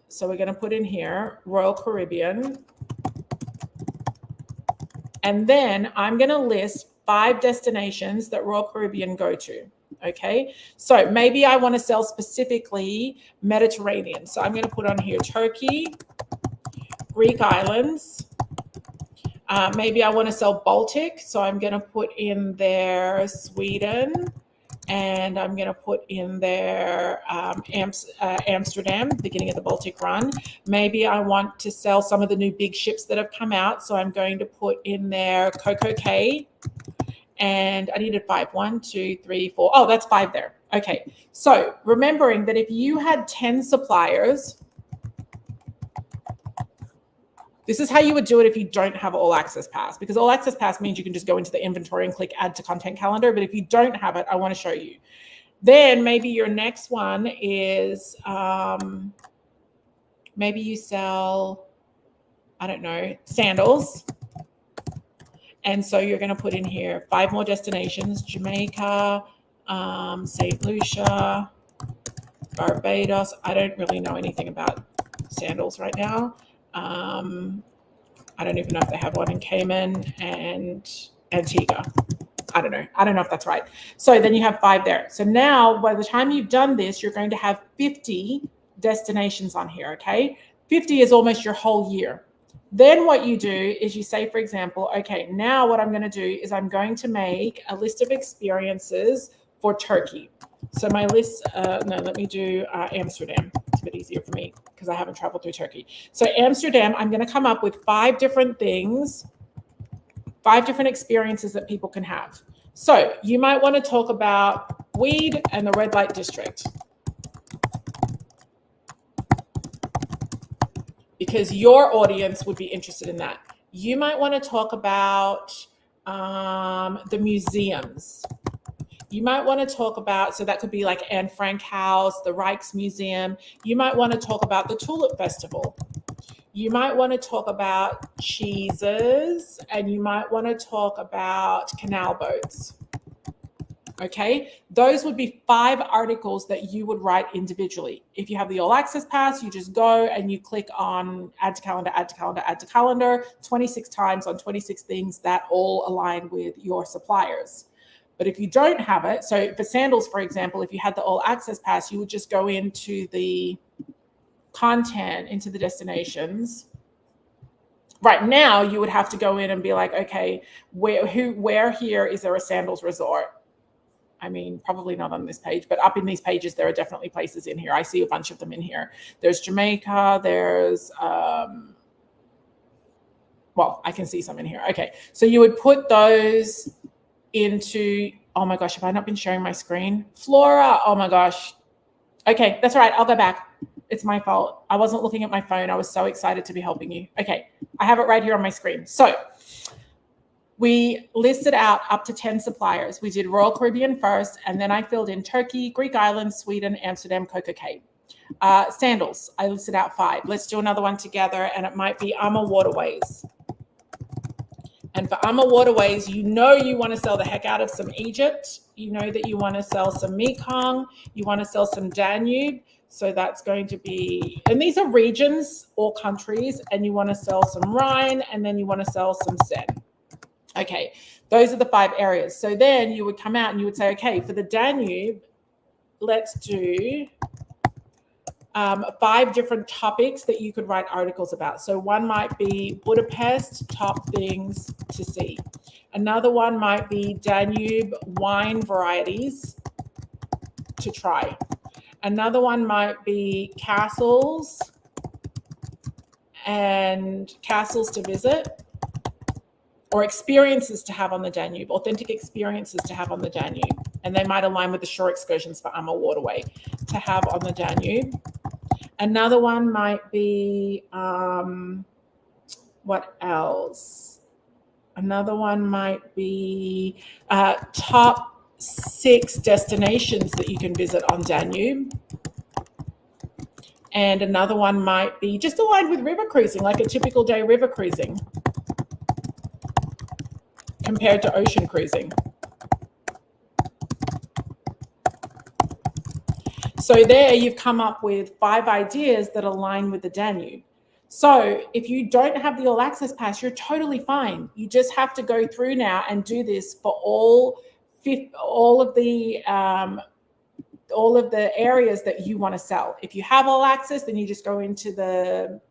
Speaker 1: So we're going to put in here Royal Caribbean. And then I'm going to list 5 destinations that Royal Caribbean go to. Okay, so maybe I want to sell specifically Mediterranean. So I'm going to put on here Turkey, Greek islands. Maybe I want to sell Baltic. So I'm going to put in there Sweden. And I'm going to put in there Amsterdam, beginning of the Baltic run. Maybe I want to sell some of the new big ships that have come out. So I'm going to put in there Coco Cay. And I needed 5. 1, 2, 3, 4. Oh, that's 5 there. Okay. So remembering that if you had 10 suppliers, this is how you would do it if you don't have All Access Pass, because All Access Pass means you can just go into the inventory and click add to content calendar. But if you don't have it, I want to show you. Then maybe your next one is, maybe you sell, I don't know, sandals. And so you're going to put in here 5 more destinations: Jamaica, St. Lucia, Barbados. I don't really know anything about sandals right now. I don't even know if they have one in Cayman and Antigua. I don't know. I don't know if that's right. So then you have 5 there. So now by the time you've done this, you're going to have 50 destinations on here, okay? 50 is almost your whole year. Then what you do is you say, for example, okay, now what I'm going to do is I'm going to make a list of experiences for Turkey. So my list, no, let me do Amsterdam. It's a bit easier for me because I haven't traveled through Turkey. So Amsterdam, I'm going to come up with 5 different things, 5 different experiences that people can have. So you might want to talk about weed and the red light district, because your audience would be interested in that. You might want to talk about the museums. You might want to talk about, so that could be like Anne Frank House, the Rijksmuseum. You might want to talk about the Tulip Festival. You might want to talk about cheeses, and you might want to talk about canal boats. Okay, those would be 5 articles that you would write individually. If you have the All Access Pass, you just go and you click on add to calendar, add to calendar, add to calendar 26 times on 26 things that all align with your suppliers. But if you don't have it, so for sandals, for example, if you had the All Access Pass, you would just go into the content, into the destinations. Right now, you would have to go in and be like, okay, where here is there a sandals resort? I mean, probably not on this page, but up in these pages, there are definitely places in here. I see a bunch of them in here. There's Jamaica. There's, well, I can see some in here. Okay, so you would put those into, oh my gosh, have I not been sharing my screen? Flora, oh my gosh. Okay, that's all right. I'll go back. It's my fault. I wasn't looking at my phone. I was so excited to be helping you. Okay, I have it right here on my screen. So we listed out up to 10 suppliers. We did Royal Caribbean first, and then I filled in Turkey, Greek islands, Sweden, Amsterdam, Coco Cay. Sandals, I listed out 5. Let's do another one together, and it might be AMA Waterways. And for AMA Waterways, you know you want to sell the heck out of some Egypt. You know that you want to sell some Mekong. You want to sell some Danube. So that's going to be, and these are regions or countries, and you want to sell some Rhine, and then you want to sell some Seine. Okay, those are the 5 areas. So then you would come out and you would say, okay, for the Danube, let's do 5 different topics that you could write articles about. So one might be Budapest, top things to see. Another one might be Danube wine varieties to try. Another one might be castles and castles to visit, or experiences to have on the Danube, authentic experiences to have on the Danube. And they might align with the shore excursions for AMA Waterway to have on the Danube. Another one might be, what else? Another one might be top 6 destinations that you can visit on Danube. And another one might be just aligned with river cruising, like a typical day river cruising compared to ocean cruising. So there you've come up with 5 ideas that align with the Danube. So if you don't have the All Access Pass, you're totally fine. You just have to go through now and do this for all of the areas that you want to sell. If you have All Access, then you just go into the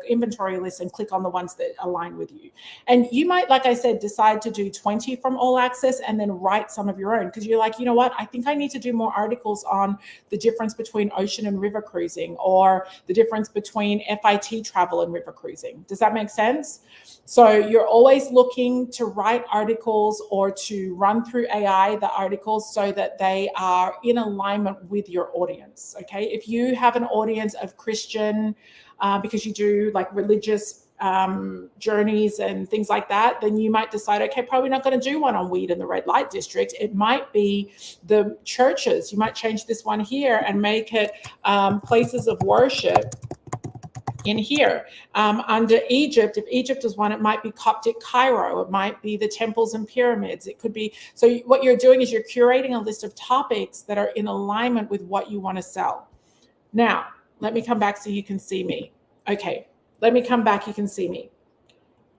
Speaker 1: inventory list and click on the ones that align with you. And you might, like I said, decide to do 20 from All Access and then write some of your own, because you're like, you know what, I think I need to do more articles on the difference between ocean and river cruising, or the difference between FIT travel and river cruising. Does that make sense? So you're always looking to write articles or to run through AI the articles so that they are in alignment with your audience. Okay, if you have an audience of Christian, because you do like religious journeys and things like that, then you might decide, okay, probably not going to do one on weed in the red light district. It might be the churches. You might change this one here and make it places of worship in here. Under Egypt, if Egypt is one, it might be Coptic Cairo. It might be the temples and pyramids. It could be, so what you're doing is you're curating a list of topics that are in alignment with what you want to sell. Now, Let me come back so you can see me. Okay, let me come back, you can see me.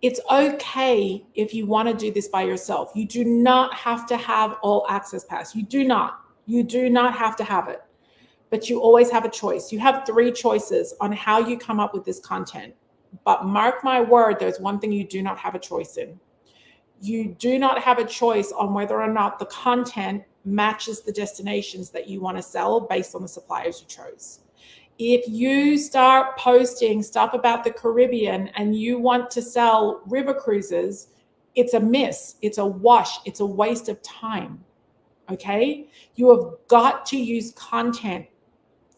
Speaker 1: It's okay if you want to do this by yourself. You do not have to have all access pass. You do not. You do not have to have it. But you always have a choice. You have 3 choices on how you come up with this content. But mark my word, there's one thing you do not have a choice in. You do not have a choice on whether or not the content matches the destinations that you want to sell based on the suppliers you chose. If you start posting stuff about the Caribbean and you want to sell river cruises, it's a miss, it's a wash, it's a waste of time. Okay? You have got to use content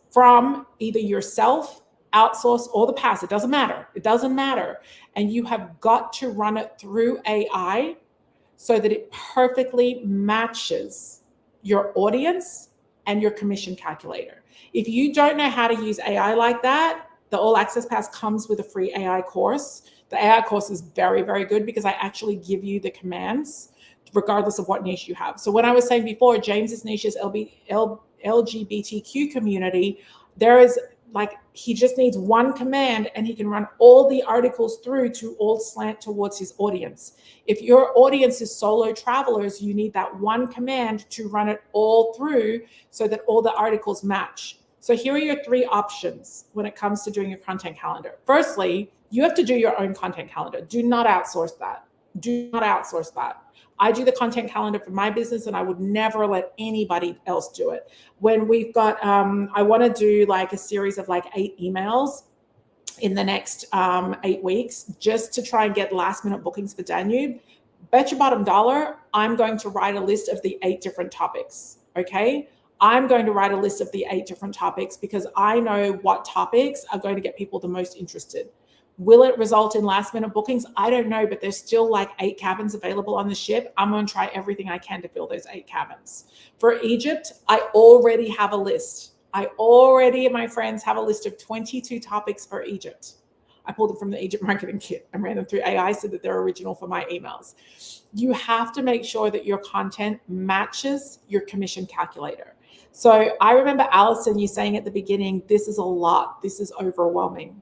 Speaker 1: from either yourself, outsource, or the past. It doesn't matter. It doesn't matter. And you have got to run it through AI so that it perfectly matches your audience and your commission calculator. If you don't know how to use AI like that, the All Access Pass comes with a free AI course. The AI course is very, very good because I actually give you the commands regardless of what niche you have. So when I was saying before, James's niche is LGBTQ community, there is like, he just needs one command and he can run all the articles through to all slant towards his audience. If your audience is solo travelers, you need that one command to run it all through so that all the articles match. So here are your 3 options when it comes to doing your content calendar. Firstly, you have to do your own content calendar. Do not outsource that. Do not outsource that. I do the content calendar for my business and I would never let anybody else do it. When we've got, I want to do like a series of like 8 emails in the next 8 weeks just to try and get last minute bookings for Danube. Bet your bottom dollar, I'm going to write a list of the 8 different topics. Okay. I'm going to write a list of the 8 different topics because I know what topics are going to get people the most interested. Will it result in last minute bookings? I don't know, but there's still like 8 cabins available on the ship. I'm going to try everything I can to fill those 8 cabins. For Egypt, I already have a list. I already, my friends, have a list of 22 topics for Egypt. I pulled them from the Egypt marketing kit and ran them through AI so that they're original for my emails. You have to make sure that your content matches your commission calculator. So I remember, Allison, you saying at the beginning, this is a lot. This is overwhelming.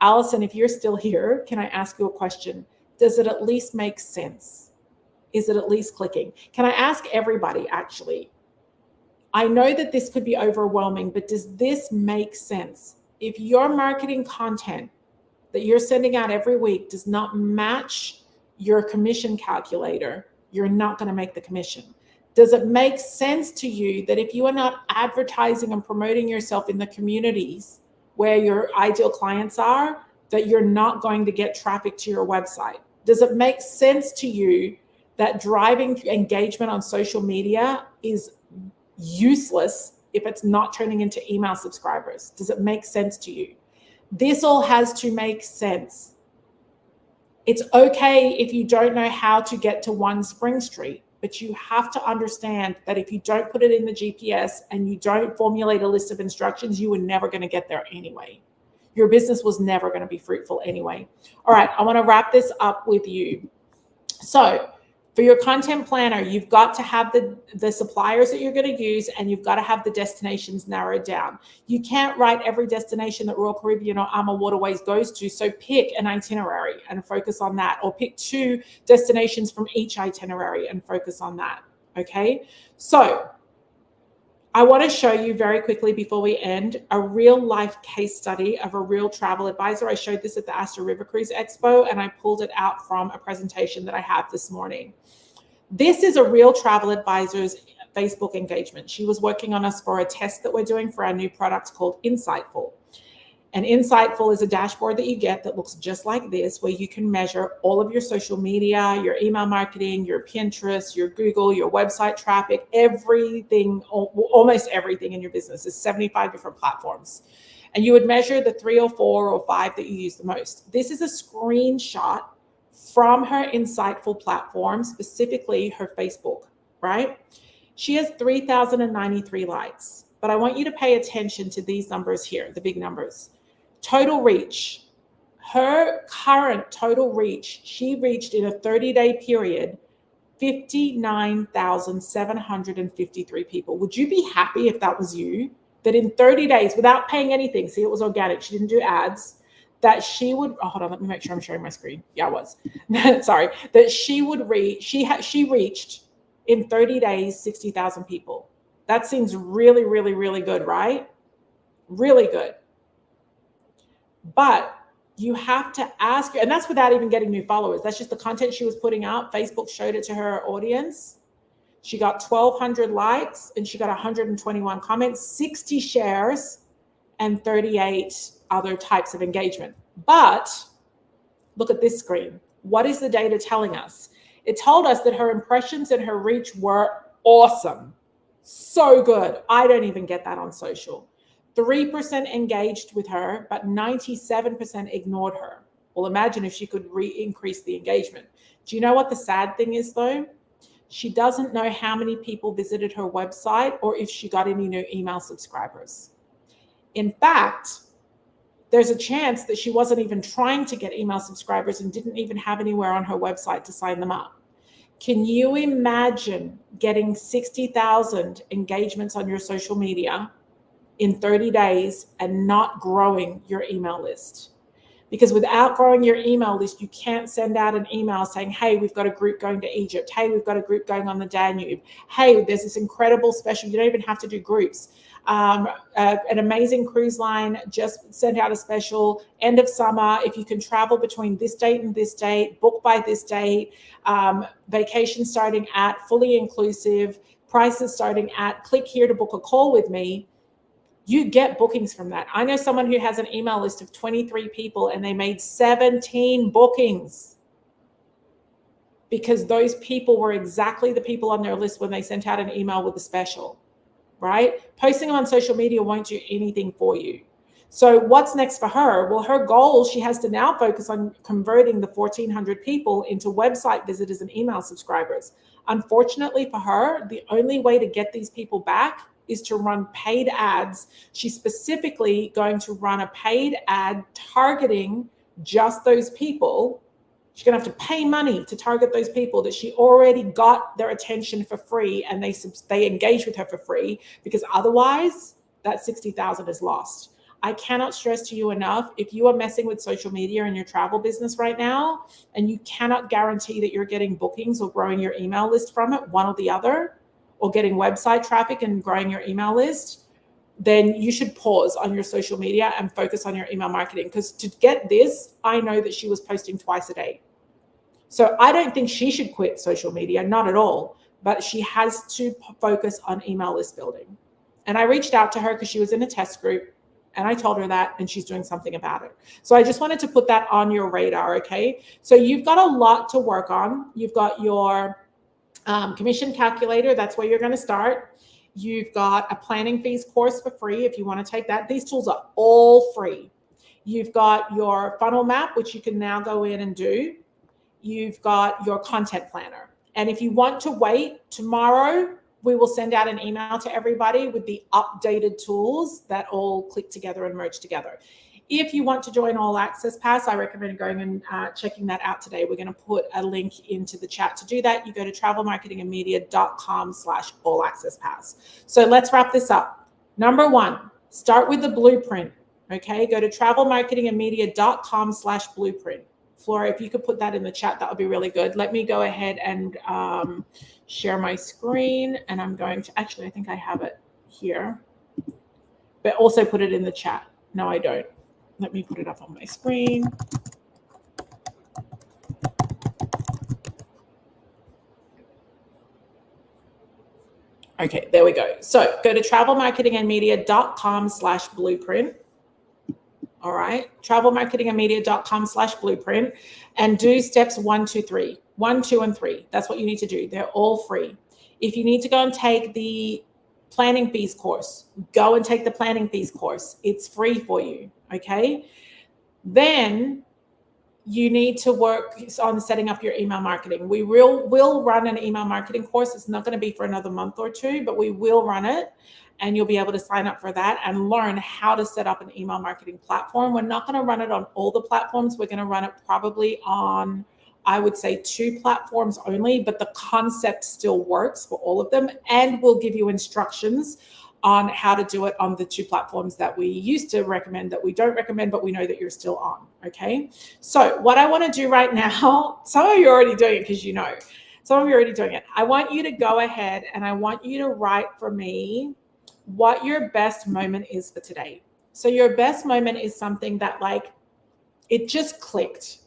Speaker 1: Allison, if you're still here, can I ask you a question? Does it at least make sense? Is it at least clicking? Can I ask everybody, actually? I know that this could be overwhelming, but does this make sense? If your marketing content that you're sending out every week does not match your commission calculator, you're not going to make the commission. Does it make sense to you that if you are not advertising and promoting yourself in the communities where your ideal clients are, that you're not going to get traffic to your website? Does it make sense to you that driving engagement on social media is useless if it's not turning into email subscribers? Does it make sense to you? This all has to make sense. It's okay if you don't know how to get to 1 Spring Street, but you have to understand that if you don't put it in the GPS and you don't formulate a list of instructions, you were never going to get there anyway. Your business was never going to be fruitful anyway. All right, I want to wrap this up with you. So for your content planner, you've got to have the suppliers that you're going to use, and you've got to have the destinations narrowed down. You can't write every destination that Royal Caribbean or AMA Waterways goes to. So pick an itinerary and focus on that, or pick 2 destinations from each itinerary and focus on that. Okay. So I want to show you very quickly before we end a real life case study of a real travel advisor. I showed this at the Astor River Cruise Expo, and I pulled it out from a presentation that I have this morning. This is a real travel advisor's Facebook engagement. She was working on us for a test that we're doing for our new product called Insightful. And Insightful is a dashboard that you get that looks just like this, where you can measure all of your social media, your email marketing, your Pinterest, your Google, your website traffic, everything, almost everything in your business. There's 75 different platforms. And you would measure the 3 or 4 or 5 that you use the most. This is a screenshot from her Insightful platform, specifically her Facebook, right? She has 3,093 likes, but I want you to pay attention to these numbers here, the big numbers. Total reach, her current total reach, she reached in a 30-day period 59,753 people. Would you be happy if that was you? that in 30 days, without paying anything, see, it was organic, she didn't do ads, that she would, hold on, let me make sure I'm sharing my screen. Yeah, I was. Sorry. That she would reach, she reached in 30 days, 60,000 people. That seems really, really, really good, right? Really good. But you have to ask her, and that's without even getting new followers. That's just the content she was putting out. Facebook showed it to her audience. She got 1,200 likes and she got 121 comments, 60 shares, and 38 other types of engagement. But look at this screen. What is the data telling us? It told us that her impressions and her reach were awesome. So good. I don't even get that on social. 3% engaged with her, but 97% ignored her. Well, imagine if she could increase the engagement. Do you know what the sad thing is though? She doesn't know how many people visited her website or if she got any new email subscribers. In fact, there's a chance that she wasn't even trying to get email subscribers and didn't even have anywhere on her website to sign them up. Can you imagine getting 60,000 engagements on your social media in 30 days and not growing your email list? Because without growing your email list, you can't send out an email saying, hey, we've got a group going to Egypt. Hey, we've got a group going on the Danube. Hey, there's this incredible special. You don't even have to do groups. An amazing cruise line just sent out a special end of summer. If you can travel between this date and this date, book by this date, vacation starting at, fully inclusive, prices starting at, click here to book a call with me. You get bookings from that. I know someone who has an email list of 23 people and they made 17 bookings because those people were exactly the people on their list when they sent out an email with a special, right? Posting on social media won't do anything for you. So what's next for her? Well, her goal, she has to now focus on converting the 1,400 people into website visitors and email subscribers. Unfortunately for her, the only way to get these people back is to run paid ads. She's specifically going to run a paid ad targeting just those people. She's going to have to pay money to target those people that she already got their attention for free and they engage with her for free, because otherwise that 60,000 is lost. I cannot stress to you enough, if you are messing with social media in your travel business right now and you cannot guarantee that you're getting bookings or growing your email list from it, one or the other, or getting website traffic and growing your email list, then you should pause on your social media and focus on your email marketing. Because to get this, I know that she was posting twice a day. So I don't think she should quit social media, not at all, but she has to focus on email list building. And I reached out to her because she was in a test group and I told her that, and she's doing something about it. So I just wanted to put that on your radar, okay? So you've got a lot to work on. You've got your commission calculator, that's where you're going to start. You've got a planning fees course for free if you want to take that. These tools are all free. You've got your funnel map, which you can now go in and do. You've got your content planner. And if you want to wait, tomorrow we will send out an email to everybody with the updated tools that all click together and merge together. If you want to join All Access Pass, I recommend going and checking that out today. We're going to put a link into the chat to do that. You go to travelmarketingandmedia.com/All Access Pass. So let's wrap this up. Number one, start with the blueprint. Okay, go to travelmarketingandmedia.com/blueprint. Flora, if you could put that in the chat, that would be really good. Let me go ahead and share my screen, and I'm going to, actually, I think I have it here, but also put it in the chat. No, I don't. Let me put it up on my screen. Okay, there we go. So go to travelmarketingandmedia.com/blueprint. All right, travelmarketingandmedia.com/blueprint, and do steps 1, 2, 3. 1, 2, and 3. That's what you need to do. They're all free. If you need to go and take the planning fees course, go and take the planning fees course. It's free for you. Okay. Then you need to work on setting up your email marketing. We will run an email marketing course. It's not going to be for another month or two, but we will run it, and you'll be able to sign up for that and learn how to set up an email marketing platform. We're not going to run it on all the platforms. We're going to run it probably on, I would say, 2 platforms only, but the concept still works for all of them. And we'll give you instructions on how to do it on the 2 platforms that we used to recommend, that we don't recommend, but we know that you're still on, okay? So what I wanna do right now, some of you are already doing it because you know. Some of you are already doing it. I want you to go ahead and I want you to write for me what your best moment is for today. So your best moment is something that like, it just clicked.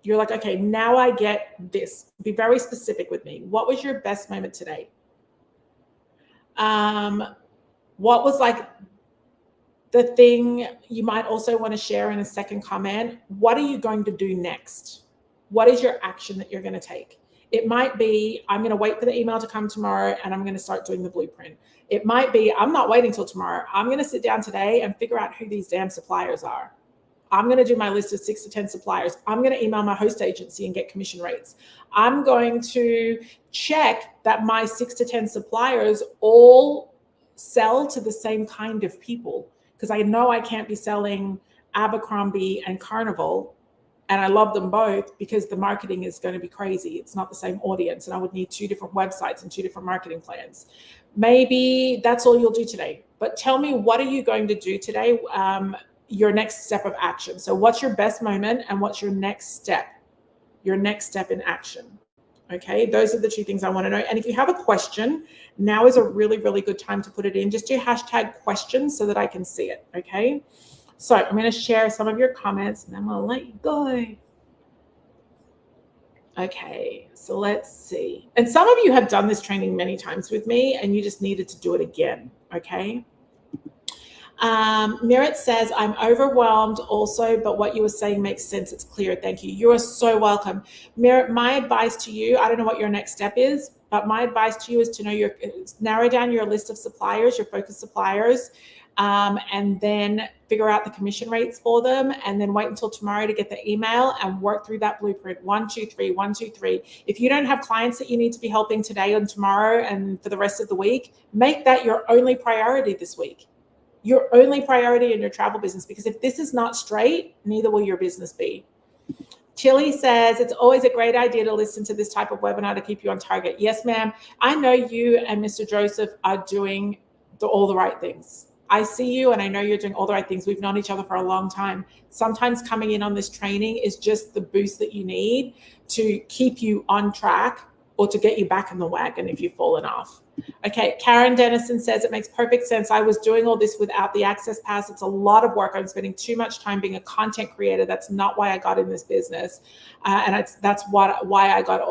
Speaker 1: You're like, okay, now I get this. Be very specific with me. What was your best moment today? What was like the thing you might also want to share in a second comment? What are you going to do next? What is your action that you're going to take? It might be, I'm going to wait for the email to come tomorrow and I'm going to start doing the blueprint. It might be, I'm not waiting till tomorrow. I'm going to sit down today and figure out who these damn suppliers are. I'm going to do my list of 6 to 10 suppliers. I'm going to email my host agency and get commission rates. I'm going to check that my 6 to 10 suppliers all sell to the same kind of people, because I know I can't be selling Abercrombie and Carnival, and I love them both because the marketing is going to be crazy. It's not the same audience, and I would need 2 different websites and 2 different marketing plans. Maybe that's all you'll do today. But tell me, what are you going to do today? Your next step of action. So what's your best moment and what's your next step? Your next step in action. Okay, those are the 2 things I want to know. And if you have a question, now is a really, really good time to put it in. Just do hashtag questions so that I can see it. Okay, so I'm going to share some of your comments and then we'll let you go. Okay, so let's see. And some of you have done this training many times with me and you just needed to do it again. Okay. Merit says, I'm overwhelmed also, but what you were saying makes sense. It's clear. Thank you. You are so welcome. Merit, my advice to you, I don't know what your next step is, but my advice to you is to narrow down your list of suppliers, your focus suppliers, and then figure out the commission rates for them, and then wait until tomorrow to get the email and work through that blueprint. 1, 2, 3, 1, 2, 3. If you don't have clients that you need to be helping today and tomorrow and for the rest of the week, make that your only priority this week. Your only priority in your travel business, because if this is not straight, neither will your business be. Chili says, it's always a great idea to listen to this type of webinar to keep you on target. Yes, ma'am. I know you and Mr. Joseph are doing all the right things. I see you and I know you're doing all the right things. We've known each other for a long time. Sometimes coming in on this training is just the boost that you need to keep you on track or to get you back in the wagon if you've fallen off. Okay, Karen Dennison says, it makes perfect sense. I was doing all this without the Access Pass. It's a lot of work. I'm spending too much time being a content creator. That's not why I got in this business. And that's why I got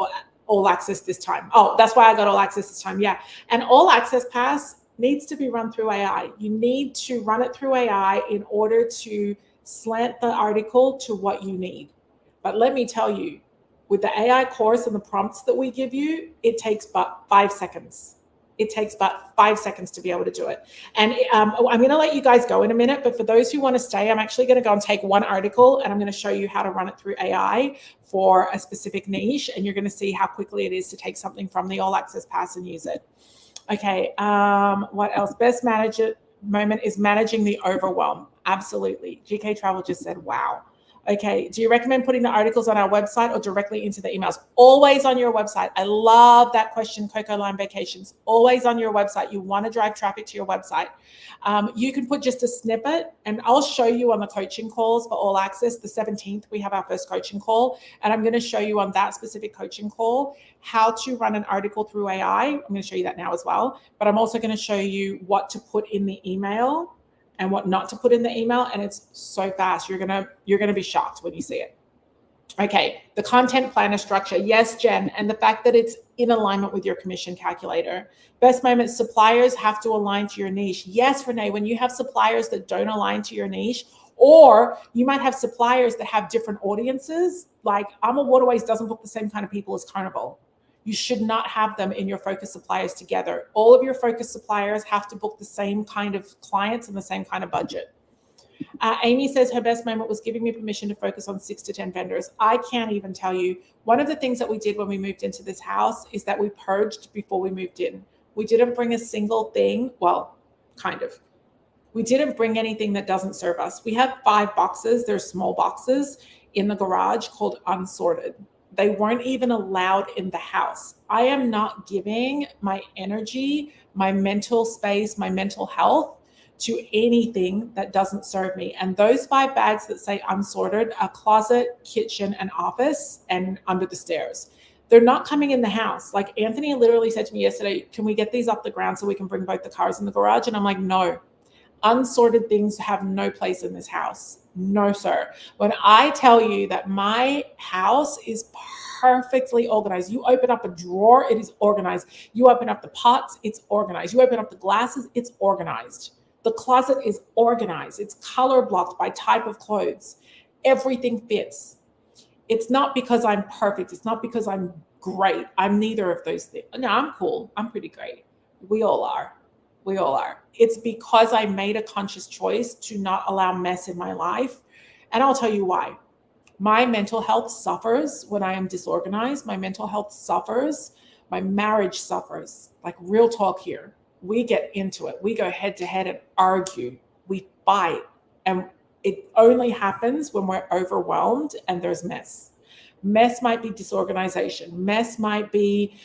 Speaker 1: all access this time. Oh, that's why I got all access this time. Yeah. And all Access Pass needs to be run through AI. You need to run it through AI in order to slant the article to what you need. But let me tell you, with the AI course and the prompts that we give you, it takes about 5 seconds. It takes about 5 seconds to be able to do it. And I'm going to let you guys go in a minute, but for those who want to stay, I'm actually going to go and take one article and I'm going to show you how to run it through AI for a specific niche. And you're going to see how quickly it is to take something from the All Access Pass and use it. Okay, what else? Best moment is managing the overwhelm. Absolutely. GK Travel just said, wow. Okay, do you recommend putting the articles on our website or directly into the emails? Always on your website. I love that question, Coco Line Vacations. Always on your website. You want to drive traffic to your website. You can put just a snippet, and I'll show you on the coaching calls for All Access. The 17th, we have our first coaching call, and I'm going to show you on that specific coaching call how to run an article through AI. I'm going to show you that now as well, but I'm also going to show you what to put in the email and what not to put in the email. And it's so fast. You're gonna be shocked when you see it. Okay, the content planner structure. Yes, Jen, and the fact that it's in alignment with your commission calculator. Best moments, suppliers have to align to your niche. Yes, Renee, when you have suppliers that don't align to your niche, or you might have suppliers that have different audiences, like Ama Waterways doesn't book the same kind of people as Carnival. You should not have them in your focus suppliers together. All of your focus suppliers have to book the same kind of clients and the same kind of budget. Amy says her best moment was giving me permission to focus on 6 to 10 vendors. I can't even tell you. One of the things that we did when we moved into this house is that we purged before we moved in. We didn't bring a single thing. Well, kind of. We didn't bring anything that doesn't serve us. We have 5 boxes. They're small boxes in the garage called unsorted. They weren't even allowed in the house. I am not giving my energy, my mental space, my mental health to anything that doesn't serve me. And those 5 bags that say unsorted are closet, kitchen, and office, and under the stairs. They're not coming in the house. Like Anthony literally said to me yesterday, can we get these off the ground so we can bring both the cars in the garage? And I'm like, no, unsorted things have no place in this house. No, sir. When I tell you that my house is perfectly organized, you open up a drawer, it is organized. You open up the pots, it's organized. You open up the glasses, it's organized. The closet is organized. It's color blocked by type of clothes. Everything fits. It's not because I'm perfect. It's not because I'm great. I'm neither of those things. No, I'm cool. I'm pretty great. We all are. We all are. It's because I made a conscious choice to not allow mess in my life. And I'll tell you why. My mental health suffers when I am disorganized. My mental health suffers. My marriage suffers. Like real talk here. We get into it. We go head to head and argue. We fight. And it only happens when we're overwhelmed and there's mess. Mess might be disorganization. Mess might be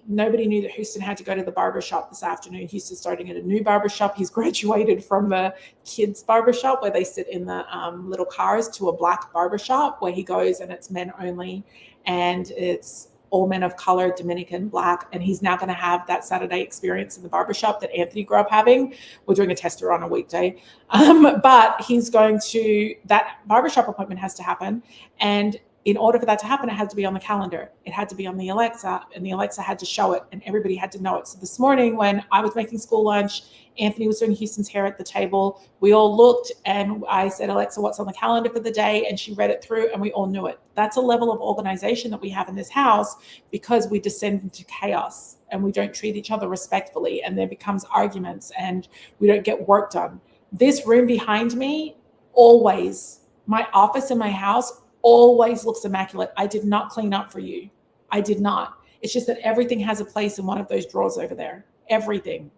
Speaker 1: nobody knew that Houston had to go to the barbershop this afternoon. Houston's starting at a new barbershop. He's graduated from the kids barbershop where they sit in the little cars to a black barbershop where he goes and it's men only and it's all men of color, Dominican, black, and he's now going to have that Saturday experience in the barbershop that Anthony grew up having. We're doing a tester on a weekday, but he's going to, that barbershop appointment has to happen, and in order for that to happen, it had to be on the calendar. It had to be on the Alexa, and the Alexa had to show it, and everybody had to know it. So this morning when I was making school lunch, Anthony was doing Houston's hair at the table. We all looked and I said, Alexa, what's on the calendar for the day? And she read it through and we all knew it. That's a level of organization that we have in this house because we descend into chaos and we don't treat each other respectfully, and there becomes arguments and we don't get work done. This room behind me, always, my office in my house always looks immaculate. I did not clean up for you. I did not. It's just that everything has a place in one of those drawers over there. Everything.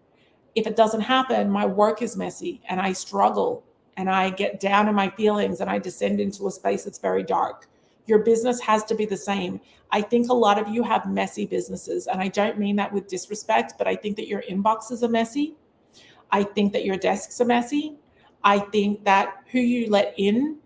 Speaker 1: If it doesn't happen, my work is messy and I struggle and I get down in my feelings and I descend into a space that's very dark. Your business has to be the same. I think a lot of you have messy businesses, and I don't mean that with disrespect, but I think that your inboxes are messy. I think that your desks are messy. I think that who you let in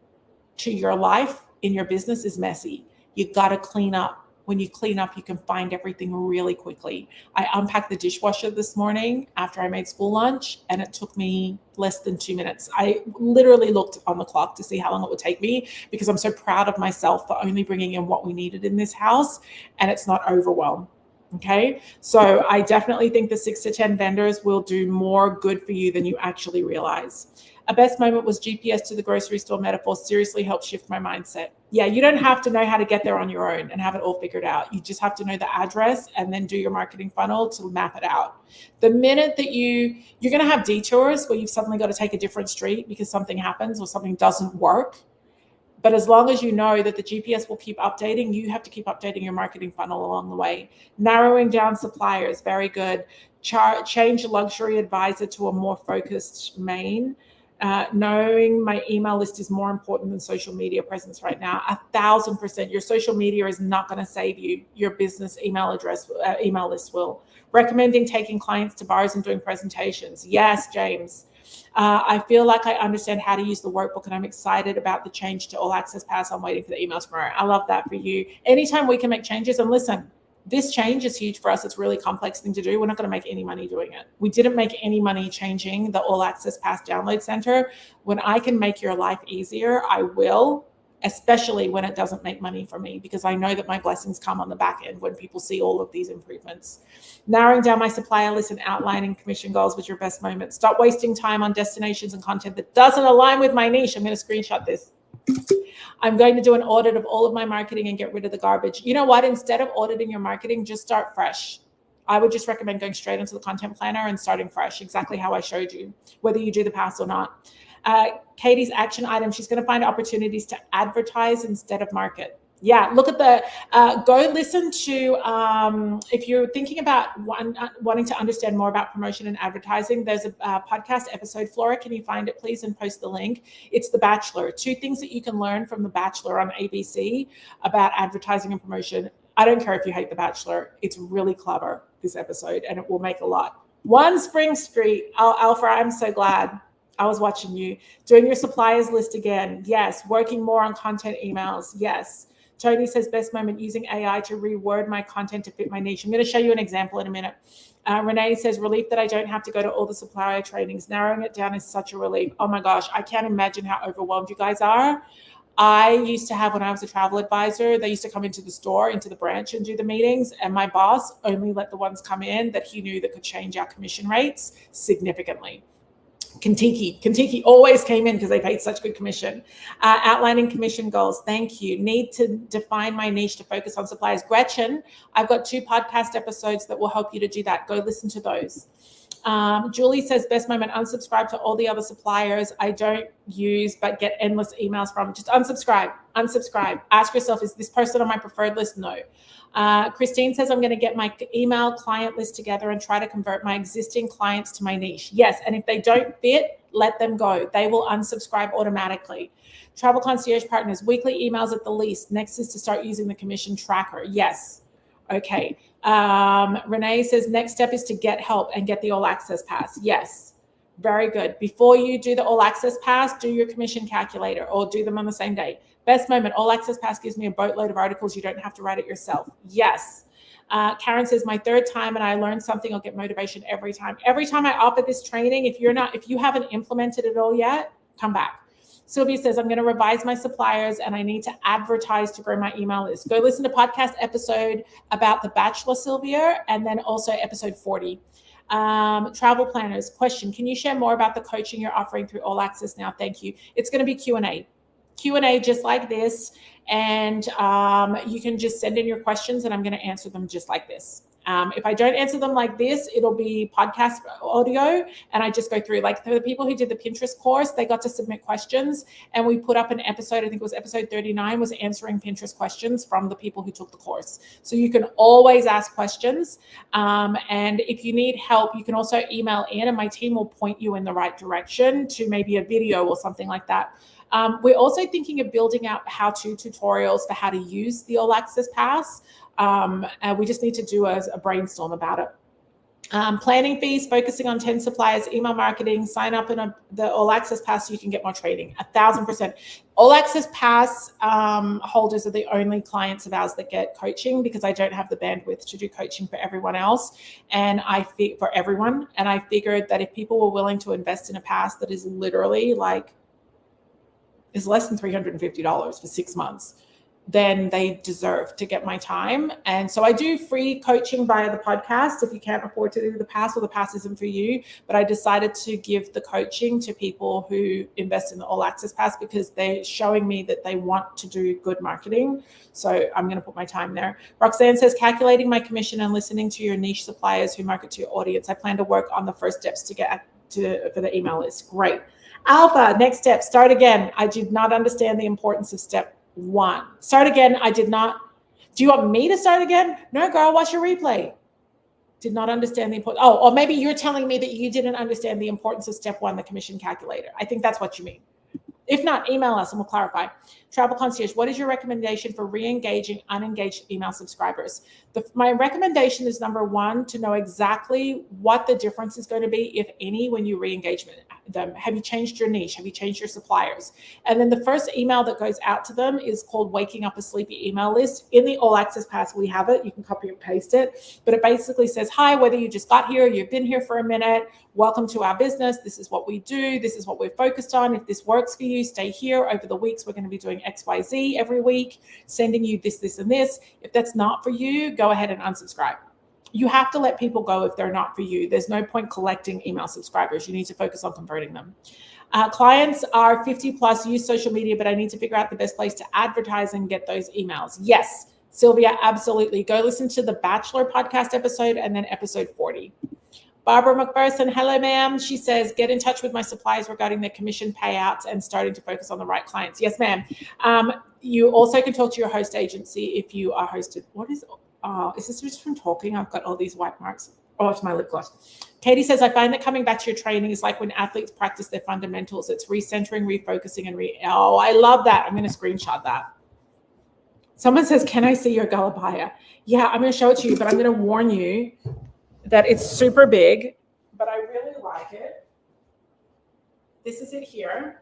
Speaker 1: to your life in your business is messy. You got to clean up. When you clean up, you can find everything really quickly. I unpacked the dishwasher this morning after I made school lunch, and it took me less than 2 minutes. I literally looked on the clock to see how long it would take me because I'm so proud of myself for only bringing in what we needed in this house, and it's not overwhelmed. Okay, so I definitely think the 6 to 10 vendors will do more good for you than you actually realize. A best moment was GPS to the grocery store metaphor seriously helped shift my mindset. Yeah, you don't have to know how to get there on your own and have it all figured out. You just have to know the address and then do your marketing funnel to map it out. The minute that you're going to have detours where you've suddenly got to take a different street because something happens or something doesn't work. But as long as you know that the GPS will keep updating, you have to keep updating your marketing funnel along the way. Narrowing down suppliers, very good. Change luxury advisor to a more focused main. Knowing my email list is more important than social media presence right now. 1,000%. Your social media is not going to save you. Your business email list will. Recommending taking clients to bars and doing presentations. Yes, James. I feel like I understand how to use the workbook, and I'm excited about the change to all access pass. I'm waiting for the email tomorrow. I love that for you. Anytime we can make changes, and listen, this change is huge for us. It's a really complex thing to do. We're not going to make any money doing it. We didn't make any money changing the all access pass download center. When I can make your life easier, I will, especially when it doesn't make money for me, because I know that my blessings come on the back end when people see all of these improvements. Narrowing down my supplier list and outlining commission goals was your best moment. Stop wasting time on destinations and content that doesn't align with my niche. I'm going to screenshot this. I'm going to do an audit of all of my marketing and get rid of the garbage. You know what? Instead of auditing your marketing, just start fresh. I would just recommend going straight into the content planner and starting fresh, exactly how I showed you, whether you do the pass or not. Katie's action item, she's going to find opportunities to advertise instead of market. Yeah, look at the, go listen to, if you're thinking about wanting to understand more about promotion and advertising, there's a podcast episode. Flora, can you find it, please, and post the link? It's The Bachelor. 2 things that you can learn from The Bachelor on ABC about advertising and promotion. I don't care if you hate The Bachelor. It's really clever, this episode, and it will make a lot. One Spring Street. Alpha, I'm so glad. I was watching you. Doing your suppliers list again. Yes. Working more on content emails. Yes. Tony says, best moment using AI to reword my content to fit my niche. I'm going to show you an example in a minute. Renee says, relief that I don't have to go to all the supplier trainings. Narrowing it down is such a relief. Oh my gosh, I can't imagine how overwhelmed you guys are. I used to have, when I was a travel advisor, they used to come into the store, into the branch and do the meetings. And my boss only let the ones come in that he knew that could change our commission rates significantly. Kentucky always came in because they paid such good commission. Outlining commission goals. Thank you. Need to define my niche to focus on suppliers. Gretchen, I've got 2 podcast episodes that will help you to do that. Go listen to those. Julie says, best moment, unsubscribe to all the other suppliers I don't use but get endless emails from. Just unsubscribe. Ask yourself, is this person on my preferred list? No. Christine says, I'm going to get my email client list together and try to convert my existing clients to my niche. Yes, and if they don't fit, let them go. They will unsubscribe automatically. Travel Concierge Partners, weekly emails at the least. Next is to start using the commission tracker. Yes. Okay. Renee says, next step is to get help and get the all access pass. Yes. Very good. Before you do the all access pass, do your commission calculator or do them on the same day. Best moment, all access pass gives me a boatload of articles. You don't have to write it yourself. Yes. Karen says, my 3rd time and I learned something. I'll get motivation every time. Every time I offer this training, if you haven't implemented it all yet, come back. Sylvia says, I'm going to revise my suppliers and I need to advertise to grow my email list. Go listen to podcast episode about The Bachelor, Sylvia, and then also episode 40. Travel planners, question, can you share more about the coaching you're offering through All Access now? Thank you. It's going to be Q&A just like this. And you can just send in your questions and I'm going to answer them just like this. If I don't answer them like this, it'll be podcast audio. And I just go through, like the people who did the Pinterest course, they got to submit questions and we put up an episode, I think it was episode 39, was answering Pinterest questions from the people who took the course. So you can always ask questions. And if you need help, you can also email in and my team will point you in the right direction to maybe a video or something like that. We're also thinking of building out how-to tutorials for how to use the All Access Pass. And we just need to do a brainstorm about it. Planning fees, focusing on 10 suppliers, email marketing, sign up in the All Access Pass so you can get more trading. 1,000%. All Access Pass holders are the only clients of ours that get coaching because I don't have the bandwidth to do coaching for everyone else and for everyone. And I figured that if people were willing to invest in a pass that is literally is less than $350 for 6 months, then they deserve to get my time. And so I do free coaching via the podcast if you can't afford to do the pass or the pass isn't for you. But I decided to give the coaching to people who invest in the All Access Pass because they're showing me that they want to do good marketing. So I'm going to put my time there. Roxanne says, calculating my commission and listening to your niche suppliers who market to your audience. I plan to work on the first steps to get for the email list. Great. Alpha, next step, start again. I did not understand the importance of step 1. Start again. I did not. Do you want me to start again? No, girl, watch your replay. Did not understand the importance. Oh, or maybe you're telling me that you didn't understand the importance of step 1, the commission calculator. I think that's what you mean. If not, email us and we'll clarify. Travel Concierge, what is your recommendation for re-engaging unengaged email subscribers? My recommendation is number 1, to know exactly what the difference is going to be, if any, when you re-engage them. Have you changed your niche? Have you changed your suppliers? And then the first email that goes out to them is called Waking Up a Sleepy Email List. In the All Access Pass, we have it. You can copy and paste it. But it basically says, hi, whether you just got here, you've been here for a minute, welcome to our business. This is what we do. This is what we're focused on. If this works for you, stay here. Over the weeks, we're going to be doing XYZ every week, sending you this, this, and this. If that's not for you, go ahead and unsubscribe. You have to let people go if they're not for you. There's no point collecting email subscribers. You need to focus on converting them. Clients are 50 plus, use social media, but I need to figure out the best place to advertise and get those emails. Yes, Sylvia, absolutely. Go listen to the Bachelor podcast episode and then episode 40. Barbara McPherson, hello, ma'am. She says, get in touch with my suppliers regarding their commission payouts and starting to focus on the right clients. Yes, ma'am. You also can talk to your host agency if you are hosted. Is this just from talking? I've got all these white marks. Oh, it's my lip gloss. Katie says, I find that coming back to your training is like when athletes practice their fundamentals. It's recentering, refocusing, and oh, I love that. I'm going to screenshot that. Someone says, can I see your Galabaya? Yeah, I'm going to show it to you, but I'm going to warn you that it's super big, but I really like it. This is it here.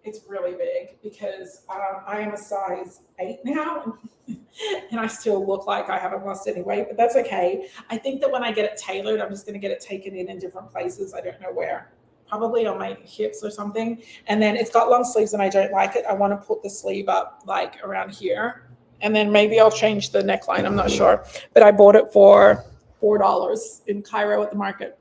Speaker 1: It's really big because I am a size 8 now and I still look like I haven't lost any weight, but that's okay. I think that when I get it tailored, I'm just going to get it taken in different places. I don't know where, probably on my hips or something. And then it's got long sleeves and I don't like it. I want to put the sleeve up like around here, and then maybe I'll change the neckline. I'm not sure, but I bought it for $4 in Cairo at the market.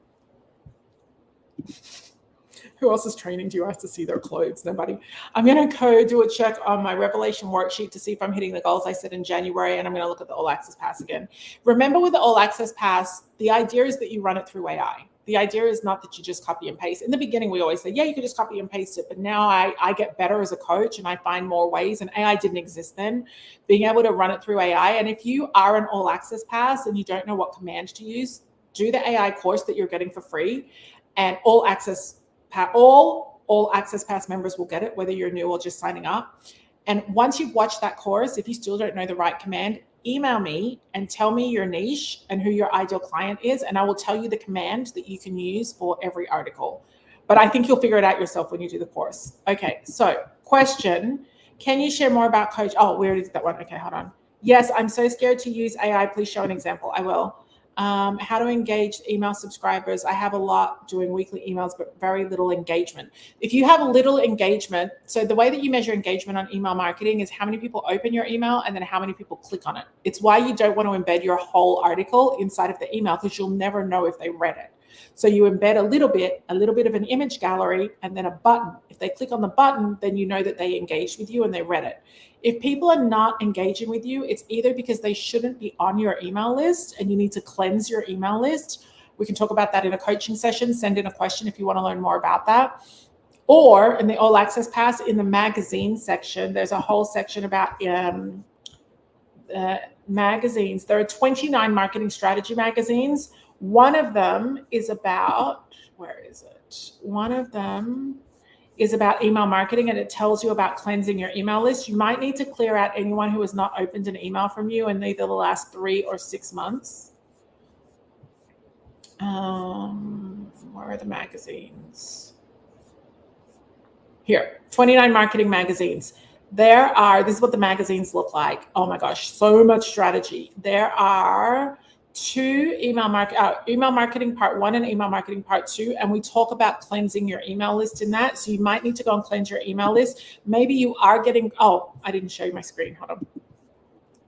Speaker 1: Who else is training? Do you ask to see their clothes? Nobody. I'm going to do a check on my Revelation worksheet to see if I'm hitting the goals I set in January, and I'm going to look at the All Access Pass again. Remember, with the All Access Pass, the idea is that you run it through AI. The idea is not that you just copy and paste. In the beginning, we always say, yeah, you can just copy and paste it. But now I get better as a coach and I find more ways, and AI didn't exist then, being able to run it through AI. And if you are an All Access Pass and you don't know what command to use, do the AI course that you're getting for free, and All Access Pass members will get it, whether you're new or just signing up. And once you've watched that course, if you still don't know the right command, email me and tell me your niche and who your ideal client is, and I will tell you the command that you can use for every article. But I think you'll figure it out yourself when you do the course. Okay, so question, can you share more about coach? Oh, we already did that one. Okay, hold on. Yes, I'm so scared to use AI. Please show an example. I will. How to engage email subscribers. I have a lot doing weekly emails, but very little engagement. If you have little engagement, so the way that you measure engagement on email marketing is how many people open your email and then how many people click on it. It's why you don't want to embed your whole article inside of the email, because you'll never know if they read it. So you embed a little bit of an image gallery and then a button. If they click on the button, then you know that they engaged with you and they read it. If people are not engaging with you, it's either because they shouldn't be on your email list and you need to cleanse your email list. We can talk about that in a coaching session. Send in a question if you want to learn more about that. Or in the All Access Pass, in the magazine section, there's a whole section about magazines. There are 29 marketing strategy magazines. One of them is about, where is it? One of them is about email marketing, and it tells you about cleansing your email list. You might need to clear out anyone who has not opened an email from you in either the last 3 or 6 months. Where are the magazines? Here, 29 marketing magazines. This is what the magazines look like. Oh my gosh, so much strategy. There are 2 email marketing part 1 and email marketing part 2, and we talk about cleansing your email list in that. So you might need to go and cleanse your email list. Maybe you are getting, I didn't show you my screen. Hold on.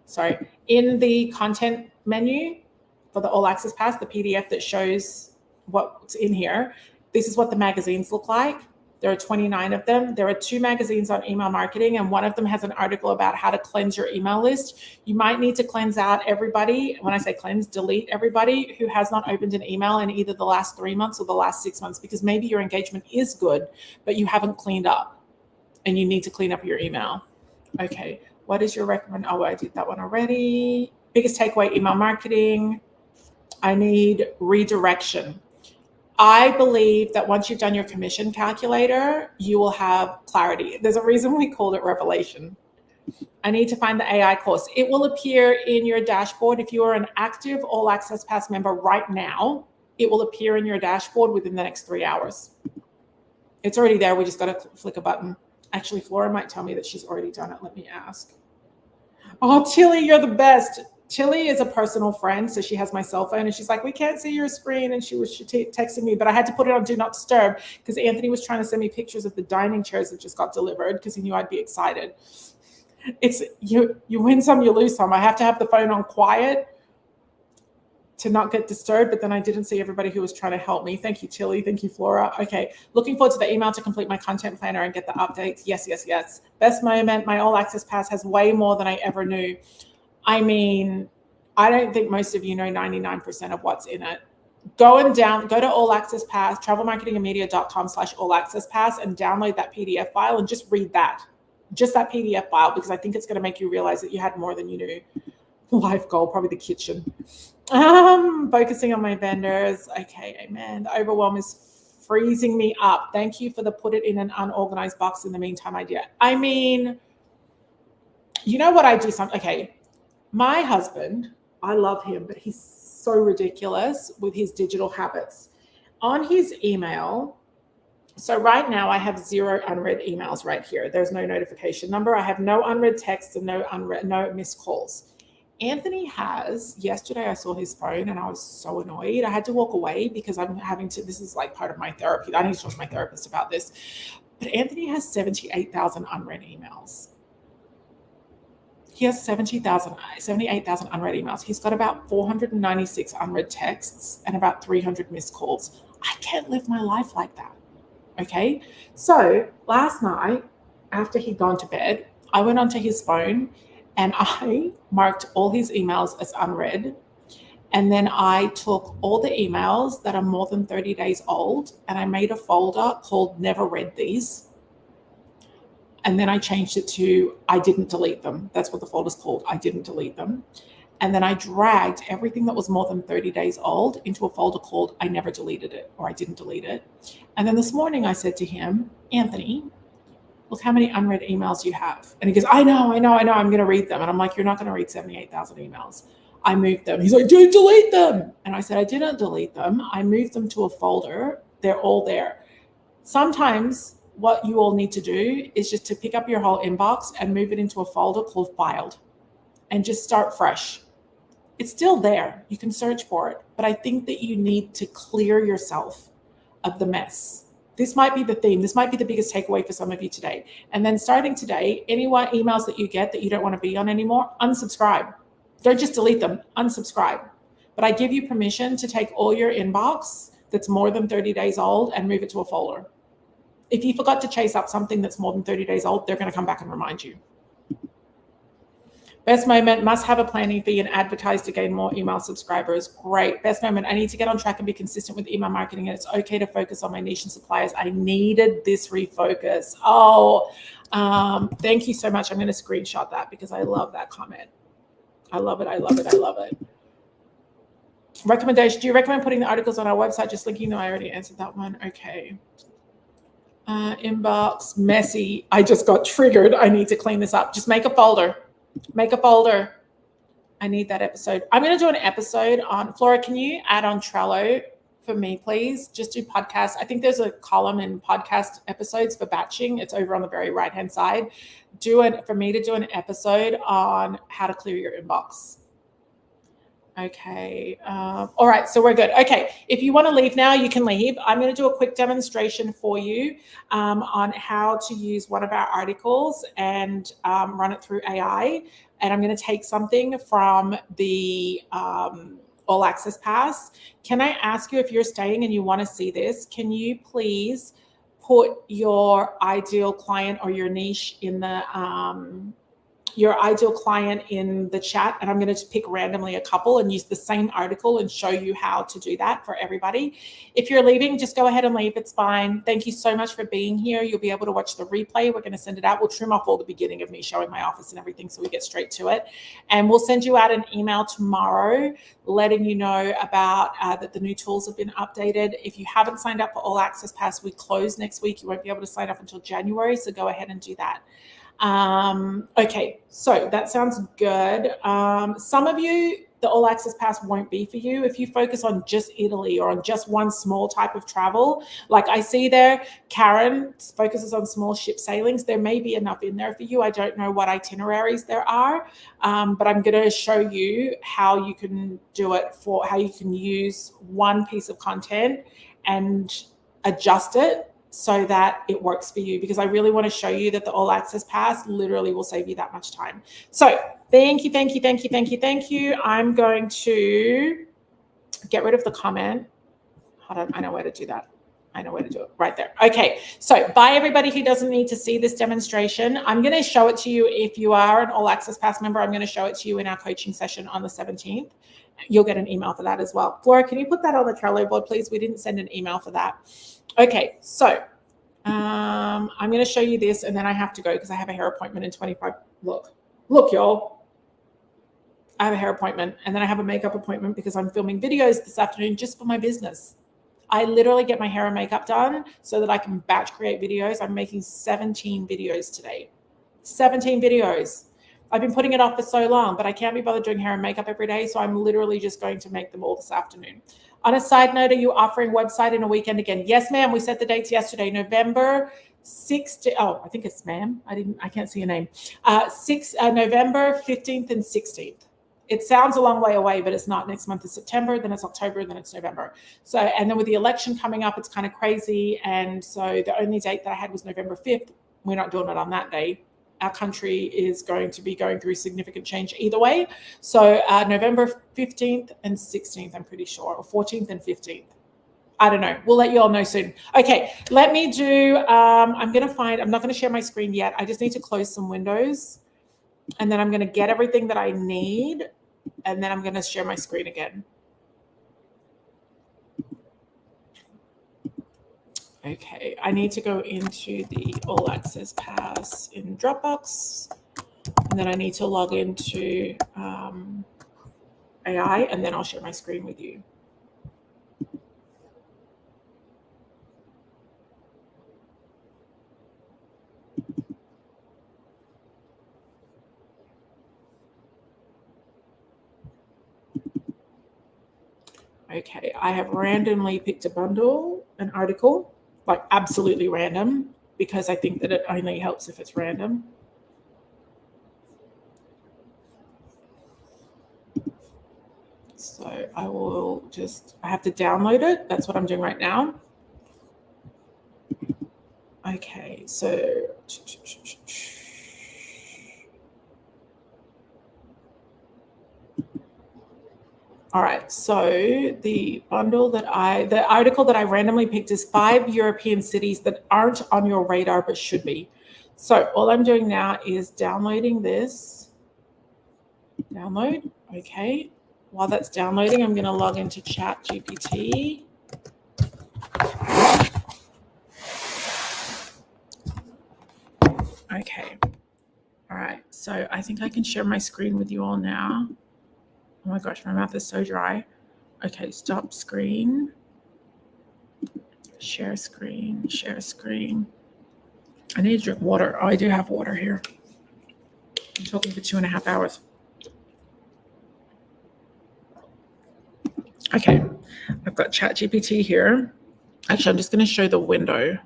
Speaker 1: Sorry. In the content menu for the All Access Pass, the PDF that shows what's in here, this is what the magazines look like. There are 29 of them. There are 2 magazines on email marketing, and one of them has an article about how to cleanse your email list. You might need to cleanse out everybody. When I say cleanse, delete everybody who has not opened an email in either the last 3 months or the last 6 months, because maybe your engagement is good, but you haven't cleaned up and you need to clean up your email. Okay, what is your recommend? Oh, I did that one already. Biggest takeaway, email marketing. I need redirection. I believe that once you've done your commission calculator, you will have clarity. There's a reason we called it Revelation. I need to find the AI course. It will appear in your dashboard. If you are an active All Access Pass member right now, it will appear in your dashboard within the next 3 hours. It's already there. We just got to flick a button. Actually, Flora might tell me that she's already done it. Let me ask. Oh, Tilly, you're the best. Tilly is a personal friend, so she has my cell phone, and she's like, we can't see your screen, and she texting me, but I had to put it on Do Not Disturb because Anthony was trying to send me pictures of the dining chairs that just got delivered because he knew I'd be excited. It's you win some, you lose some. I have to have the phone on quiet to not get disturbed, but then I didn't see everybody who was trying to help me. Thank you, Tilly. Thank you, Flora. Okay, looking forward to the email to complete my content planner and get the updates. Yes, yes, yes. Best moment, my All Access Pass has way more than I ever knew. I mean, I don't think most of you know 99% of what's in it. go to All Access Pass, travelmarketingandmedia.com/All Access Pass, and download that PDF file and just read that. Just that PDF file, because I think it's going to make you realize that you had more than you knew. Life goal, probably the kitchen. Focusing on my vendors. Okay, amen. The overwhelm is freezing me up. Thank you for the put it in an unorganized box in the meantime idea. I mean, you know what I do? Okay, my husband, I love him, but he's so ridiculous with his digital habits. On his email, so right now I have 0 unread emails right here. There's no notification number. I have no unread texts and no missed calls. Anthony has, yesterday I saw his phone and I was so annoyed. I had to walk away because I'm having to, this is like part of my therapy. I need to talk to my therapist about this. But Anthony has 78,000 unread emails. He has 78,000 unread emails. He's got about 496 unread texts and about 300 missed calls. I can't live my life like that. Okay. So last night, after he'd gone to bed, I went onto his phone and I marked all his emails as unread. And then I took all the emails that are more than 30 days old and I made a folder called Never Read These. And then I changed it to I didn't delete them. That's what the folder's called. I didn't delete them. And then I dragged everything that was more than 30 days old into a folder called I never deleted it, or I didn't delete it. And then this morning I said to him, Anthony, look how many unread emails you have. And he goes, I know, I'm going to read them. And I'm like, you're not going to read 78,000 emails. I moved them. He's like, don't delete them. And I said, I didn't delete them. I moved them to a folder. They're all there. Sometimes what you all need to do is just to pick up your whole inbox and move it into a folder called filed and just start fresh. It's still there. You can search for it, but I think that you need to clear yourself of the mess. This might be the theme. This might be the biggest takeaway for some of you today. And then starting today, any emails that you get that you don't want to be on anymore, unsubscribe. Don't just delete them, unsubscribe. But I give you permission to take all your inbox that's more than 30 days old and move it to a folder. If you forgot to chase up something that's more than 30 days old, they're going to come back and remind you. Best moment, must have a planning fee and advertise to gain more email subscribers. Great. Best moment, I need to get on track and be consistent with email marketing, and it's okay to focus on my niche and suppliers. I needed this refocus. Oh, thank you so much. I'm going to screenshot that because I love that comment. I love it. I love it. I love it. Recommendation. Do you recommend putting the articles on our website? Just linking them. I already answered that one. Okay. Inbox, messy. I just got triggered. I need to clean this up. Just make a folder. Make a folder. I need that episode. I'm going to do an episode on, Flora, can you add on Trello for me, please? Just do podcasts. I think there's a column in podcast episodes for batching. It's over on the very right-hand side. For me to do an episode on how to clear your inbox. Okay. All right. So we're good. Okay. If you want to leave now, you can leave. I'm going to do a quick demonstration for you on how to use one of our articles and run it through AI. And I'm going to take something from the All Access Pass. Can I ask you, if you're staying and you want to see this, can you please put your ideal client or your niche in the chat, and I'm going to just pick randomly a couple and use the same article and show you how to do that for everybody. If you're leaving, just go ahead and leave. It's fine. Thank you so much for being here. You'll be able to watch the replay. We're going to send it out. We'll trim off all the beginning of me showing my office and everything so we get straight to it. And we'll send you out an email tomorrow letting you know about that the new tools have been updated. If you haven't signed up for All Access Pass, we close next week. You won't be able to sign up until January, so go ahead and do that. Okay, so that sounds good. Some of you, the All Access Pass won't be for you. If you focus on just Italy or on just one small type of travel, like I see there, Karen focuses on small ship sailings. There may be enough in there for you. I don't know what itineraries there are, but I'm going to show you how you can do it, for how you can use one piece of content and adjust it so that it works for you, because I really want to show you that the All Access Pass literally will save you that much time. So thank you. I'm going to get rid of the comment. Hold on, I know where to do that. I know where to do it, right there. Okay, so bye everybody who doesn't need to see this demonstration. I'm going to show it to you if you are an All Access Pass member. I'm going to show it to you in our coaching session on the 17th. you'll get an email for that as well. Flora, can you put that on the Trello board, please? We didn't send an email for that. Okay, so I'm going to show you this, and then I have to go because I have a hair appointment in 25. Look, y'all. I have a hair appointment, and then I have a makeup appointment because I'm filming videos this afternoon just for my business. I literally get my hair and makeup done so that I can batch create videos. I'm making 17 videos today. 17 videos. I've been putting it off for so long, but I can't be bothered doing hair and makeup every day, so I'm literally just going to make them all this afternoon. On a side note, are you offering website in a weekend again? Yes, ma'am. We set the dates yesterday, November 6th. Oh, I think it's ma'am. I can't see your name. November 15th and 16th. It sounds a long way away, but it's not. Next month is September, then it's October, then it's November. So, and then with the election coming up, it's kind of crazy. And so the only date that I had was November 5th. We're not doing it on that day. Our country is going to be going through significant change either way. So November 15th and 16th, I'm pretty sure, or 14th and 15th. I don't know. We'll let you all know soon. Okay, let me do, I'm not going to share my screen yet. I just need to close some windows, and then I'm going to get everything that I need, and then I'm going to share my screen again. Okay, I need to go into the All Access Pass in Dropbox, and then I need to log into AI, and then I'll share my screen with you. Okay, I have randomly picked a bundle, an article, like absolutely random, because I think that it only helps if it's random. So I have to download it. That's what I'm doing right now. Okay, so all right, so the article that I randomly picked is 5 European cities that aren't on your radar but should be. So all I'm doing now is downloading this. Download, okay. While that's downloading, I'm gonna log into ChatGPT. Okay, all right, so I think I can share my screen with you all now. Oh my gosh, my mouth is so dry. Okay, stop screen. Share screen, share screen. I need to drink water. Oh, I do have water here. I'm talking for 2.5 hours. Okay, I've got ChatGPT here. Actually, I'm just going to show the window.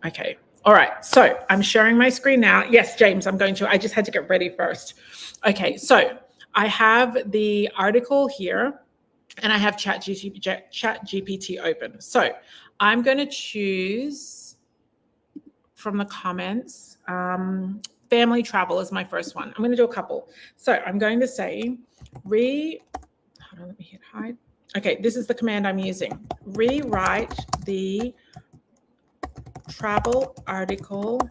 Speaker 1: Okay, all right, so I'm sharing my screen now. Yes, James, I just had to get ready first. Okay, so I have the article here, and I have ChatGPT open. So I'm going to choose from the comments. Family travel is my first one. I'm going to do a couple. So I'm going to say, hold on, let me hit hide. Okay, this is the command I'm using. Rewrite the travel article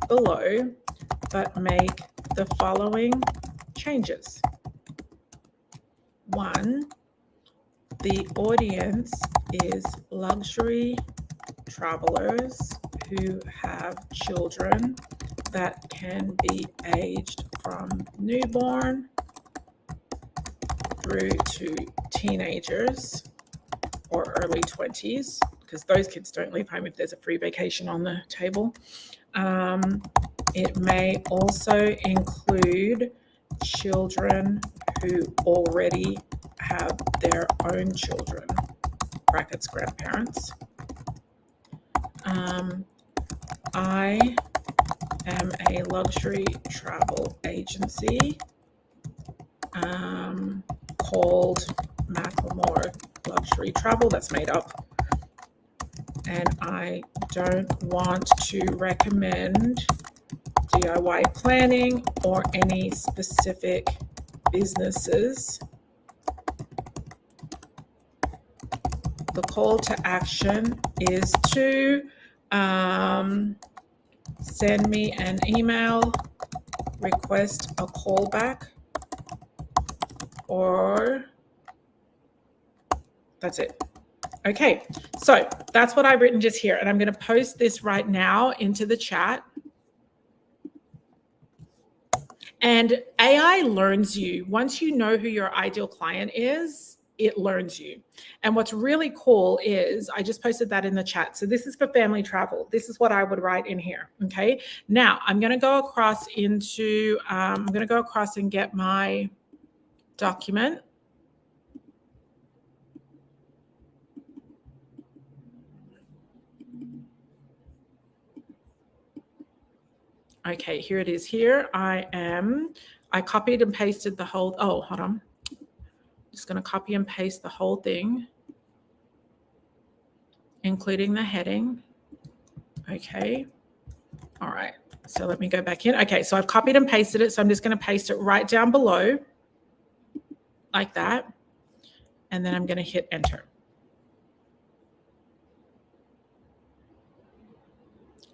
Speaker 1: below, but make the following changes. 1, the audience is luxury travelers who have children that can be aged from newborn through to teenagers or early 20s, because those kids don't leave home if there's a free vacation on the table. It may also include children who already have their own children, brackets grandparents. I am a luxury travel agency called Macklemore Luxury Travel. That's made up. And I don't want to recommend DIY planning or any specific businesses. The call to action is to send me an email, request a callback, or that's it. Okay, so that's what I've written just here, and I'm going to post this right now into the chat. And AI learns you. Once you know who your ideal client is, it learns you. And what's really cool is I just posted that in the chat. So this is for family travel. This is what I would write in here. Okay. Now I'm going to go across into, I'm going to go across and get my document. Okay, here it is here. I copied and pasted the whole, oh, hold on. Just going to copy and paste the whole thing, including the heading. Okay. All right. So let me go back in. Okay. So I've copied and pasted it. So I'm just going to paste it right down below like that. And then I'm going to hit enter.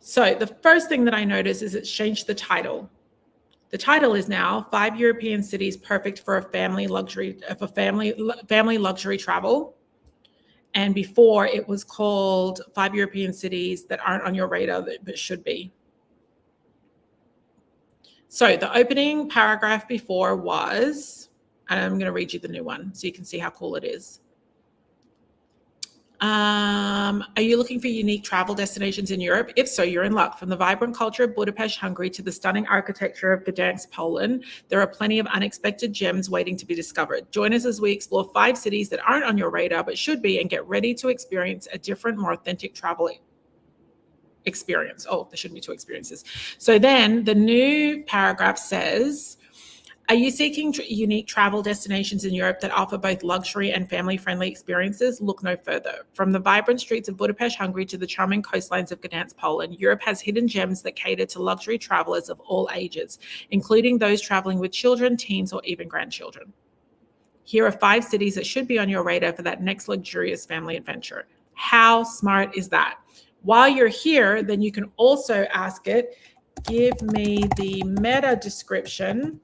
Speaker 1: So the first thing that I notice is it's changed the title. The title is now 5 European cities perfect for a family luxury, family luxury travel. And before it was called 5 European cities that aren't on your radar but should be. So the opening paragraph before was, and I'm going to read you the new one so you can see how cool it is. Are you looking for unique travel destinations in Europe? If so, you're in luck. From the vibrant culture of Budapest, Hungary, to the stunning architecture of Gdansk, Poland, there are plenty of unexpected gems waiting to be discovered. Join us as we explore 5 cities that aren't on your radar but should be, and get ready to experience a different, more authentic travel experience. Oh, there shouldn't be 2 experiences. So then the new paragraph says, are you seeking unique travel destinations in Europe that offer both luxury and family-friendly experiences? Look no further. From the vibrant streets of Budapest, Hungary, to the charming coastlines of Gdansk, Poland, Europe has hidden gems that cater to luxury travelers of all ages, including those traveling with children, teens, or even grandchildren. Here are 5 cities that should be on your radar for that next luxurious family adventure. How smart is that? While you're here, then you can also ask it, give me the meta description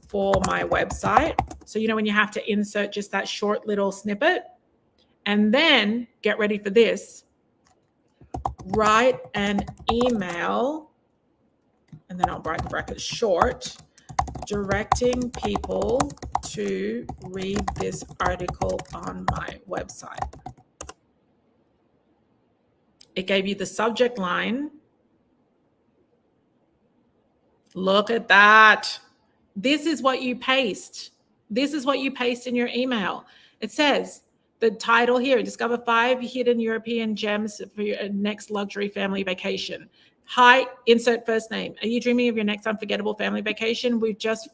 Speaker 1: for my website. So, you know, when you have to insert just that short little snippet, and then get ready for this, write an email, and then I'll write in brackets short, directing people to read this article on my website. It gave you the subject line. Look at that. This is what you paste. This is what you paste in your email. It says the title here, discover 5 hidden European gems for your next luxury family vacation. Hi, insert first name. Are you dreaming of your next unforgettable family vacation? We've just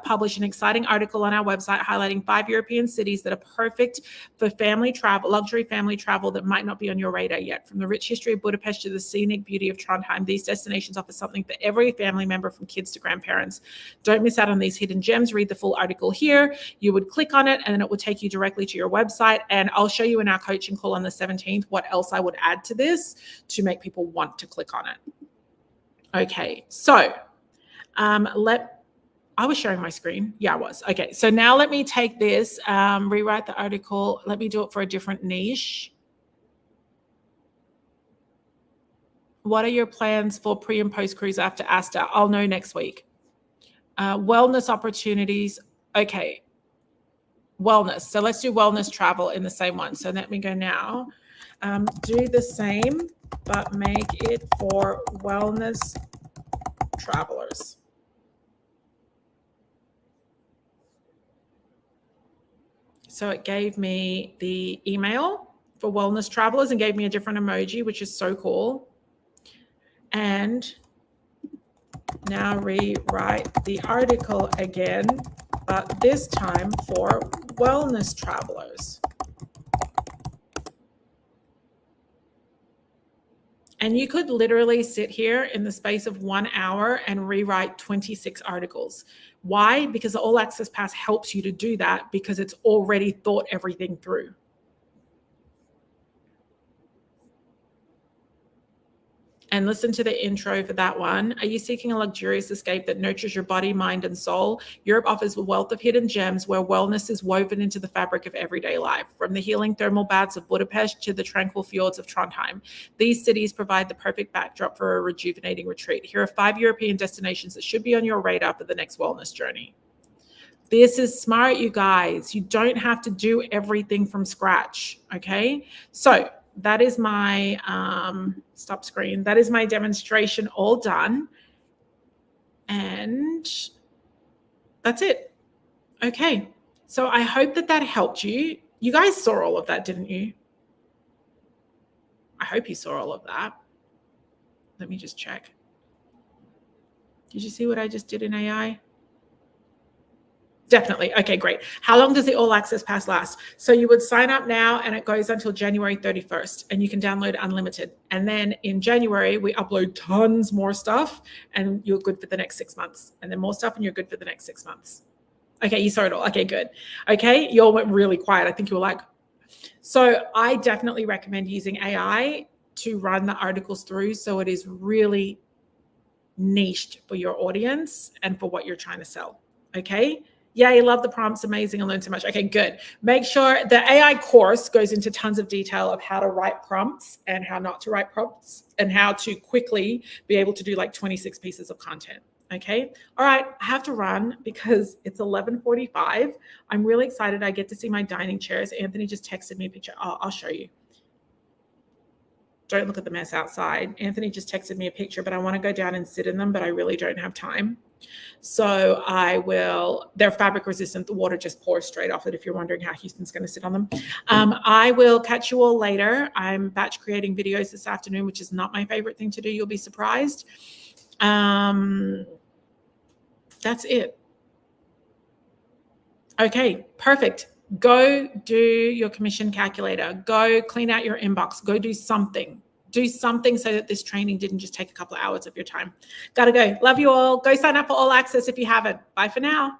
Speaker 1: published an exciting article on our website highlighting 5 European cities that are perfect for family travel, luxury family travel that might not be on your radar yet. From the rich history of Budapest to the scenic beauty of Trondheim, these destinations offer something for every family member, from kids to grandparents. Don't miss out on these hidden gems. Read the full article here. You would click on it and then it will take you directly to your website. And I'll show you in our coaching call on the 17th what else I would add to this to make people want to click on it. Okay, so I was sharing my screen. Yeah, I was. Okay, so now let me take this, rewrite the article. Let me do it for a different niche. What are your plans for pre and post cruise after Asta? I'll know next week. Wellness opportunities. Okay, wellness. So let's do wellness travel in the same one. So let me go now. Do the same, but make it for wellness travelers. So it gave me the email for wellness travelers and gave me a different emoji, which is so cool. And now rewrite the article again, but this time for wellness travelers. And you could literally sit here in the space of 1 hour and rewrite 26 articles. Why? Because the All Access Pass helps you to do that because it's already thought everything through. and listen to the intro for that one. Are you seeking a luxurious escape that nurtures your body, mind, and soul? Europe offers a wealth of hidden gems where wellness is woven into the fabric of everyday life. From the healing thermal baths of Budapest to the tranquil fjords of Trondheim, these cities provide the perfect backdrop for a rejuvenating retreat. Here are 5 European destinations that should be on your radar for the next wellness journey. This is smart, you guys. You don't have to do everything from scratch, okay? So that is my, stop screen. That is my demonstration all done. And that's it. Okay. So I hope that that helped you. You guys saw all of that, didn't you? I hope you saw all of that. Let me just check. Did you see what I just did in AI? Definitely. Okay, great. How long does the all access pass last? So you would sign up now and it goes until January 31st and you can download unlimited. And then in January, we upload tons more stuff and you're good for the next 6 months. And then more stuff and you're good for the next 6 months. Okay, you saw it all. Okay, good. Okay, you all went really quiet. I think you were like, so I definitely recommend using AI to run the articles through so it is really niched for your audience and for what you're trying to sell. Okay. Yay, love the prompts. Amazing. I learned so much. Okay, good. Make sure the AI course goes into tons of detail of how to write prompts and how not to write prompts and how to quickly be able to do like 26 pieces of content. Okay. All right. I have to run because it's 11:45. I'm really excited. I get to see my dining chairs. Anthony just texted me a picture. I'll show you. Don't look at the mess outside. Anthony just texted me a picture, but I want to go down and sit in them, but I really don't have time. So I will, they're fabric resistant. The water just pours straight off it if you're wondering how Houston's going to sit on them. I will catch you all later. I'm batch creating videos this afternoon, which is not my favorite thing to do. You'll be surprised. That's it. Okay, perfect. Go do your commission calculator. Go clean out your inbox. Go do something. Do something so that this training didn't just take a couple of hours of your time. Gotta go. Love you all. Go sign up for All Access if you haven't. Bye for now.